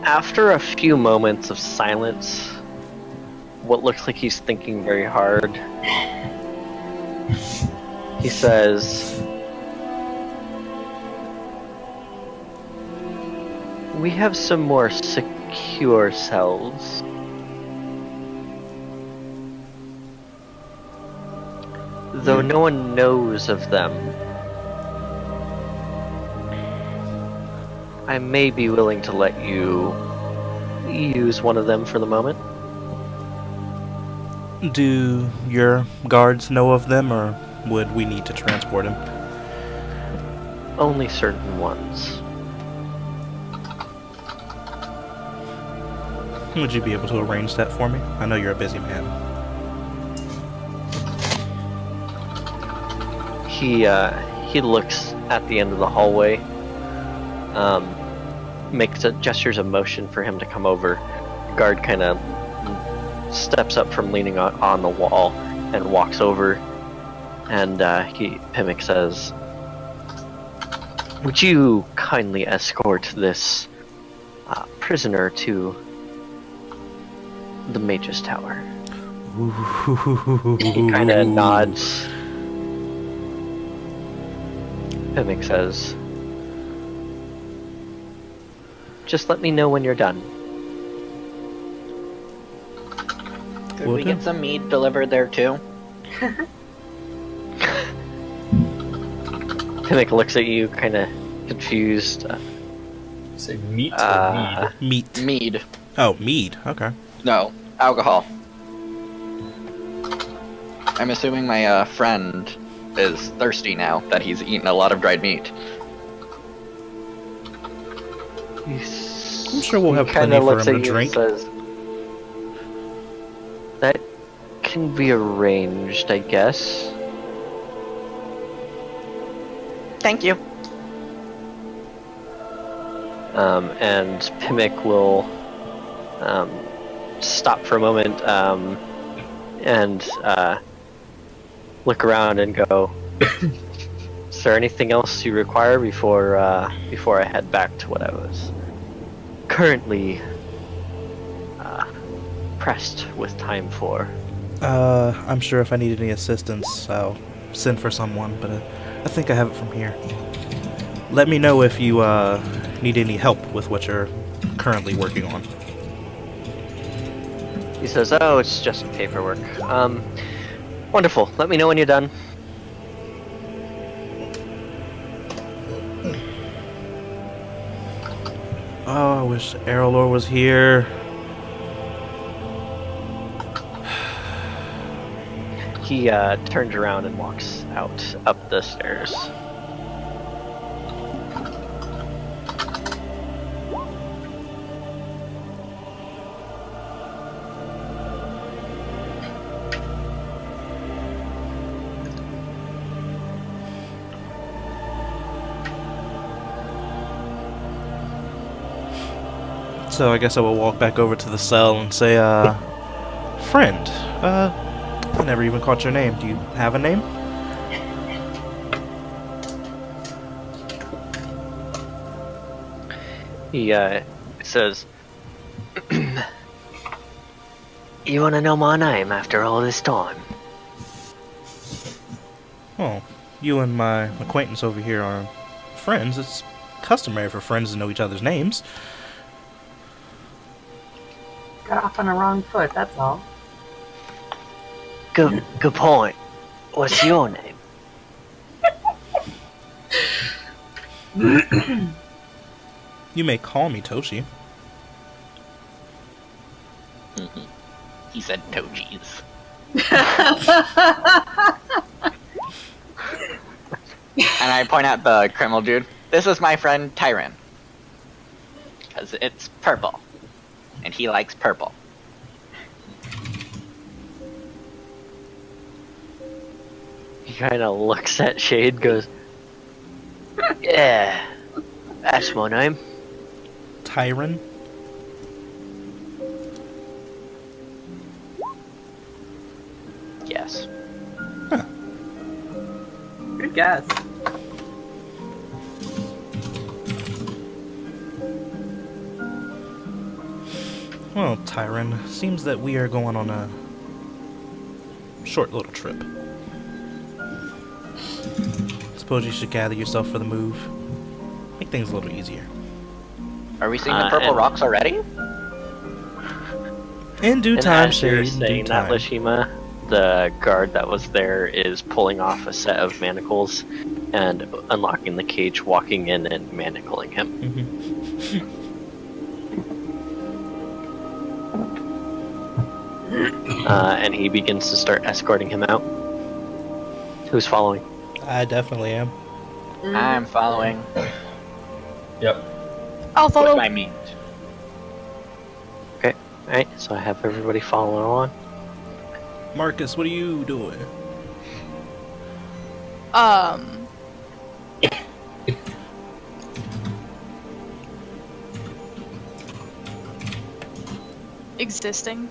After a few moments of silence, what looks like he's thinking very hard, he says, "We have some more secure cells. Though no one knows of them, I may be willing to let you use one of them for the moment." Do your guards know of them, or would we need to transport him? Only certain ones. Would you be able to arrange that for me? I know you're a busy man. He looks at the end of the hallway, makes gestures of motion for him to come over. The guard kind of steps up from leaning on the wall and walks over, and Pimic says, "Would you kindly escort this prisoner to the Mage's Tower?" He kind of nods. Pimic says, "Just let me know when you're done." Could we get some mead delivered there too? Pimic looks at you, kind of confused. Say meat or mead? Meat. Mead. Oh, mead. Okay. No, alcohol. I'm assuming my friend is thirsty now that he's eaten a lot of dried meat. I'm sure we'll have plenty Kinda for looks him at to you drink. and says, "That can be arranged, I guess." Thank you. And Pimic will stop for a moment and look around and go, "Is there anything else you require before I head back to what I was currently pressed with time for?" I'm sure if I need any assistance, I'll send for someone, but I think I have it from here. Let me know if you need any help with what you're currently working on. He says, "Oh, it's just paperwork." Wonderful. Let me know when you're done. Oh, I wish Errolor was here. He turns around and walks out up the stairs. So I guess I will walk back over to the cell and say, friend, I never even caught your name. Do you have a name? He says, "You want to know my name after all this time?" Oh, you and my acquaintance over here are friends. It's customary for friends to know each other's names. Got off on the wrong foot, that's all. Good point. What's your name? You may call me Toshi. He said toe cheese. And I point at the criminal dude. This is my friend Tyron. Because it's purple. And he likes purple. He kind of looks at Shade, goes, "Yeah, that's my name." Tyron? Yes. Good guess. Well, Tyron, seems that we are going on a short little trip. Suppose you should gather yourself for the move. Make things a little easier. Are we seeing the purple rocks already? In due And time, as you're Shade, in saying due that, time. Lashima, the guard that was there is pulling off a set of manacles and unlocking the cage, walking in and manacling him. And he begins to start escorting him out. Who's following? I definitely am. I'm following. Yep. I'll With follow. my meat. Okay, alright, so I have everybody following along. Marcus, what are you doing? Existing.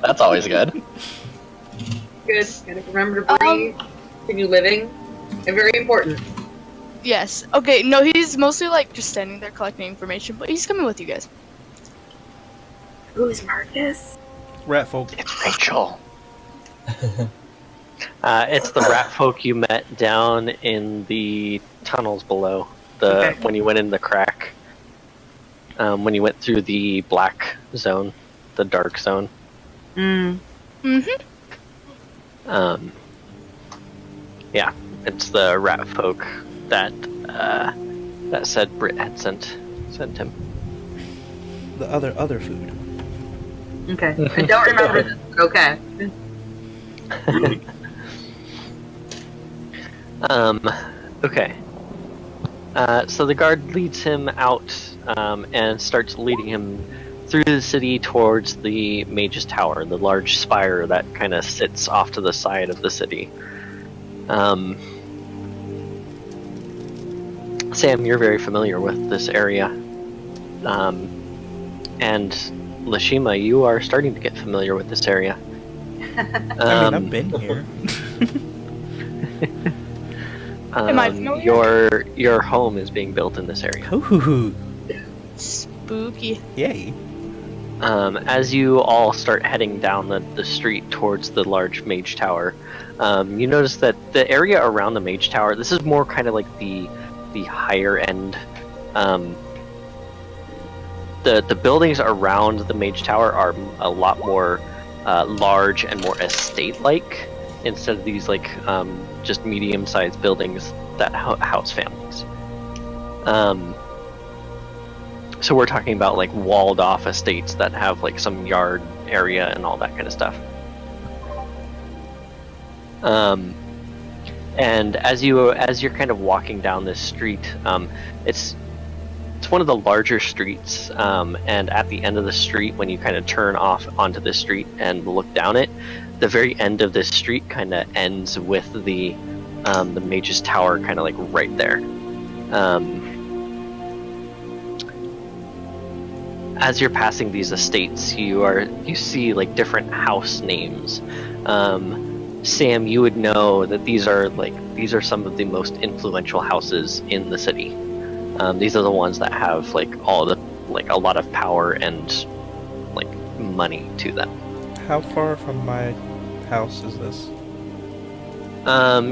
That's always good. Good. Gotta remember to breathe. Continue living. And very important. Yes. Okay, no, he's mostly like just standing there collecting information, but he's coming with you guys. Who's Marcus? Rat folk. It's Rachel. It's the rat folk you met down in the tunnels below. Okay. When you went in the crack. When you went through the black zone, the dark zone. Yeah, it's the rat folk that said Britt had sent him. The other food. Okay. I don't remember this, but okay. Okay. So the guard leads him out and starts leading him through the city towards the Mage's Tower, the large spire that kind of sits off to the side of the city. Sam, you're very familiar with this area. And Lashima, you are starting to get familiar with this area. I mean, I've been here. Am I familiar? Your home is being built in this area. Ooh, Spooky. yay. As you all start heading down the street towards the large Mage Tower, you notice that the area around the Mage Tower, this is more kind of like the higher end. The buildings around the Mage Tower are a lot more large and more estate-like, instead of these like just medium-sized buildings that house families. So we're talking about like walled-off estates that have like some yard area and all that kind of stuff. And as you're kind of walking down this street, it's one of the larger streets, and at the end of the street, when you kind of turn off onto the street and look down it, the very end of this street kind of ends with the Mage's Tower kind of like right there. As you're passing these estates, you see like different house names. Sam, you would know that these are some of the most influential houses in the city. These are the ones that have like a lot of power and like money to them. How far from my house is this?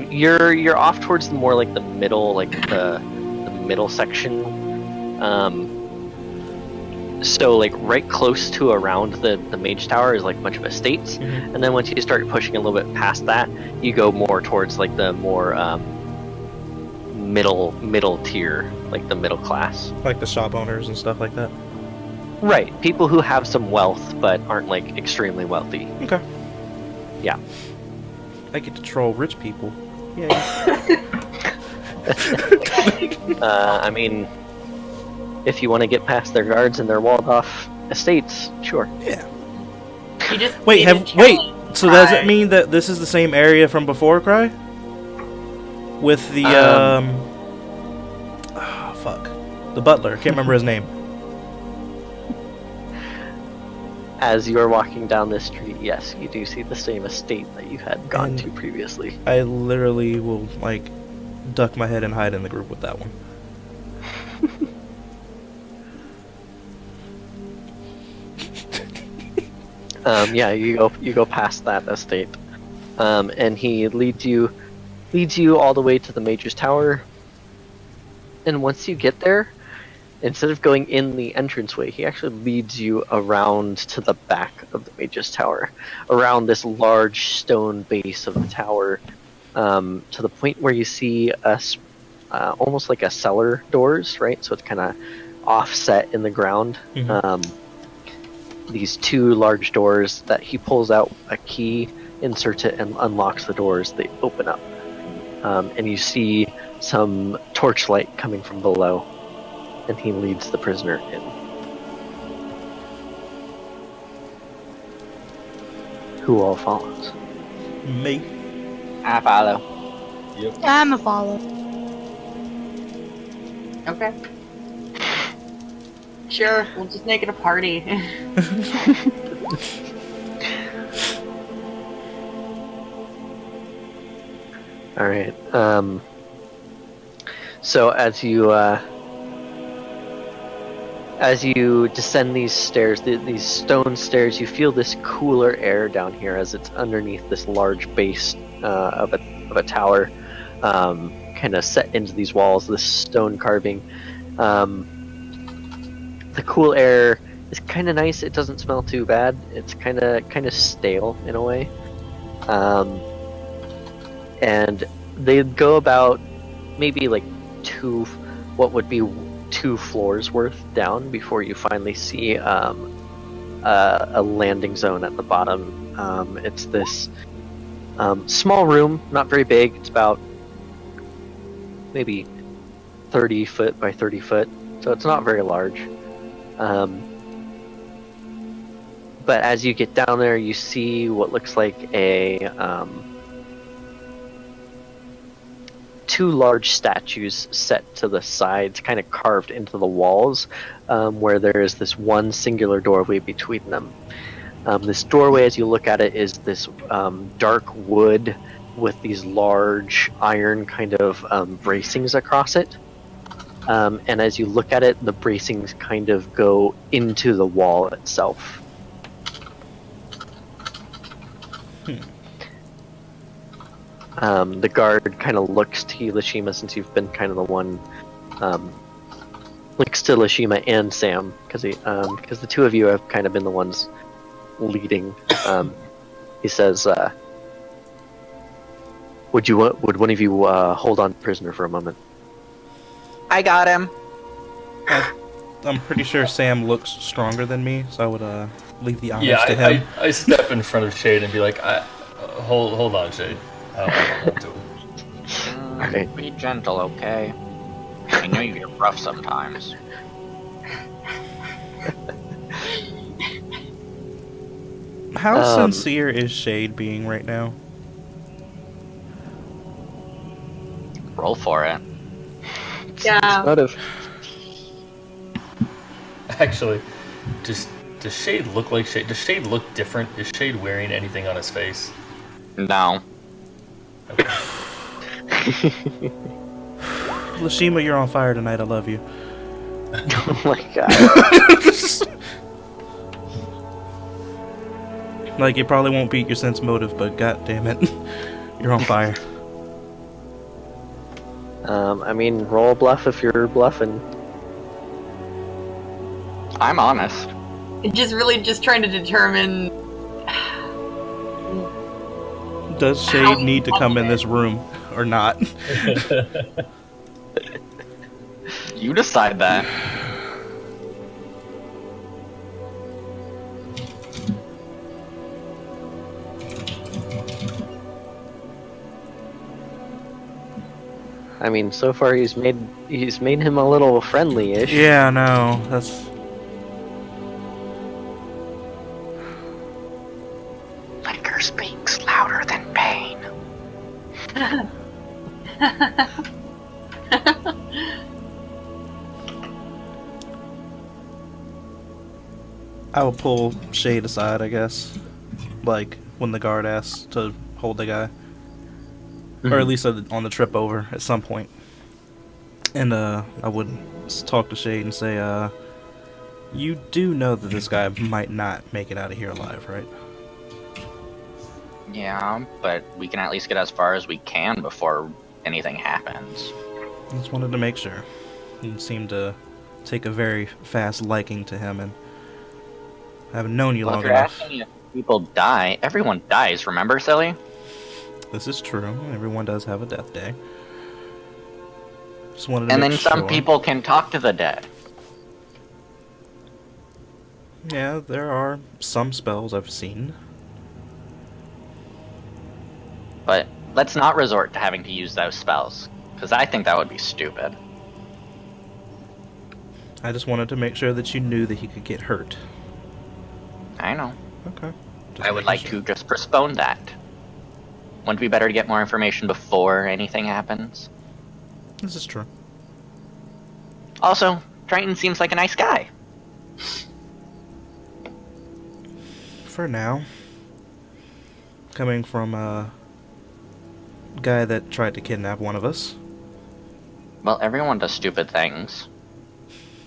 You're off towards the more like the middle, like the middle section. So like right close to around the Mage Tower is like a bunch of estates, and then once you start pushing a little bit past that, you go more towards like the more middle tier, like the middle class. Like the shop owners and stuff like that. Right, people who have some wealth but aren't like extremely wealthy. Okay. Yeah. I get to troll rich people. Yeah. I mean, if you want to get past their guards and their walled-off estates, sure. Yeah. You just Wait, need to challenge so does it Cry. mean that this is the same area from before, Cry? With the, fuck. The butler. Can't remember his name. As you are walking down this street, yes, you do see the same estate that you had gone And- to previously. I literally will, like, duck my head and hide in the group with that one. Yeah, you go past that estate, and he leads you all the way to the Mage's Tower. And once you get there, instead of going in the entranceway, he actually leads you around to the back of the Mage's Tower, around this large stone base of the tower, to the point where you see almost like a cellar doors, right? So it's kind of offset in the ground. These two large doors that he pulls out a key, inserts it, and unlocks the doors. They open up, and you see some torchlight coming from below, and he leads the prisoner in. Who all follows? Me. I follow. Yep. I'm a follow. Okay. Sure, we'll just make it a party. All right. So as you descend these stairs, these stone stairs, you feel this cooler air down here as it's underneath this large base of a tower, kind of set into these walls, this stone carving. The cool air is kind of nice. It doesn't smell too bad. It's kind of stale in a way. And they go about maybe like what would be 2 floors worth down before you finally see a landing zone at the bottom. It's this small room, not very big. It's about maybe 30 foot by 30 foot, so it's not very large. But as you get down there, you see what looks like a 2 large statues set to the sides, kind of carved into the walls, where there is this one singular doorway between them. This doorway, as you look at it, is this dark wood with these large iron kind of bracings across it. And as you look at it, the bracings kind of go into the wall itself. The guard kind of looks to you, Lashima, since you've been kind of the one. Looks to Lashima and Sam because the two of you have kind of been the ones leading. He says, "Would one of you hold on prisoner for a moment?" I got him. I'm pretty sure Sam looks stronger than me, so I would leave the honors to Yeah, him. I step in front of Shade and be like, hold on, Shade. I don't want to. Okay. Be gentle, okay? I know you get rough sometimes. How sincere is Shade being right now? Roll for it. Yeah. Motive. Actually, does Shade look like Shade? Does Shade look different? Is Shade wearing anything on his face? No. Okay. Lashima, you're on fire tonight. I love you. Oh my god. Like, it probably won't beat your sense motive, but god damn it. You're on fire. I mean, roll a bluff if you're bluffing. I'm honest. Just really just trying to determine. Does Shade need to come in this room or not? You decide that. I mean, so far he's made him a little friendly-ish. Yeah, no, that's Liquor speaks louder than pain. I would pull Shade aside, I guess. Like when the guard asks to hold the guy, or at least on the trip over at some point. And I would talk to Shade and say, you do know that this guy might not make it out of here alive, right? Yeah, but we can at least get as far as we can before anything happens. Just wanted to make sure. You seem to take a very fast liking to him, and I haven't known you Well, long if you're enough. asking if people die, everyone dies, remember, silly? This is true. Everyone does have a death day. Just wanted to And make then some sure. people can talk to the dead. Yeah, there are some spells I've seen. But let's not resort to having to use those spells, because I think that would be stupid. I just wanted to make sure that you knew that he could get hurt. I know. Okay. I would like to just postpone that. Wouldn't it be better to get more information before anything happens? This is true. Also, Triton seems like a nice guy. For now. Coming from a guy that tried to kidnap one of us. Well, everyone does stupid things.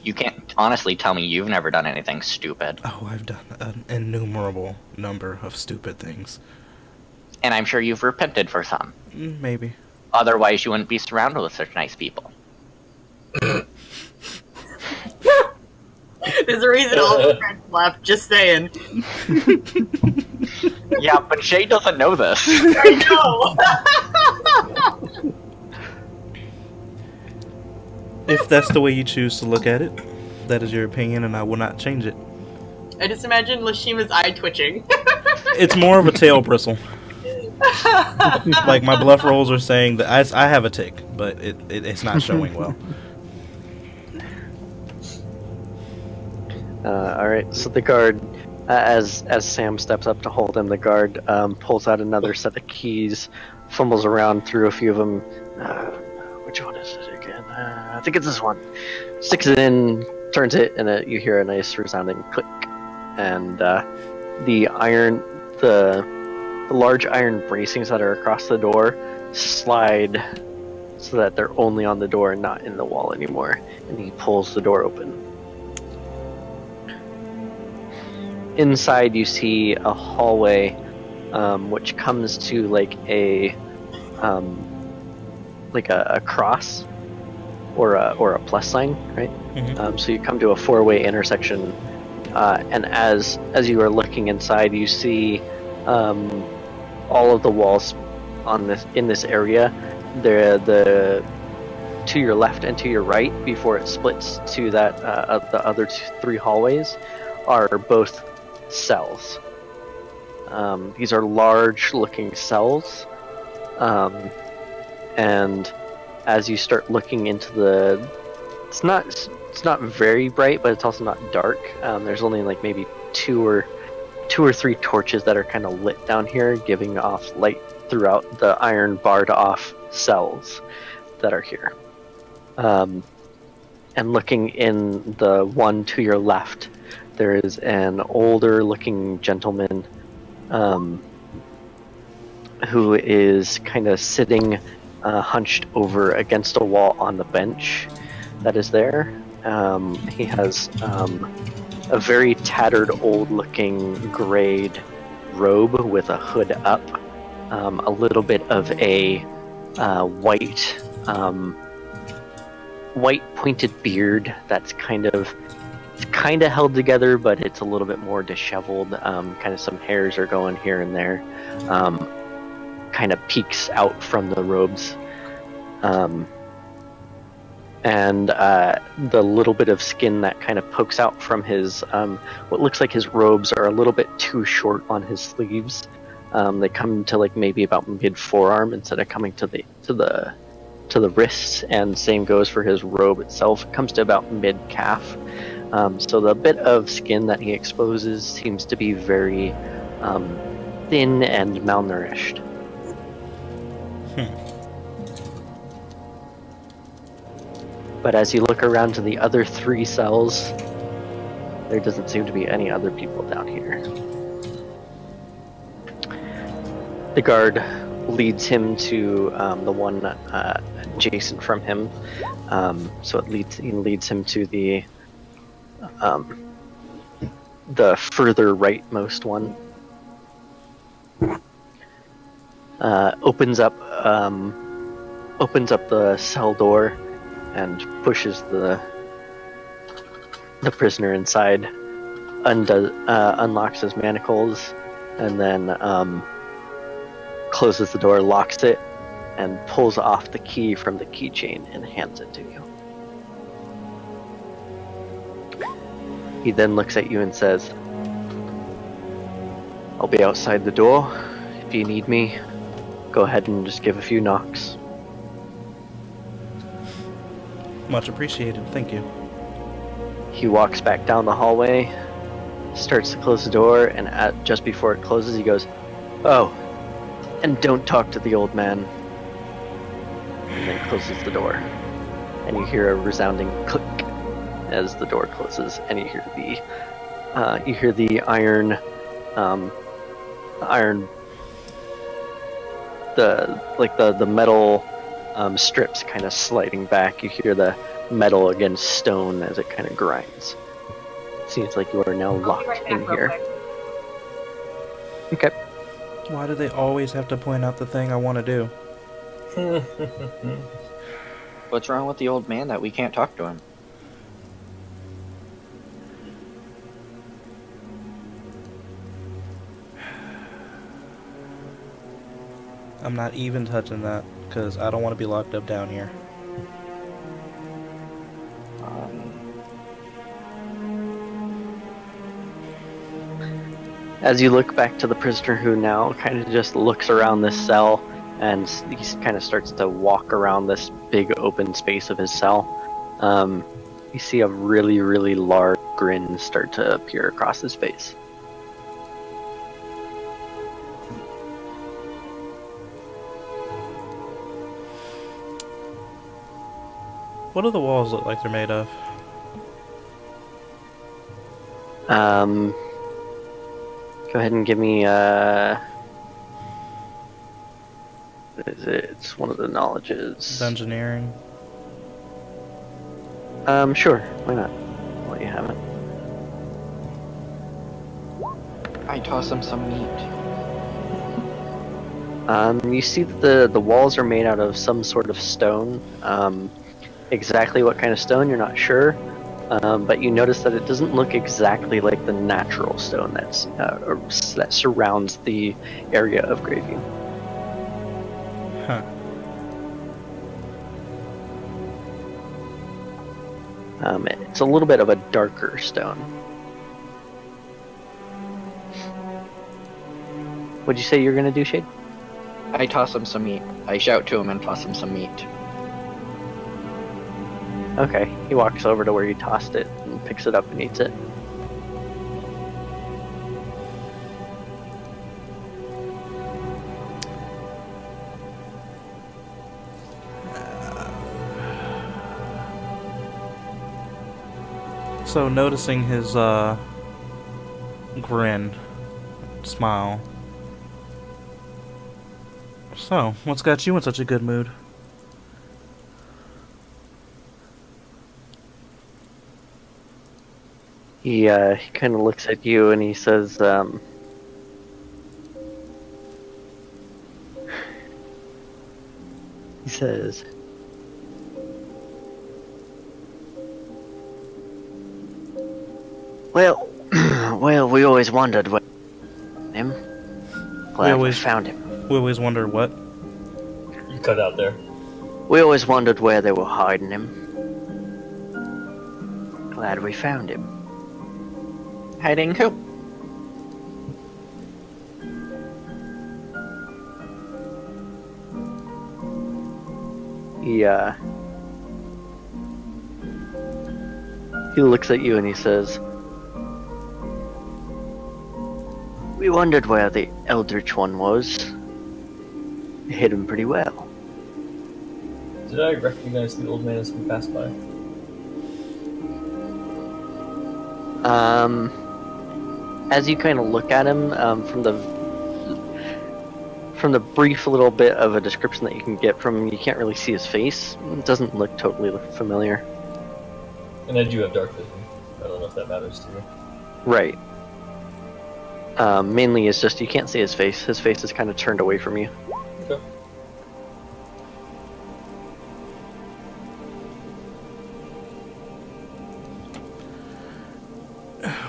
You can't honestly tell me you've never done anything stupid. Oh, I've done an innumerable number of stupid things. And I'm sure you've repented for some. Maybe. Otherwise, you wouldn't be surrounded with such nice people. There's a reason all the friends left, just saying. Yeah, but Shay doesn't know this. I know! If that's the way you choose to look at it, that is your opinion, and I will not change it. I just imagine Lashima's eye twitching. It's more of a tail bristle. Like, my bluff rolls are saying that I have a tick, but it's not showing well. Alright, so the guard, as Sam steps up to hold him, the guard pulls out another set of keys, fumbles around through a few of them. Which one is it again? I think it's this one. Sticks it in, turns it, and you hear a nice resounding click. And the large iron bracings that are across the door slide so that they're only on the door and not in the wall anymore. And he pulls the door open. Inside you see a hallway which comes to like a cross or a plus sign, right? Mm-hmm. So you come to a four-way intersection, and as you are looking inside, you see all of the walls in this area. The to your left and to your right, before it splits to that the other three hallways, are both cells. These are large-looking cells, and as you start looking into it's not very bright, but it's also not dark. There's only like maybe two or three torches that are kind of lit down here, giving off light throughout the iron barred off cells that are here. And looking in the one to your left, there is an older looking gentleman who is kind of sitting hunched over against a wall on the bench that is there. He has a very tattered, old-looking grayed robe with a hood up, a little bit of a white pointed beard that's kind of held together, but it's a little bit more disheveled. Kind of some hairs are going here and there. Kind of peeks out from the robes. and the little bit of skin that kind of pokes out from his what looks like his robes are a little bit too short on his sleeves. They come to like maybe about mid forearm instead of coming to the wrists, and same goes for his robe itself. It comes to about mid calf. So the bit of skin that he exposes seems to be very thin and malnourished. But as you look around to the other 3 cells, there doesn't seem to be any other people down here. The guard leads him to the one adjacent from him. So he leads him to the further rightmost one. Opens up the cell door and pushes the prisoner inside. Unlocks his manacles, and then closes the door, locks it, and pulls off the key from the keychain and hands it to you. He then looks at you and says, "I'll be outside the door. If you need me, go ahead and just give a few knocks." Much appreciated, thank you. He walks back down the hallway, starts to close the door, and just before it closes, he goes, "Oh, and don't talk to the old man." And then closes the door. And you hear a resounding click as the door closes, and you hear the iron, the metal strips kind of sliding back. You hear the metal against stone as it kind of grinds. Seems like you are now locked in here. Okay. Why do they always have to point out the thing I want to do? What's wrong with the old man that we can't talk to him? I'm not even touching that, because I don't want to be locked up down here. As you look back to the prisoner, who now kind of just looks around this cell, and he kind of starts to walk around this big open space of his cell, you see a really, really large grin start to appear across his face. What do the walls look like they're made of? Go ahead and give me it's one of the knowledges. Engineering. Sure, why not? I'll let you have it. I toss him some meat. You see that the walls are made out of some sort of stone. Exactly what kind of stone, you're not sure. But you notice that it doesn't look exactly like the natural stone that surrounds the area of Graveview. Huh. It's a little bit of a darker stone. What'd you say you're gonna do, Shade? I toss him some meat. I shout to him and toss him some meat. Okay, he walks over to where you tossed it and picks it up and eats it. So noticing his grin, smile. So, what's got you in such a good mood? He kind of looks at you and he says, well, well, we always wondered where him. Glad we found him. We always wonder what? You cut out there. We always wondered where they were hiding him. Glad we found him. Hiding who? He looks at you and he says, "We wondered where the Eldritch one was. We hid him pretty well." Did I recognize the old man as we passed by? As you kind of look at him, from the brief little bit of a description that you can get from him, you can't really see his face. It doesn't look totally familiar. And I do have dark vision. I don't know if that matters to you. Right. Mainly it's just you can't see his face. His face is kind of turned away from you. Okay.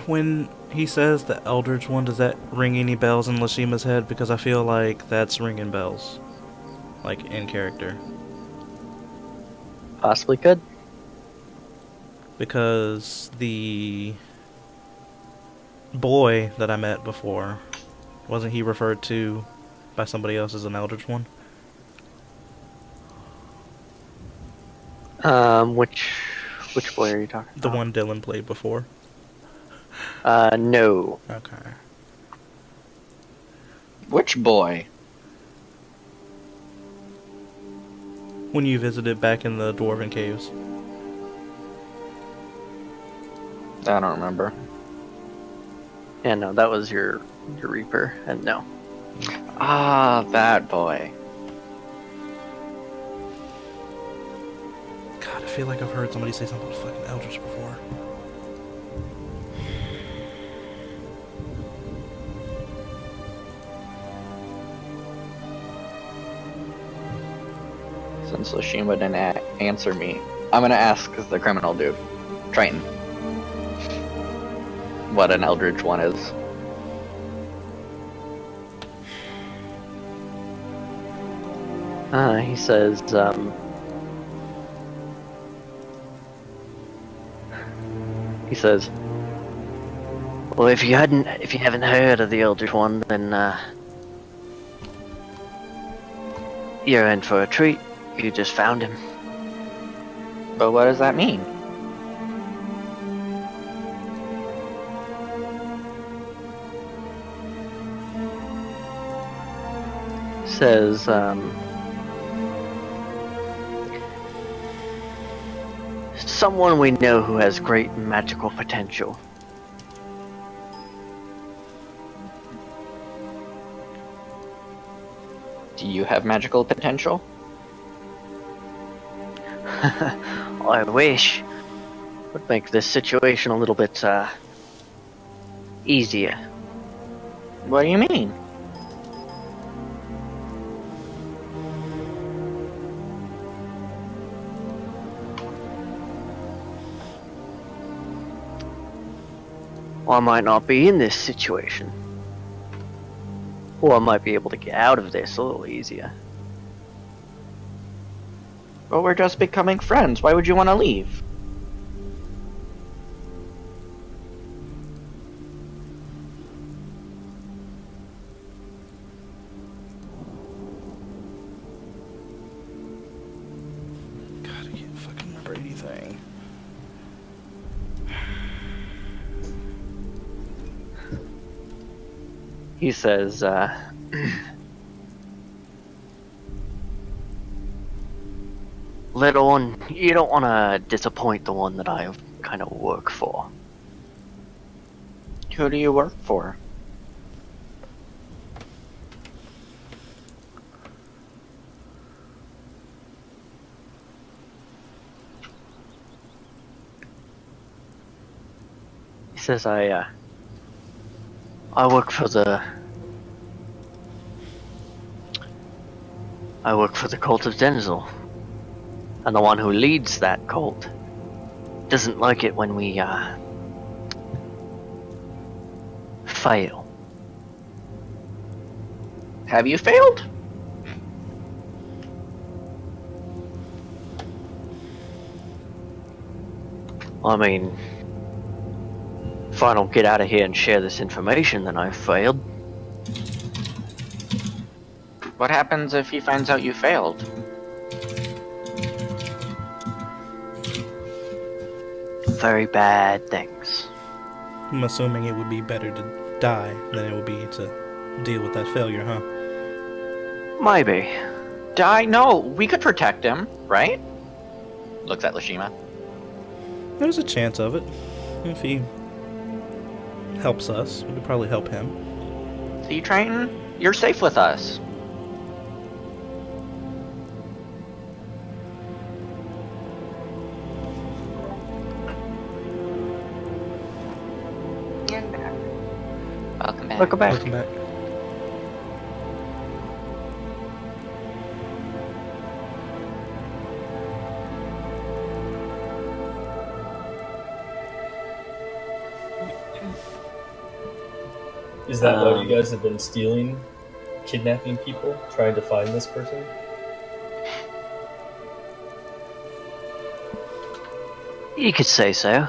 When he says the Eldritch one, does that ring any bells in Lashima's head? Because I feel like that's ringing bells. Like, in character. Possibly could. Because the boy that I met before, wasn't he referred to by somebody else as an Eldritch one? Which boy are you talking The about? one Dylan played before. No. Okay. Which boy? When you visited back in the Dwarven Caves. I don't remember. Yeah, no, that was your Reaper, and no. Ah, that boy. God, I feel like I've heard somebody say something about fucking Eldritch before. Since Lashima didn't answer me, I'm gonna ask the criminal dude, Triton, what an Eldritch one is. He says, well, if you haven't heard of the Eldritch one, then, you're in for a treat. You just found him. But what does that mean? Says, someone we know who has great magical potential. Do you have magical potential? I wish. Would make this situation a little bit, easier. What do you mean? I might not be in this situation. Or I might be able to get out of this a little easier. Well, we're just becoming friends. Why would you want to leave? God, I can't fucking remember anything. He says, little one, you don't want to disappoint the one that I kind of work for. Who do you work for? He says, I work for the cult of Denzel. And the one who leads that cult doesn't like it when we, fail. Have you failed? I mean, If I don't get out of here and share this information, then I've failed. What happens if he finds out you failed? Very bad things. I'm assuming it would be better to die than it would be to deal with that failure, huh? Maybe. Die? No, we could protect him, right? Looks at Lashima. There's a chance of it. If he helps us, we could probably help him. See, Triton? You're safe with us. And back. Welcome back. Welcome back. Welcome back. Is that why you guys have been stealing, kidnapping people, trying to find this person? You could say so.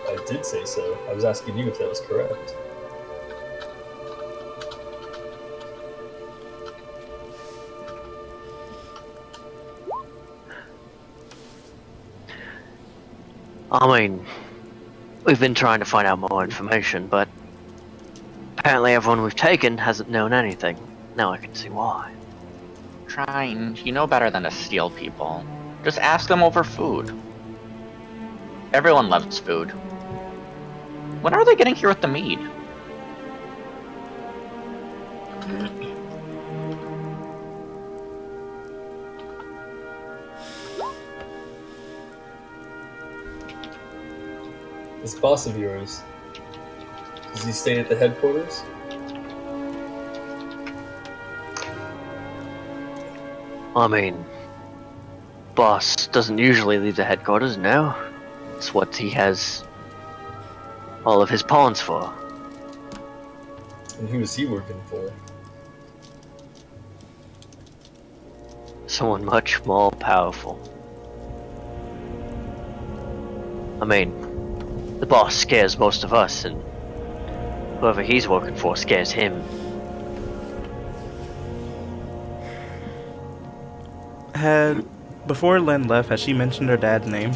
I did say so. I was asking you if that was correct. I mean, we've been trying to find out more information, but apparently everyone we've taken hasn't known anything. Now I can see why. Triton, you know better than to steal people. Just ask them over food. Everyone loves food. When are they getting here with the mead? This boss of yours, does he stay at the headquarters? I mean, boss doesn't usually leave the headquarters, no. It's what he has all of his pawns for. And who is he working for? Someone much more powerful. I mean, the boss scares most of us, and whoever he's working for scares him. Before Len left, has she mentioned her dad's name?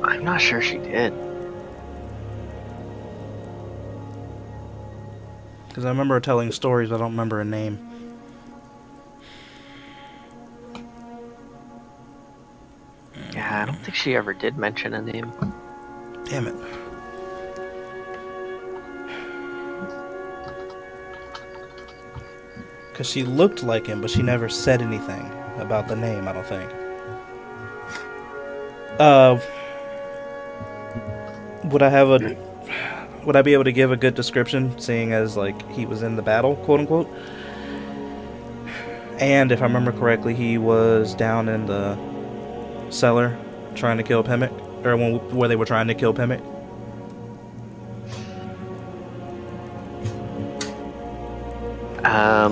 I'm not sure she did. Because I remember her telling stories, but I don't remember her name. Yeah, I don't think she ever did mention a name. Damn it. Because she looked like him, but she never said anything about the name, I don't think. Would I be able to give a good description, seeing as, like, he was in the battle, quote-unquote? And, if I remember correctly, he was down in the cellar trying to kill Pimic, or where they were trying to kill Pimic.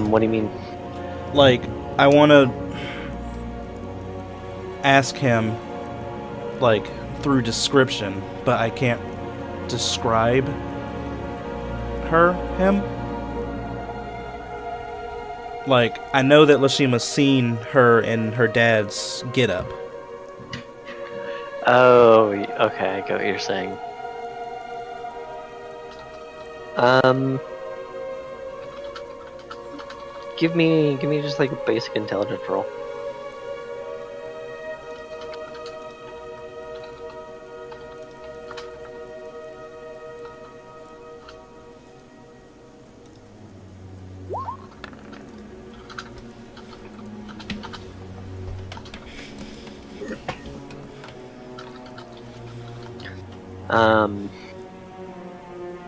What do you mean? Like, I want to ask him, like, through description, but I can't describe him. Like, I know that Lashima's seen her in her dad's getup. Oh, okay, I get what you're saying. Give me just like a basic intelligence roll.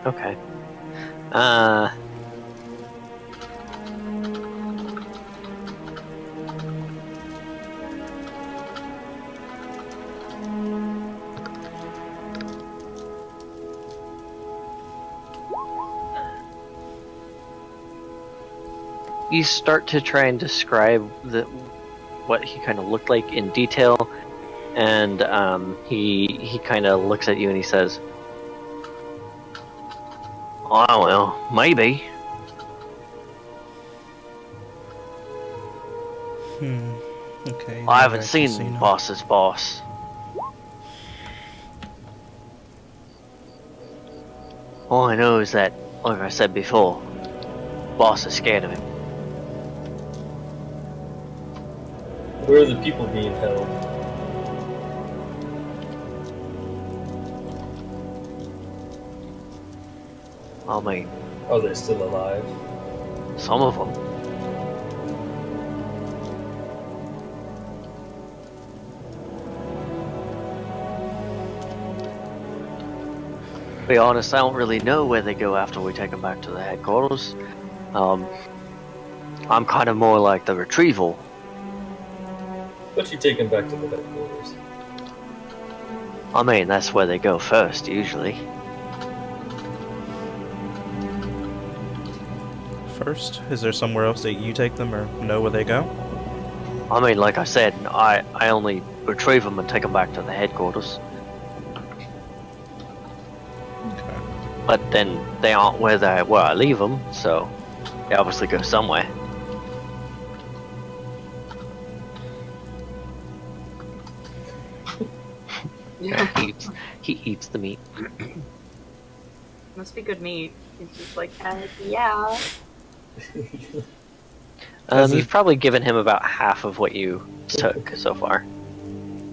Okay. you start to try and describe what he kind of looked like in detail, and he kind of looks at you and he says, "Oh well, maybe." Okay. I haven't seen Boss's boss. All I know is that, like I said before, Boss is scared of him. Where are the people being held? I mean, Are they still alive? some of them. To be honest, I don't really know where they go after we take them back to the headquarters. I'm kind of more like the retrieval. But you take them back to the headquarters. I mean, that's where they go first, usually. First? Is there somewhere else that you take them or know where they go? I mean, like I said, I only retrieve them and take them back to the headquarters. Okay. But then they aren't where I leave them, so they obviously go somewhere. Yeah. He eats the meat. Must be good meat. He's just like, yeah. You've probably given him about half of what you took so far.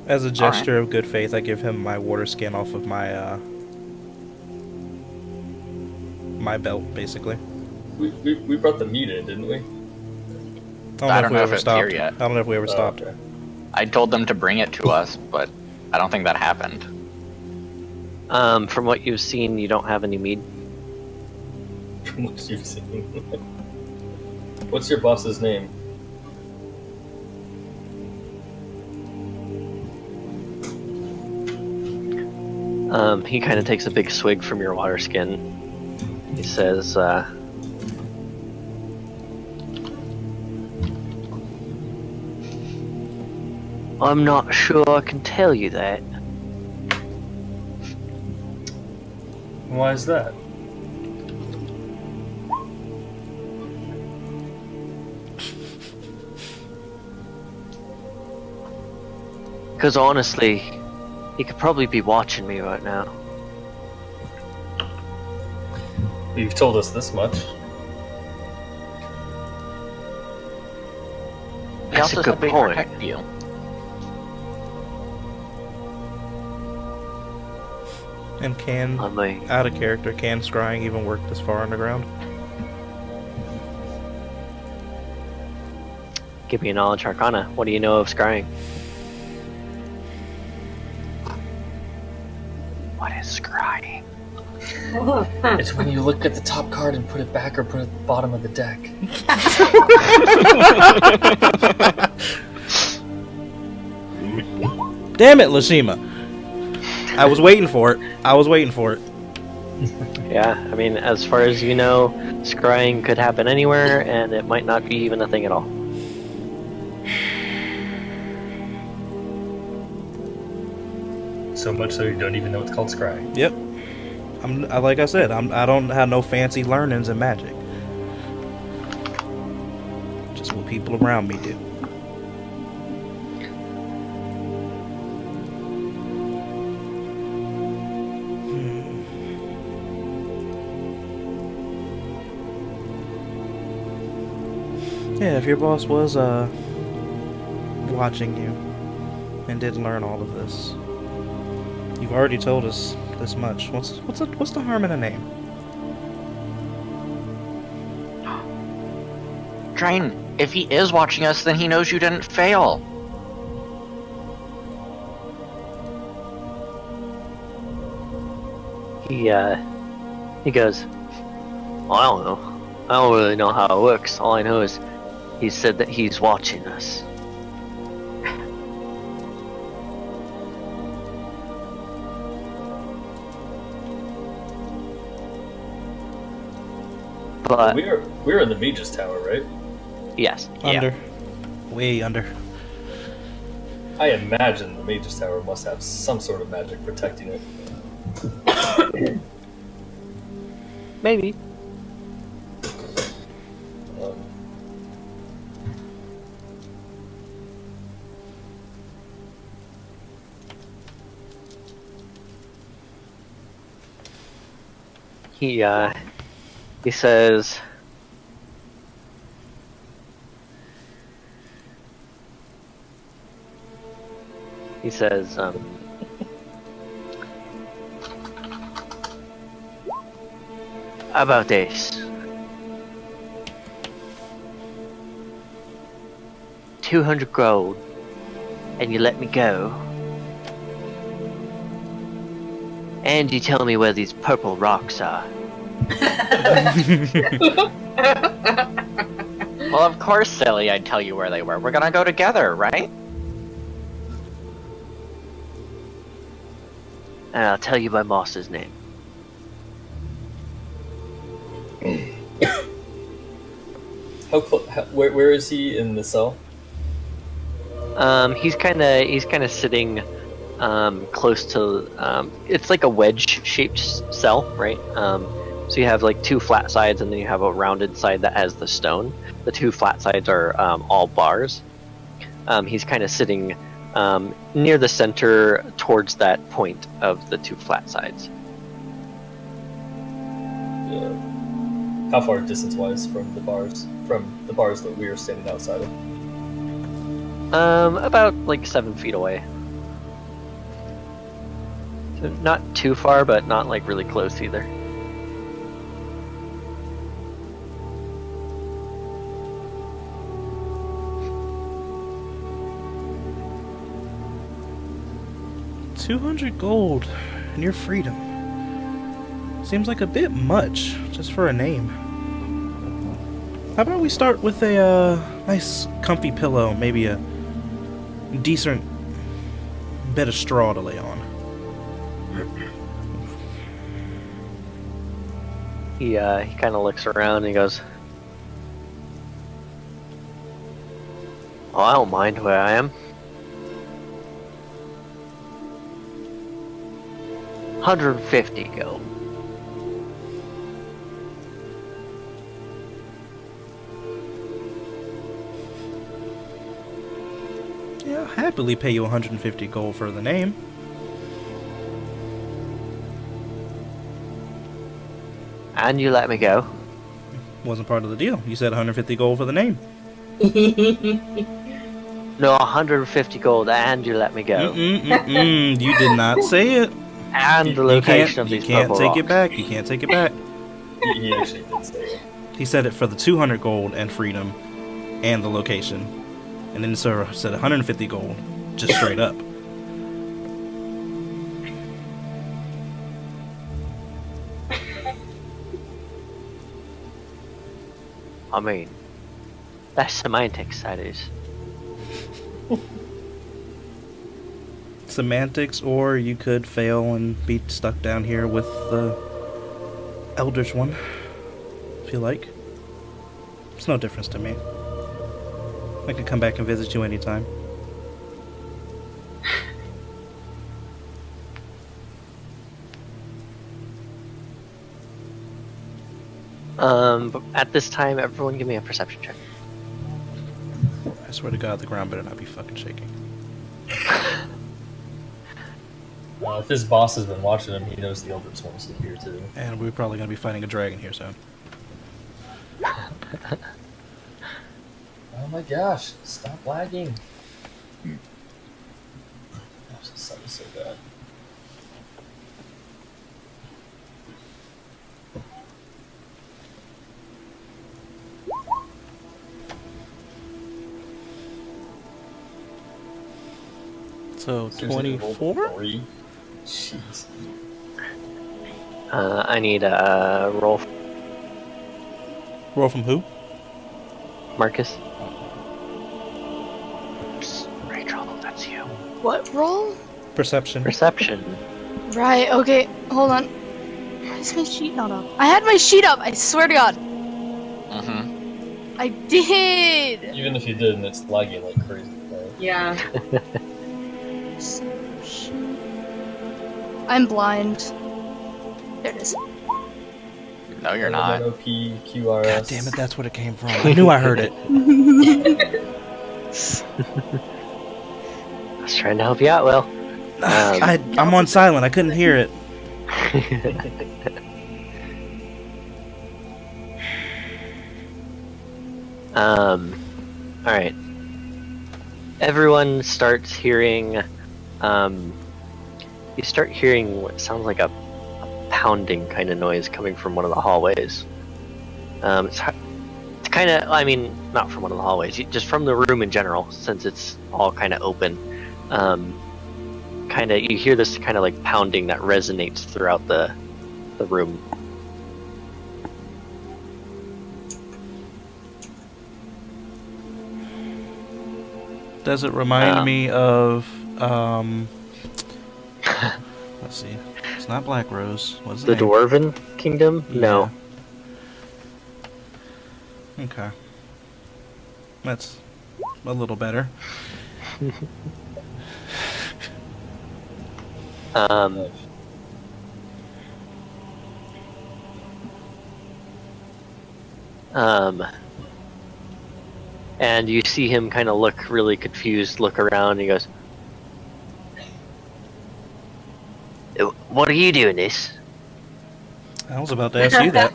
As a gesture of good faith, I give him my water skin off of my my belt, basically. We brought the meat in, didn't we? I don't know if it's here yet. I don't know if we ever stopped. Okay. I told them to bring it to us, but I don't think that happened. From what you've seen, you don't have any meat. From what you've seen. What's your boss's name? He kind of takes a big swig from your water skin. He says, I'm not sure I can tell you that. Why is that? Because honestly, he could probably be watching me right now. You've told us this much. He That's also a good said we point. protect you. And can, I mean, out of character, can scrying even work this far underground? give me a knowledge arcana. What do you know of scrying? What is scrying? It's when you look at the top card and put it back or put it at the bottom of the deck. Damn it, Lashima! I was waiting for it. Yeah, I mean, as far as you know, scrying could happen anywhere, and it might not be even a thing at all. So much so you don't even know it's called scrying. Yep. Like I said, I don't have no fancy learnings in magic. Just what people around me do. Yeah, if your boss was watching you and did learn all of this, you've already told us this much. What's the harm in a name? Drain, if he is watching us, then he knows you didn't fail. He goes, I don't know. I don't really know how it works. All I know is he said that he's watching us. But We were in the Mage's Tower, right? Yes. Under. Way under. I imagine the Mage's Tower must have some sort of magic protecting it. Maybe. Um, He says, how about this? 200 gold, and you let me go. And you tell me where these purple rocks are. Well, of course, silly, I'd tell you where they were. We're gonna go together, right? And I'll tell you my boss's name. where is he in the cell? He's kind of sitting close to. It's like a wedge-shaped cell, right? So you have like two flat sides, and then you have a rounded side that has the stone. The two flat sides are all bars. He's kind of sitting near the center, towards that point of the two flat sides. How far distance-wise from the bars? From the bars that we are standing outside of? About like 7 feet away. So not too far, but not like really close either. $200 gold and your freedom. Seems like a bit much just for a name. How about we start with a nice comfy pillow, maybe a decent bed of straw to lay on. He kind of looks around and he goes, "Oh, I don't mind where I am. 150 gold." Yeah, I'll happily pay you 150 gold for the name. And you let me go. Wasn't part of the deal. You said 150 gold for the name. No, 150 gold and you let me go. You did not say it. And the location of these You can't purple take it rocks. back. You can't take it back. He actually did say it. He said it for the 200 gold and freedom and the location. And then Sir said 150 gold, just straight up. I mean, that's semantics, that is. Semantics, or you could fail and be stuck down here with the Eldritch one, if you like. It's no difference to me. I can come back and visit you anytime. But at this time, everyone give me a perception check. I swear to God, the ground better not be fucking shaking. If his boss has been watching him, he knows the Eldritch one's here too. And we're probably going to be fighting a dragon here soon. Oh my gosh, stop lagging. Gosh, this sucks so bad. So, Seriously, 24? 3? Jeez. I need a roll. Roll from who? Marcus. Rachel, that's you. What roll? Perception. Perception. Right, okay, hold on. Why is my sheet not up? I had my sheet up, I swear to God. Mm-hmm. I did! Even if you didn't, it's lagging like crazy. Right? Yeah. I'm blind. There it is. No, you're not. OP, QRS. God damn it, that's what it came from. I knew I heard it. I was trying to help you out, Will. I'm on silent. I couldn't hear it. Alright. Everyone starts hearing, you start hearing what sounds like a pounding kind of noise coming from one of the hallways. It's kind of, I mean, not from one of the hallways, just from the room in general, since it's all kind of open. Kind of, you hear this kind of like pounding that resonates throughout the room. Does it remind me of, let's see. It's not Black Rose. What's The name? Dwarven Kingdom? Yeah. No. Okay. That's a little better. And you see him kind of look really confused, look around, and he goes, "What are you doing this?" I was about to ask you that.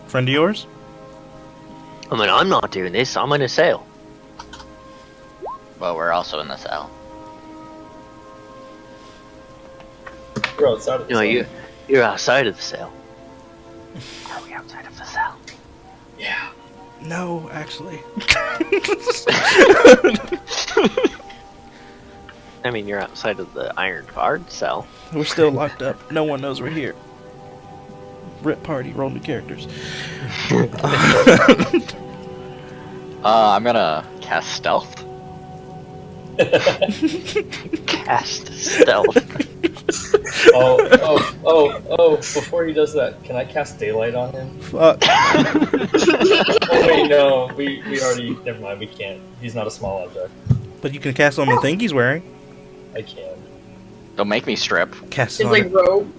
Friend of yours? I mean, I'm not doing this, I'm in a sail. Well, we're also in the cell. We're outside of the No, cell. you're outside of the sail. Are we outside of the cell? Yeah. No, actually. I mean, you're outside of the Iron Guard cell. We're still locked up. No one knows we're here. Rip party, roll new characters. I'm gonna cast stealth. Cast stealth. Oh, before he does that, can I cast daylight on him? Fuck. Oh wait, no, we already, never mind, we can't. He's not a small object. But you can cast on the thing he's wearing. I can. Don't make me strip. Cast His on like it. robe.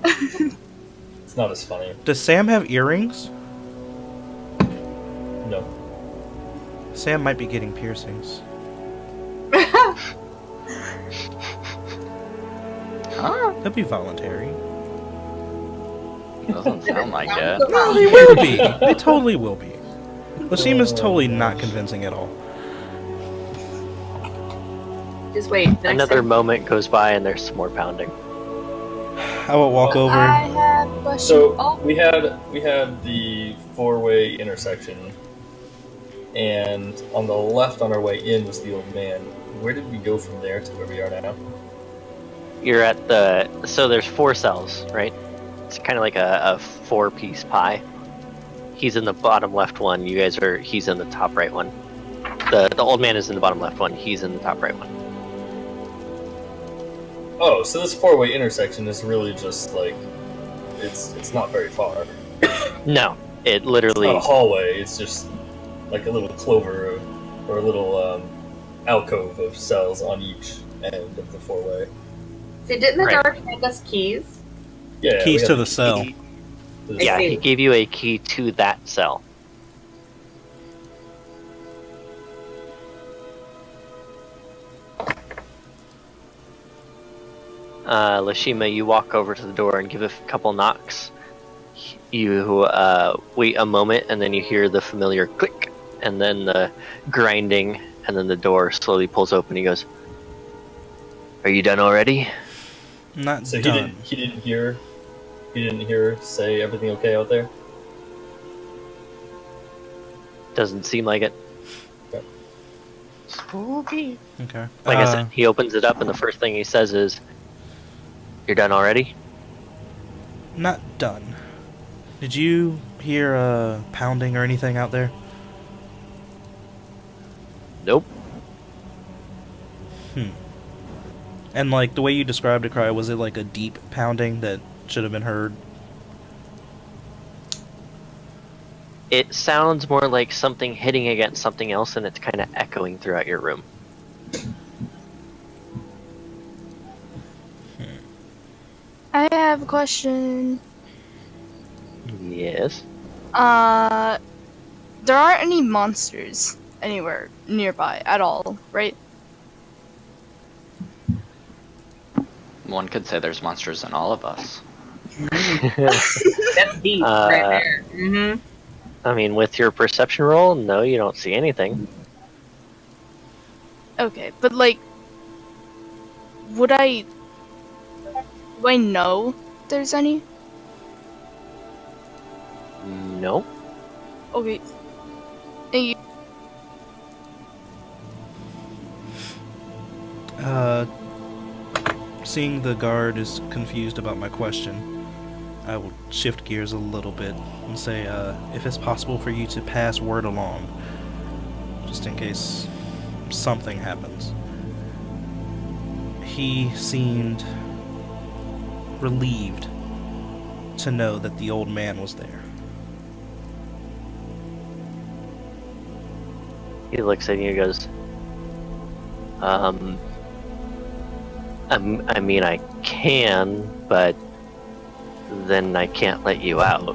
It's not as funny. Does Sam have earrings? No. Sam might be getting piercings. Huh? That'd be voluntary. Doesn't sound like it. No, they will be. They totally will be. Lashima's totally not convincing at all. Just wait. Next Another time. moment goes by and there's some more pounding. I will walk over. I have a question. So Oh, we had the four-way intersection, and on the left on our way in was the old man. Where did we go from there to where we are now? You're at the, so there's 4 cells, right? It's kind of like a 4-piece pie. He's in the bottom left one. He's in the top right one. The old man is in the bottom left one. He's in the top right one. Oh, so this four-way intersection is really just like it's not very far. No, it It's literally. not a hallway. It's just like a little clover or a little alcove of cells on each end of the four-way. So didn't the Right. dark hand us keys? Yeah, Keys we to got the cell. to the Yeah, see. he gave you a key to that cell. Lashima, you walk over to the door and give a couple knocks. You wait a moment, and then you hear the familiar click, and then the grinding, and then the door slowly pulls open. He goes, "Are you done already?" Not So done. he didn't hear say everything okay out there? Doesn't seem like it. Spooky. Okay. Like I said, he opens it up, and the first thing he says is, "You're done already?" Not done. Did you hear pounding or anything out there? Nope. And like the way you described it, Cry, was it like a deep pounding that should have been heard? It sounds more like something hitting against something else, and it's kind of echoing throughout your room. I have a question. Yes. There aren't any monsters anywhere nearby at all, right? One could say there's monsters in all of us. That's deep right there. Mm-hmm. I mean, with your perception roll, no, you don't see anything. Okay, but like, do I know there's any? No. Okay. And you- Seeing the guard is confused about my question, I will shift gears a little bit and say, if it's possible for you to pass word along, just in case something happens. He seemed relieved to know that the old man was there. He looks at you and goes, I mean, I can, but then I can't let you out.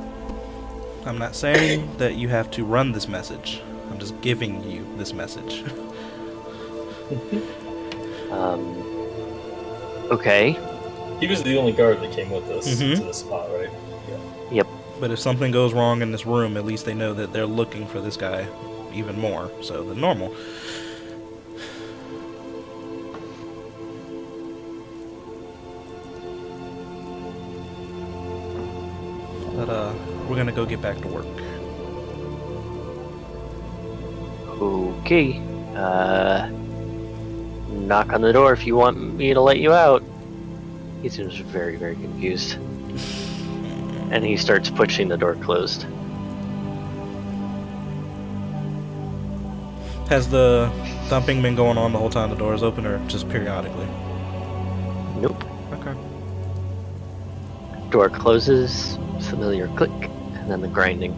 I'm not saying that you have to run this message. I'm just giving you this message. Okay. He was the only guard that came with us Mhm. to the spot, right? Yep. But if something goes wrong in this room, at least they know that they're looking for this guy even more so than normal. But we're gonna go get back to work. Okay. Knock on the door if you want me to let you out. He seems very, very confused. And he starts pushing the door closed. Has the thumping been going on the whole time the door is open, or just periodically? Nope. Okay. Door closes, familiar click, and then the grinding.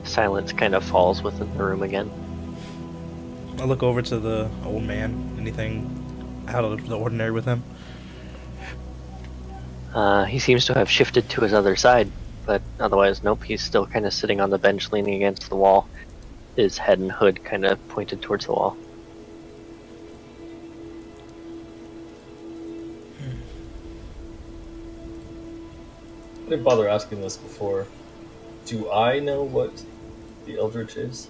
Silence kind of falls within the room again. I look over to the old man. Anything out of the ordinary with him? He seems to have shifted to his other side, but otherwise, nope, he's still kind of sitting on the bench leaning against the wall, his head and hood kind of pointed towards the wall. I didn't bother asking this before. Do I know what the Eldritch is?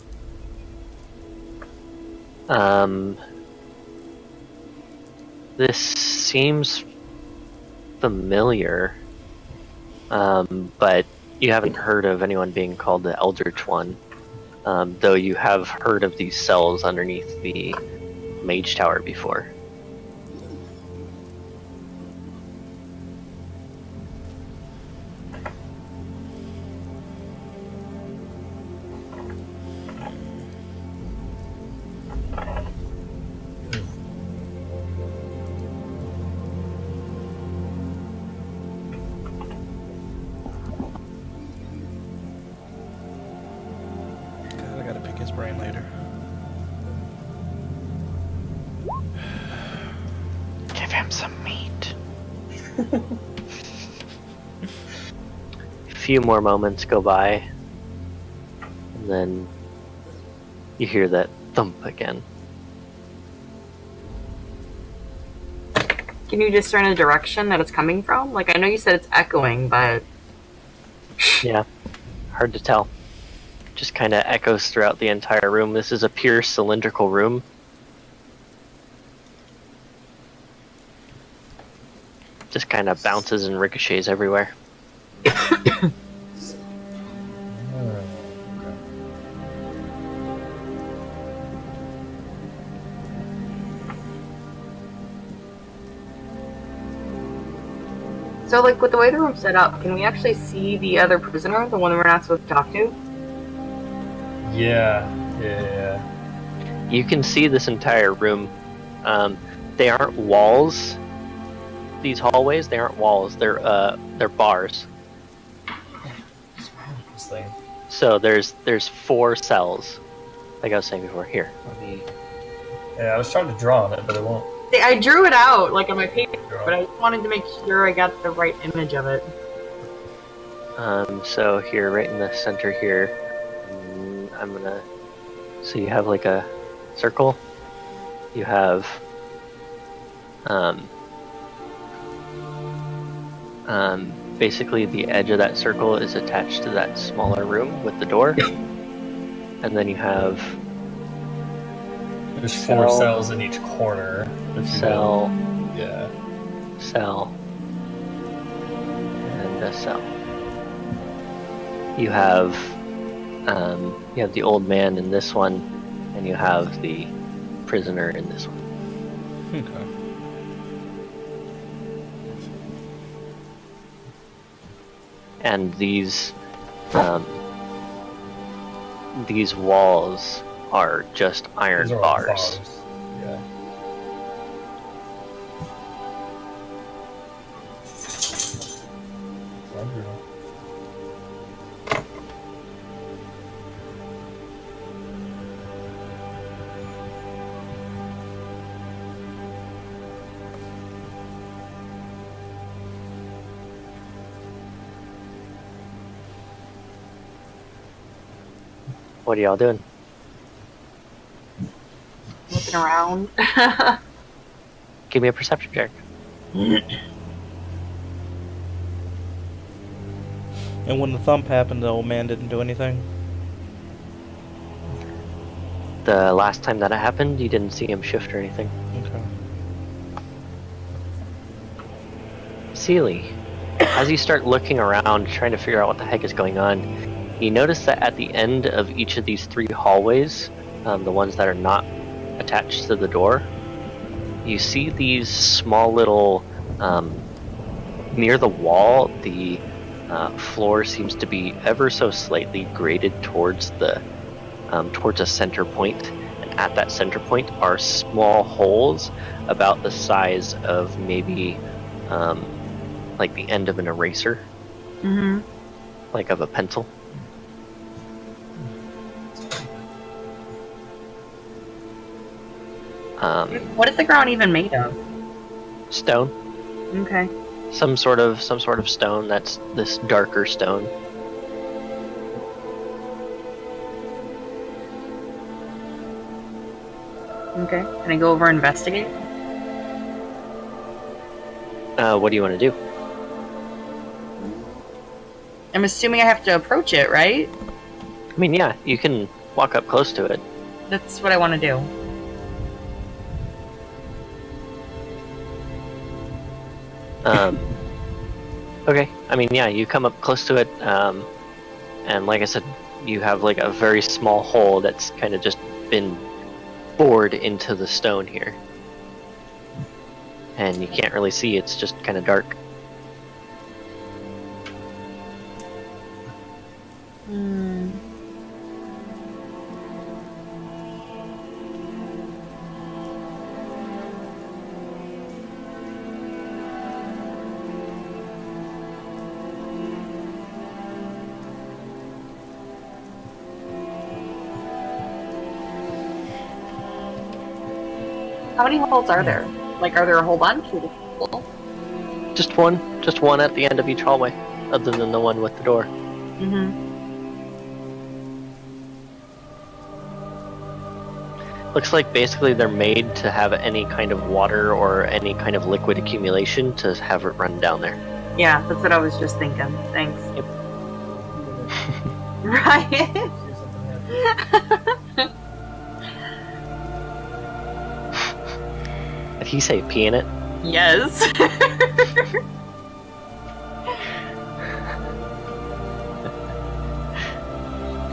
This seems familiar, but you haven't heard of anyone being called the Eldritch One, though you have heard of these cells underneath the Mage Tower before. God, I gotta pick his brain later. Give him some meat. A few more moments go by, and then you hear that thump again. Can you discern a direction that it's coming from? Like, I know you said it's echoing, but Yeah, hard to tell. Just kind of echoes throughout the entire room. This is a pure cylindrical room. Just kind of bounces and ricochets everywhere. so like with the way the room's set up, can we actually see the other prisoner, the one we're not supposed to talk to? Yeah. You can see this entire room. They aren't walls. These hallways, they aren't walls. They're bars. thing? So there's 4 cells, like I was saying before. Here, let me. Yeah, I was trying to draw on it, but it won't. See, I drew it out, like, on my paper, Draw. but I just wanted to make sure I got the right image of it. So here, right in the center here, I'm gonna. So you have like a circle. You have. Basically, the edge of that circle is attached to that smaller room with the door, and then you have There's 4 Cell. cells in each corner. if you cell, will. Yeah. cell, and a cell. You have the old man in this one, and you have the prisoner in this one. Okay. And these walls are just iron These are all bars. Yeah. Wonderful. What are y'all doing? Looking around. Give me a perception check. And when the thump happened, the old man didn't do anything? The last time that it happened, you didn't see him shift or anything. Okay. Sealy, as you start looking around, trying to figure out what the heck is going on, you notice that at the end of each of these 3 hallways, the ones that are not attached to the door, you see these small little, near the wall, the floor seems to be ever so slightly graded towards the towards a center point, and at that center point are small holes about the size of maybe like the end of an eraser, like of a pencil. What is the ground even made of? Stone, Okay. some sort of stone that's this darker stone. Okay. Can I go over and investigate? What do you want to do? I'm assuming I have to approach it, right? I mean, yeah, you can walk up close to it. That's what I want to do. Okay, I mean, yeah, you come up close to it, and like I said, you have like a very small hole that's kind of just been bored into the stone here. And you can't really see, it's just kind of dark. How many holes are there? Like, are there a whole bunch? Or just a couple? Just one at the end of each hallway, other than the one with the door. Looks like basically they're made to have any kind of water or any kind of liquid accumulation to have it run down there. Yeah, that's what I was just thinking. Thanks. Yep. Right? Did he say pee in it? Yes.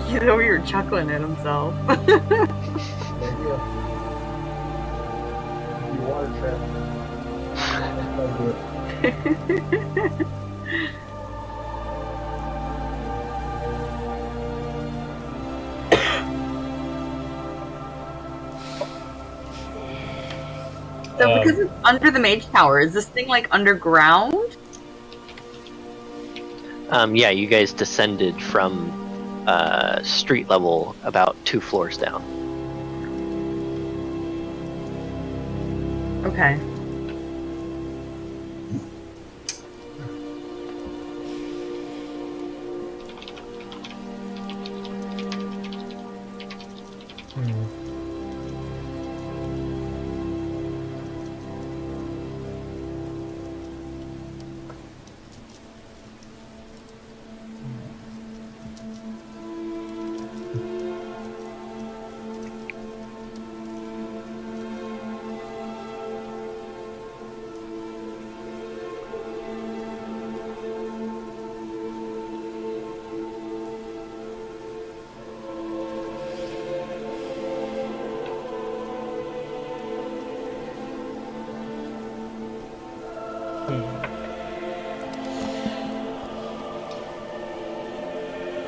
He's over here chuckling at himself. So because it's under the mage tower, is this thing like underground? Yeah, you guys descended from street level about 2 floors down. Okay.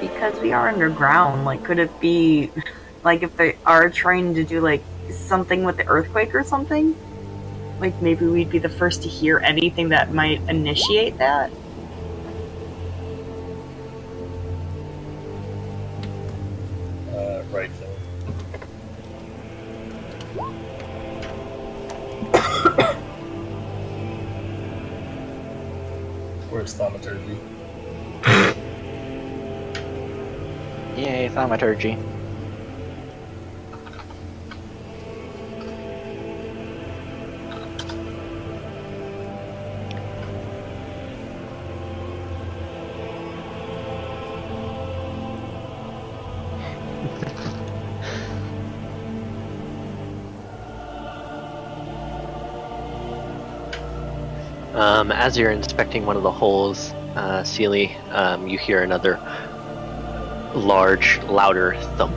Because we are underground, like, could it be, like, if they are trying to do, like, something with the earthquake or something? Like, maybe we'd be the first to hear anything that might initiate that? Right. Where's thaumaturgy? Yay, thaumaturgy. As you're inspecting one of the holes, Sealy, you hear another large, louder thump.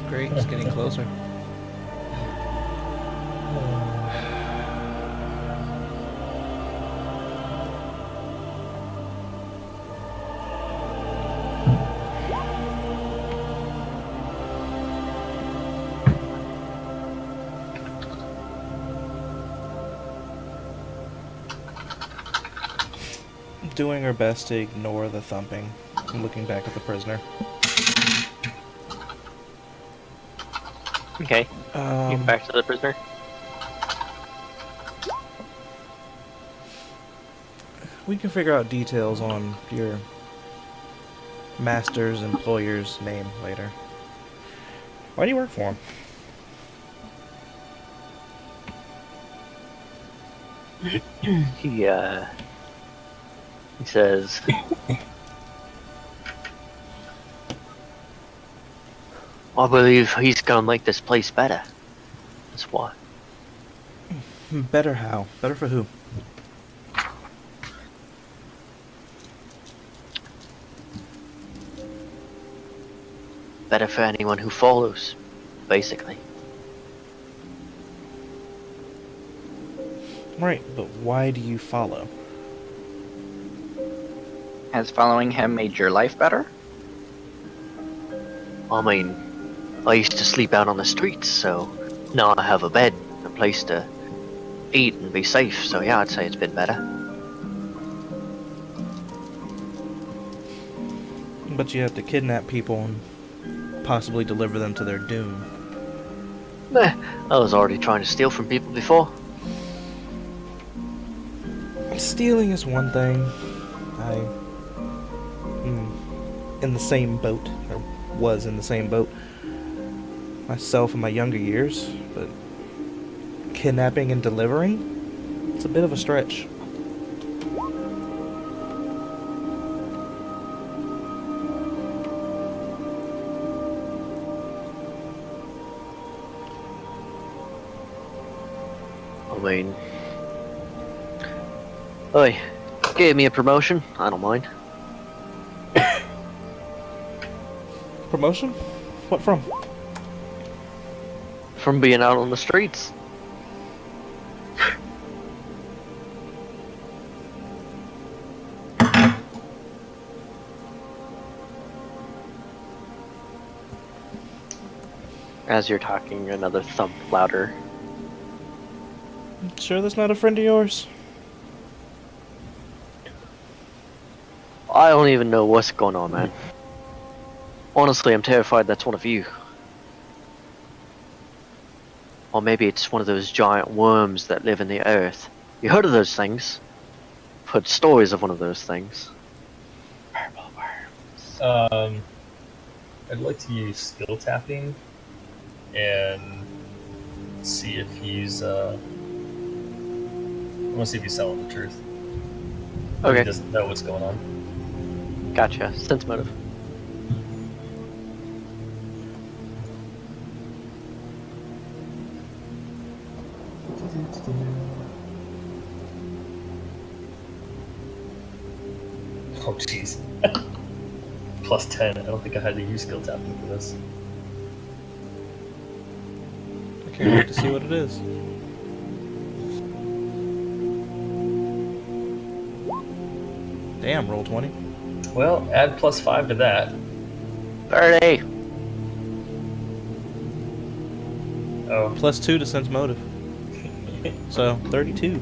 Great, it's getting closer. Doing our best to ignore the thumping and looking back at the prisoner. Okay. You back to the prisoner. We can figure out details on your master's employer's name later. Why do you work for him? He says, I believe he's gonna make this place better. That's why. Better how? Better for who? Better for anyone who follows, basically. Right, but why do you follow? Has following him made your life better? I mean, I used to sleep out on the streets, so now I have a bed, a place to eat and be safe, so yeah, I'd say it's been better. But you have to kidnap people and possibly deliver them to their doom. I was already trying to steal from people before. Stealing is one thing. I'm in the same boat, or was in the same boat myself in my younger years, but kidnapping and delivering, it's a bit of a stretch. I mean, oi, gave me a promotion. I don't mind. Promotion? What from? From being out on the streets. As you're talking, another thump louder. Sure that's not a friend of yours? I don't even know what's going on, man. Honestly, I'm terrified that's one of you. Or maybe it's one of those giant worms that live in the earth. You heard of those things? Heard stories of one of those things. Purple worms. I'd like to use skill tapping and see if he's. I want to see if he's telling the truth. Okay. He doesn't know what's going on. Gotcha. Sense motive. Oh, jeez. Plus 10. I don't think I had to use skill tapping for this. I can't wait to see what it is. Damn, roll 20. Well, add plus 5 to that. 30. Oh. Plus 2 to sense motive. So, 32.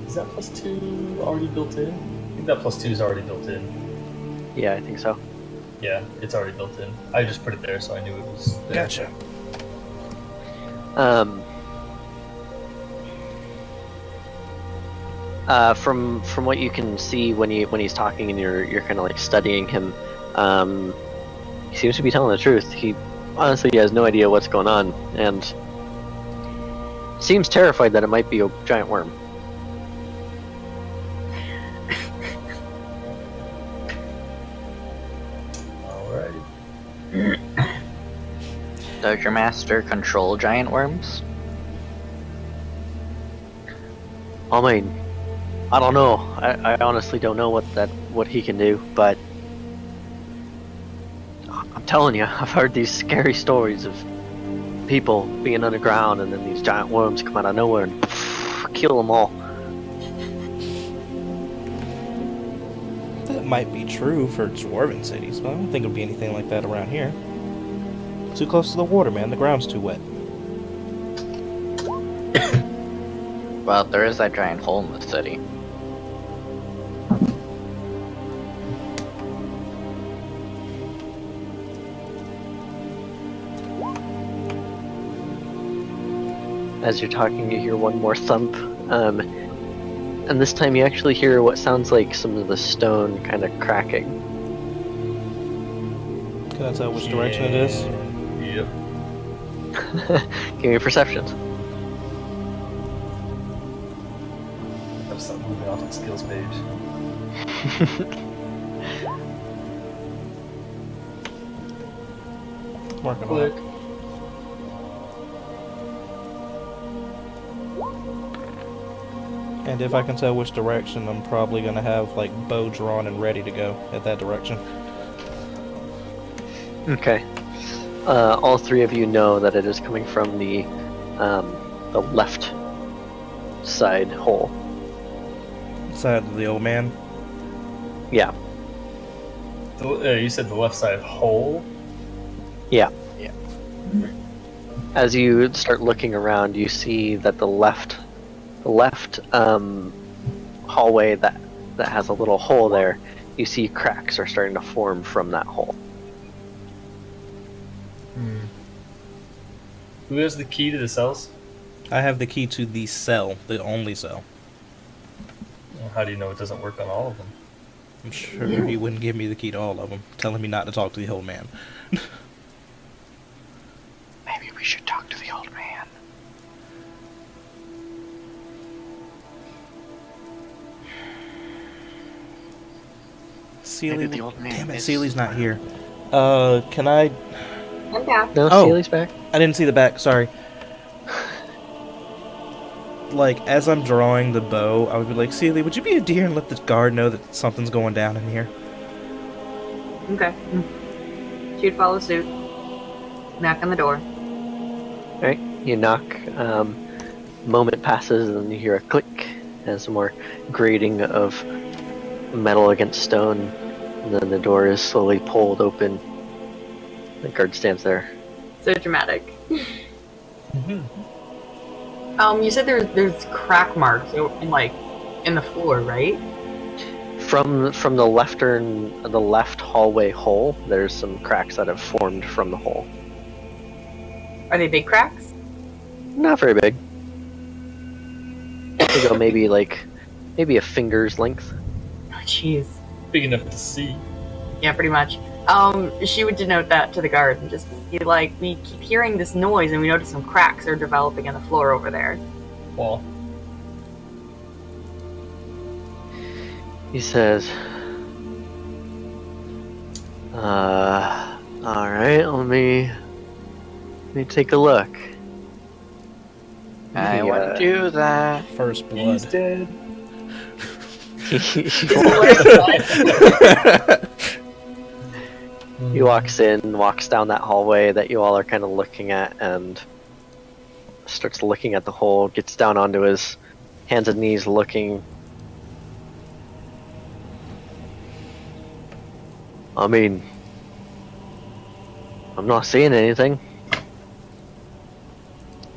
Is that plus 2 already built in? I think that plus 2 is already built in. Yeah, I think so. Yeah, it's already built in. I just put it there so I knew it was there. Gotcha. From what you can see when he's talking and you're kind of like studying him, he seems to be telling the truth. He honestly has no idea what's going on and seems terrified that it might be a giant worm. Alright. Does your master control giant worms? I mean, I don't know. I honestly don't know what he can do, but I'm telling you, I've heard these scary stories of people being underground and then these giant worms come out of nowhere and kill them all. That might be true for dwarven cities, but I don't think it'll be anything like that around here. Too close to the water, man. The ground's too wet. Well, there is that giant hole in the city. As you're talking, you hear one more thump, and this time you actually hear what sounds like some of the stone kind of cracking. Can I tell which direction it is? Yep. Give me a perception. I'll stop moving off the skills page. Working on Click. it. And if I can tell which direction, I'm probably gonna have like bow drawn and ready to go at that direction. Okay. All three of you know that it is coming from the left side hole. Side of the old man. Yeah. You said the left side hole? Yeah. As you start looking around, you see that the left hallway that has a little hole there, you see cracks are starting to form from that hole. Who has the key to the cells? I have the key to the cell, the only cell. Well, how do you know it doesn't work on all of them? I'm sure he wouldn't give me the key to all of them, telling me not to talk to the old man. Maybe we should talk to the old man. Sealy, Maybe the old man damn it, is- Sealy's not here. Can I? I'm back. No, Oh. Sealy's back. I didn't see the back. Sorry. Like as I'm drawing the bow, I would be like, Sealy, would you be a dear and let the guard know that something's going down in here? Okay. She'd follow suit. Knock on the door. Alright, you knock. Moment passes, and then you hear a click and some more grating of metal against stone, and then the door is slowly pulled open. The guard stands there. So dramatic. You said there's crack marks in in the floor, right? From the left hallway hole, there's some cracks that have formed from the hole. Are they big cracks? Not very big. They go maybe a finger's length. Oh, jeez. Big enough to see. Yeah, pretty much. She would denote that to the guard and just be like, we keep hearing this noise and we notice some cracks are developing in the floor over there. Well, He says, alright, let me take a look. I wouldn't do that. First blood. dead. He walks down that hallway that you all are kind of looking at, and starts looking at the hole, gets down onto his hands and knees looking. I mean, I'm not seeing anything.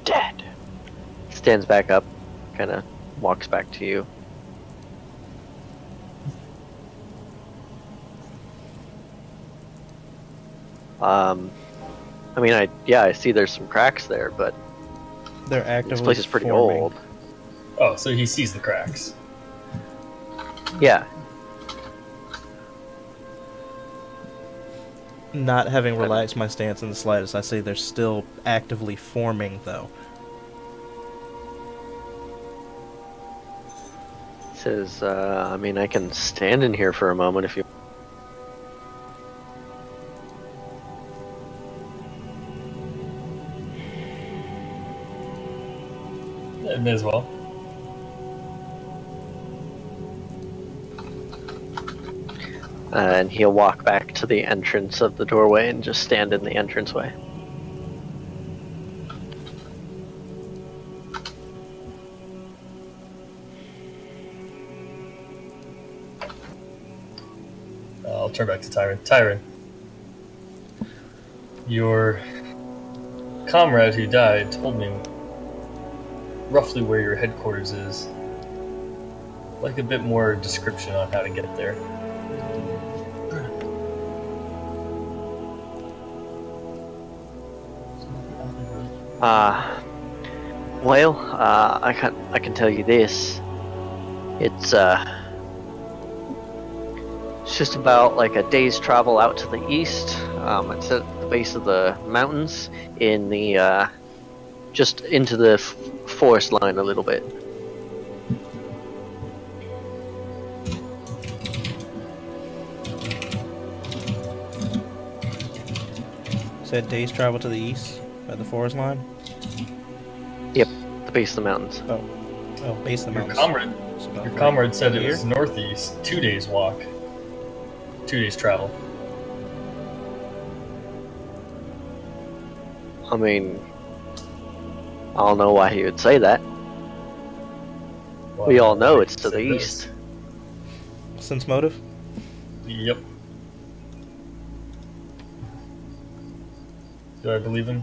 Dead. Stands back up, kind of walks back to you. I mean, I see there's some cracks there, but They're actively this place is pretty forming. old. Oh, so he sees the cracks. Yeah. Not having relaxed my stance in the slightest, I say they're still actively forming, though. Says, I mean, I can stand in here for a moment if you. Yeah, may as well. And he'll walk back to the entrance of the doorway and just stand in the entranceway. I'll turn back to Tyron. Tyron, your comrade who died told me roughly where your headquarters is. I'd like a bit more description on how to get there. Well, I can tell you this. It's just about like a day's travel out to the east. It's at the base of the mountains in the just into the forest line a little bit. Said days travel to the east by the forest line. Yep, the base of the mountains. Oh, base of the Your mountains. comrade, It's about your right comrade said it here. was northeast, 2 days walk. 2 days travel. I mean, I don't know why he would say that. Well, We all know like it's he to the said this. east. Sense motive? Yep. Do I believe him?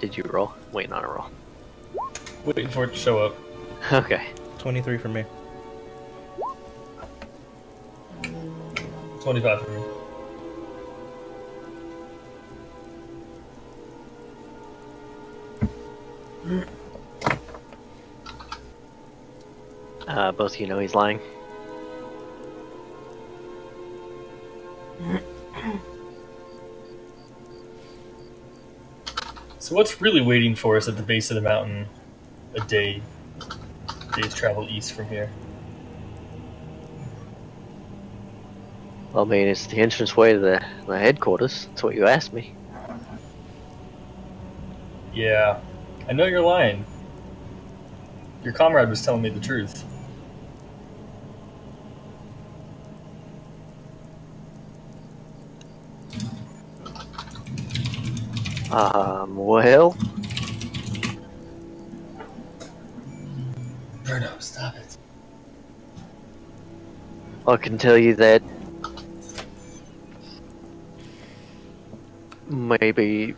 Did you roll? Waiting on a roll. Waiting for it to show up. Okay. 23 for me. 25 for me. Both of you know he's lying. So what's really waiting for us at the base of the mountain a day's travel east from here? Well, I mean, it's the entranceway to the headquarters. That's what you asked me. Yeah, I know you're lying. Your comrade was telling me the truth. Well, Bruno, stop it. I can tell you that maybe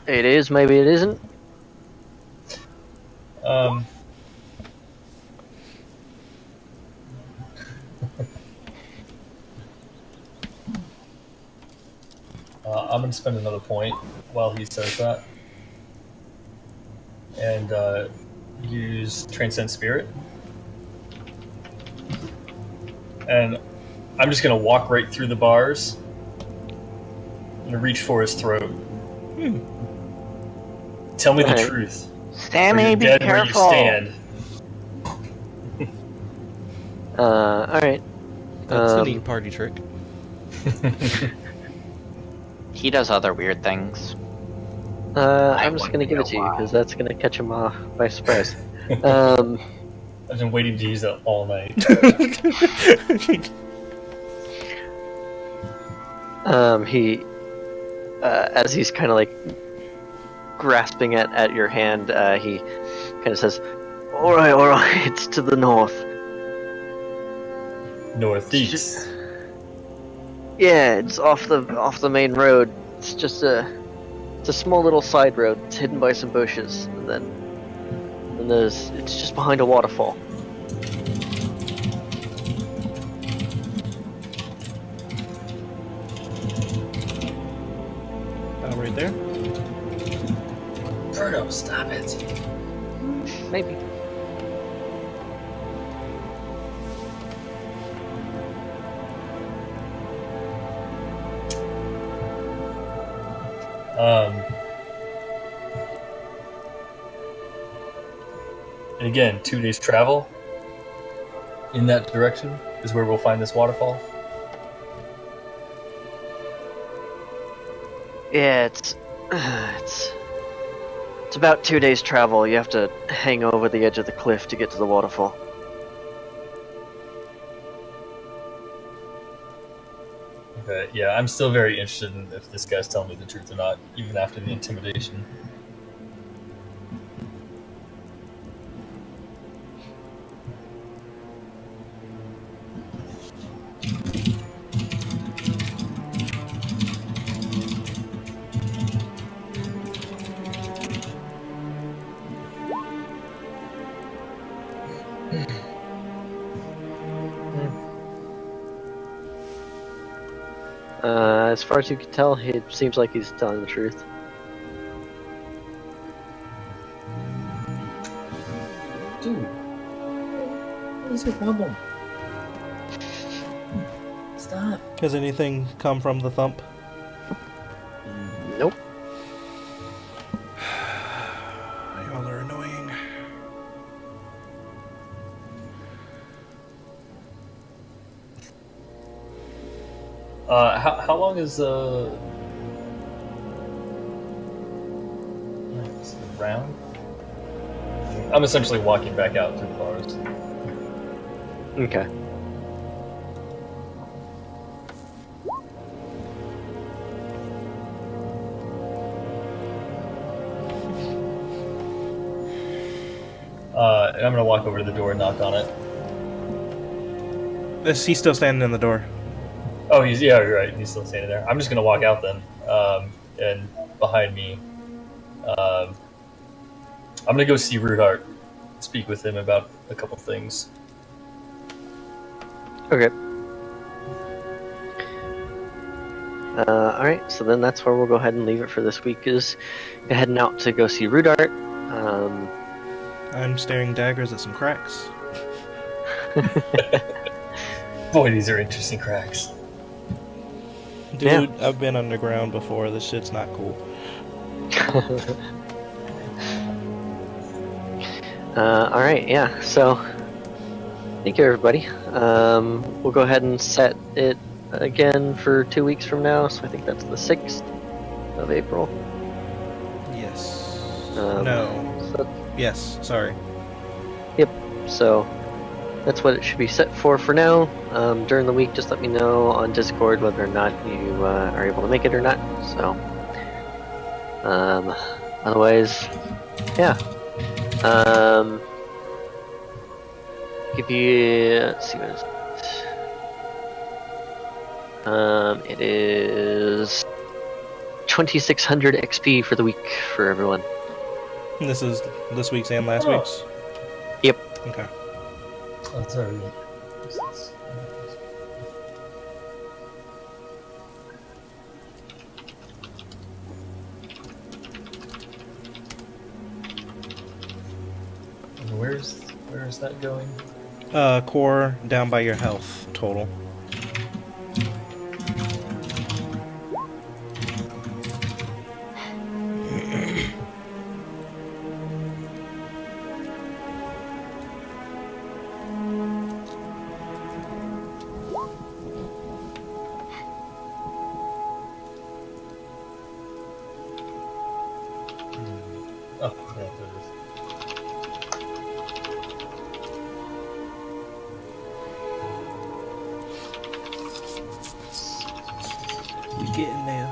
it is, maybe it isn't. Um, I'm going to spend another point while he says that. And use Transcend Spirit. And I'm just going to walk right through the bars and reach for his throat. Tell me the Alright. truth. Or Sammy, you're be dead careful. where you stand. Alright. That's a neat party trick. He does other weird things. I'm just gonna give it to you, because that's gonna catch him off by surprise. I've been waiting to use that all night. He, as he's kind of like grasping at your hand, he kind of says, all right, it's to the north. Northeast. Yeah, it's off the main road. It's just a small little side road. It's hidden by some bushes, and then it's just behind a waterfall. Right there. Bruno, stop it. Maybe. And again, 2 days travel in that direction is where we'll find this waterfall. Yeah, it's about 2 days travel. You have to hang over the edge of the cliff to get to the waterfall. Okay, yeah, I'm still very interested in if this guy's telling me the truth or not, even after the intimidation. As far as you can tell, it seems like he's telling the truth. Dude, what is your problem? Stop. Has anything come from the thump? Nope. Y'all are annoying. How long is the round? I'm essentially walking back out through the bars. Okay. And I'm gonna walk over to the door and knock on it. He's still standing in the door. Oh, you're right. He's still standing there. I'm just gonna walk out then, and behind me, I'm gonna go see Rudart, speak with him about a couple things. Okay. Alright, so then that's where we'll go ahead and leave it for this week, is you're heading out to go see Rudart. I'm staring daggers at some cracks. Boy, these are interesting cracks. Dude, Yeah. I've been underground before. This shit's not cool. Alright, yeah, so thank you everybody. We'll go ahead and set it again for 2 weeks from now, so I think that's the 6th of April. Yes. Um, No. So, Yes, sorry. so that's what it should be set for now. During the week, just let me know on Discord whether or not you are able to make it or not. So, otherwise, yeah. Give you, let's see what is it. It is 2600 XP for the week for everyone. This is this week's and last Oh. week's? Yep. Okay. Oh, sorry. Where is that going? Core down by your health total. Oh, yeah, there it is. We getting there.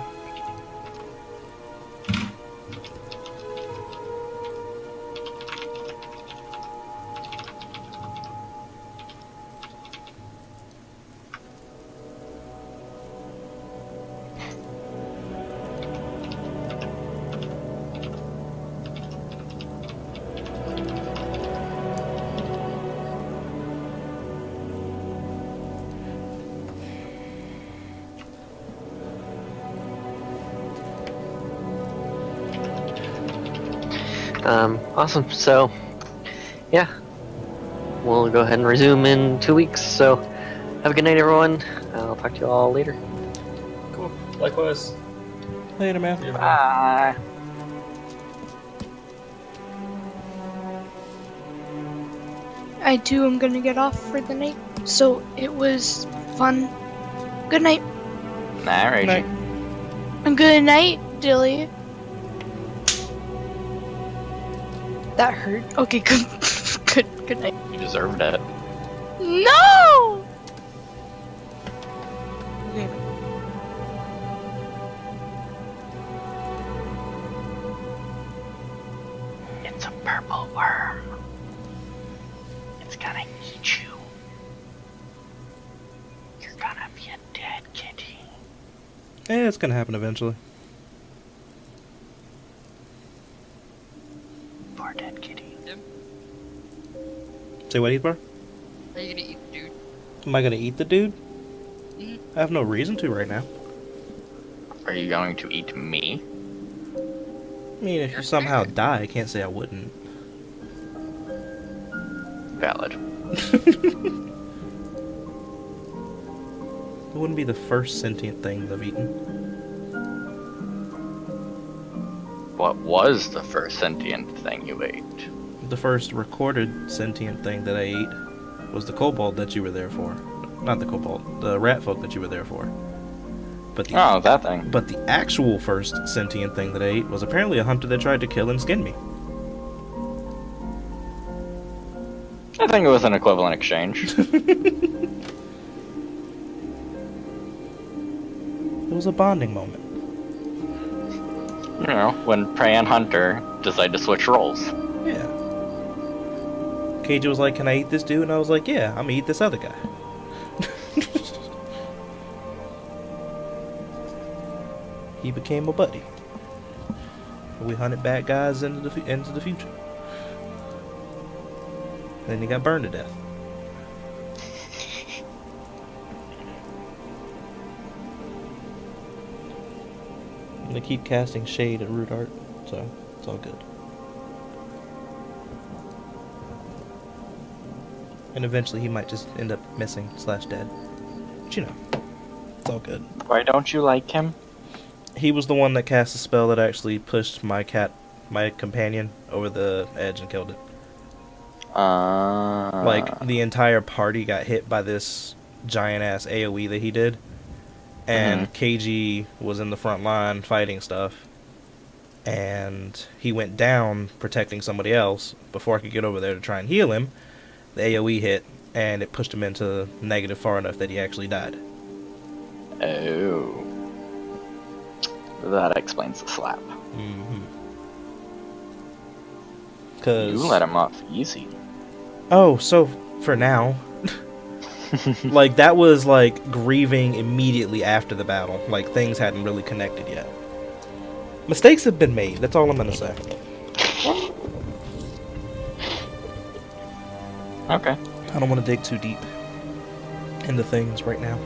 Awesome. So, yeah, we'll go ahead and resume in 2 weeks. So, have a good night, everyone. I'll talk to you all later. Cool. Likewise. Later, man. See you, man. Bye. I too am gonna get off for the night. So it was fun. Good night. Nah, Reggie. Night. And good night, Dilly. That hurt. Okay, good. Good night. You deserved it. No! It's a purple worm. It's gonna eat you. You're gonna be a dead kitty. Eh, it's gonna happen eventually. Poor dead kitty. Say what, Heathbar? Are you gonna eat the dude? Am I gonna eat the dude? Mhm. I have no reason to right now. Are you going to eat me? I mean, if you somehow die, I can't say I wouldn't. Valid. It wouldn't be the first sentient thing I've eaten. What was the first sentient thing you ate? The first recorded sentient thing that I ate was the kobold that you were there for. Not the kobold, the rat folk that you were there for. But the, Oh, that thing. but the actual first sentient thing that I ate was apparently a hunter that tried to kill and skin me. I think it was an equivalent exchange. It was a bonding moment. You know, when prey and hunter decide to switch roles. Yeah. KJ was like, "Can I eat this dude?" And I was like, "Yeah, I'm gonna eat this other guy." He became a buddy. We hunted bad guys into the future. Then he got burned to death. And they keep casting shade at Root Art, so it's all good. And eventually he might just end up missing / dead. But you know, it's all good. Why don't you like him? He was the one that cast a spell that actually pushed my companion over the edge and killed it. Like, the entire party got hit by this giant-ass AoE that he did. And KG was in the front line fighting stuff. And he went down protecting somebody else. Before I could get over there to try and heal him, the AoE hit, and it pushed him into negative far enough that he actually died. Oh. That explains the slap. Mm-hmm. You let him off easy. Oh, so for now, like that was like grieving immediately after the battle. Like things hadn't really connected yet. Mistakes have been made. That's all I'm gonna say. Okay. I don't want to dig too deep into things right now.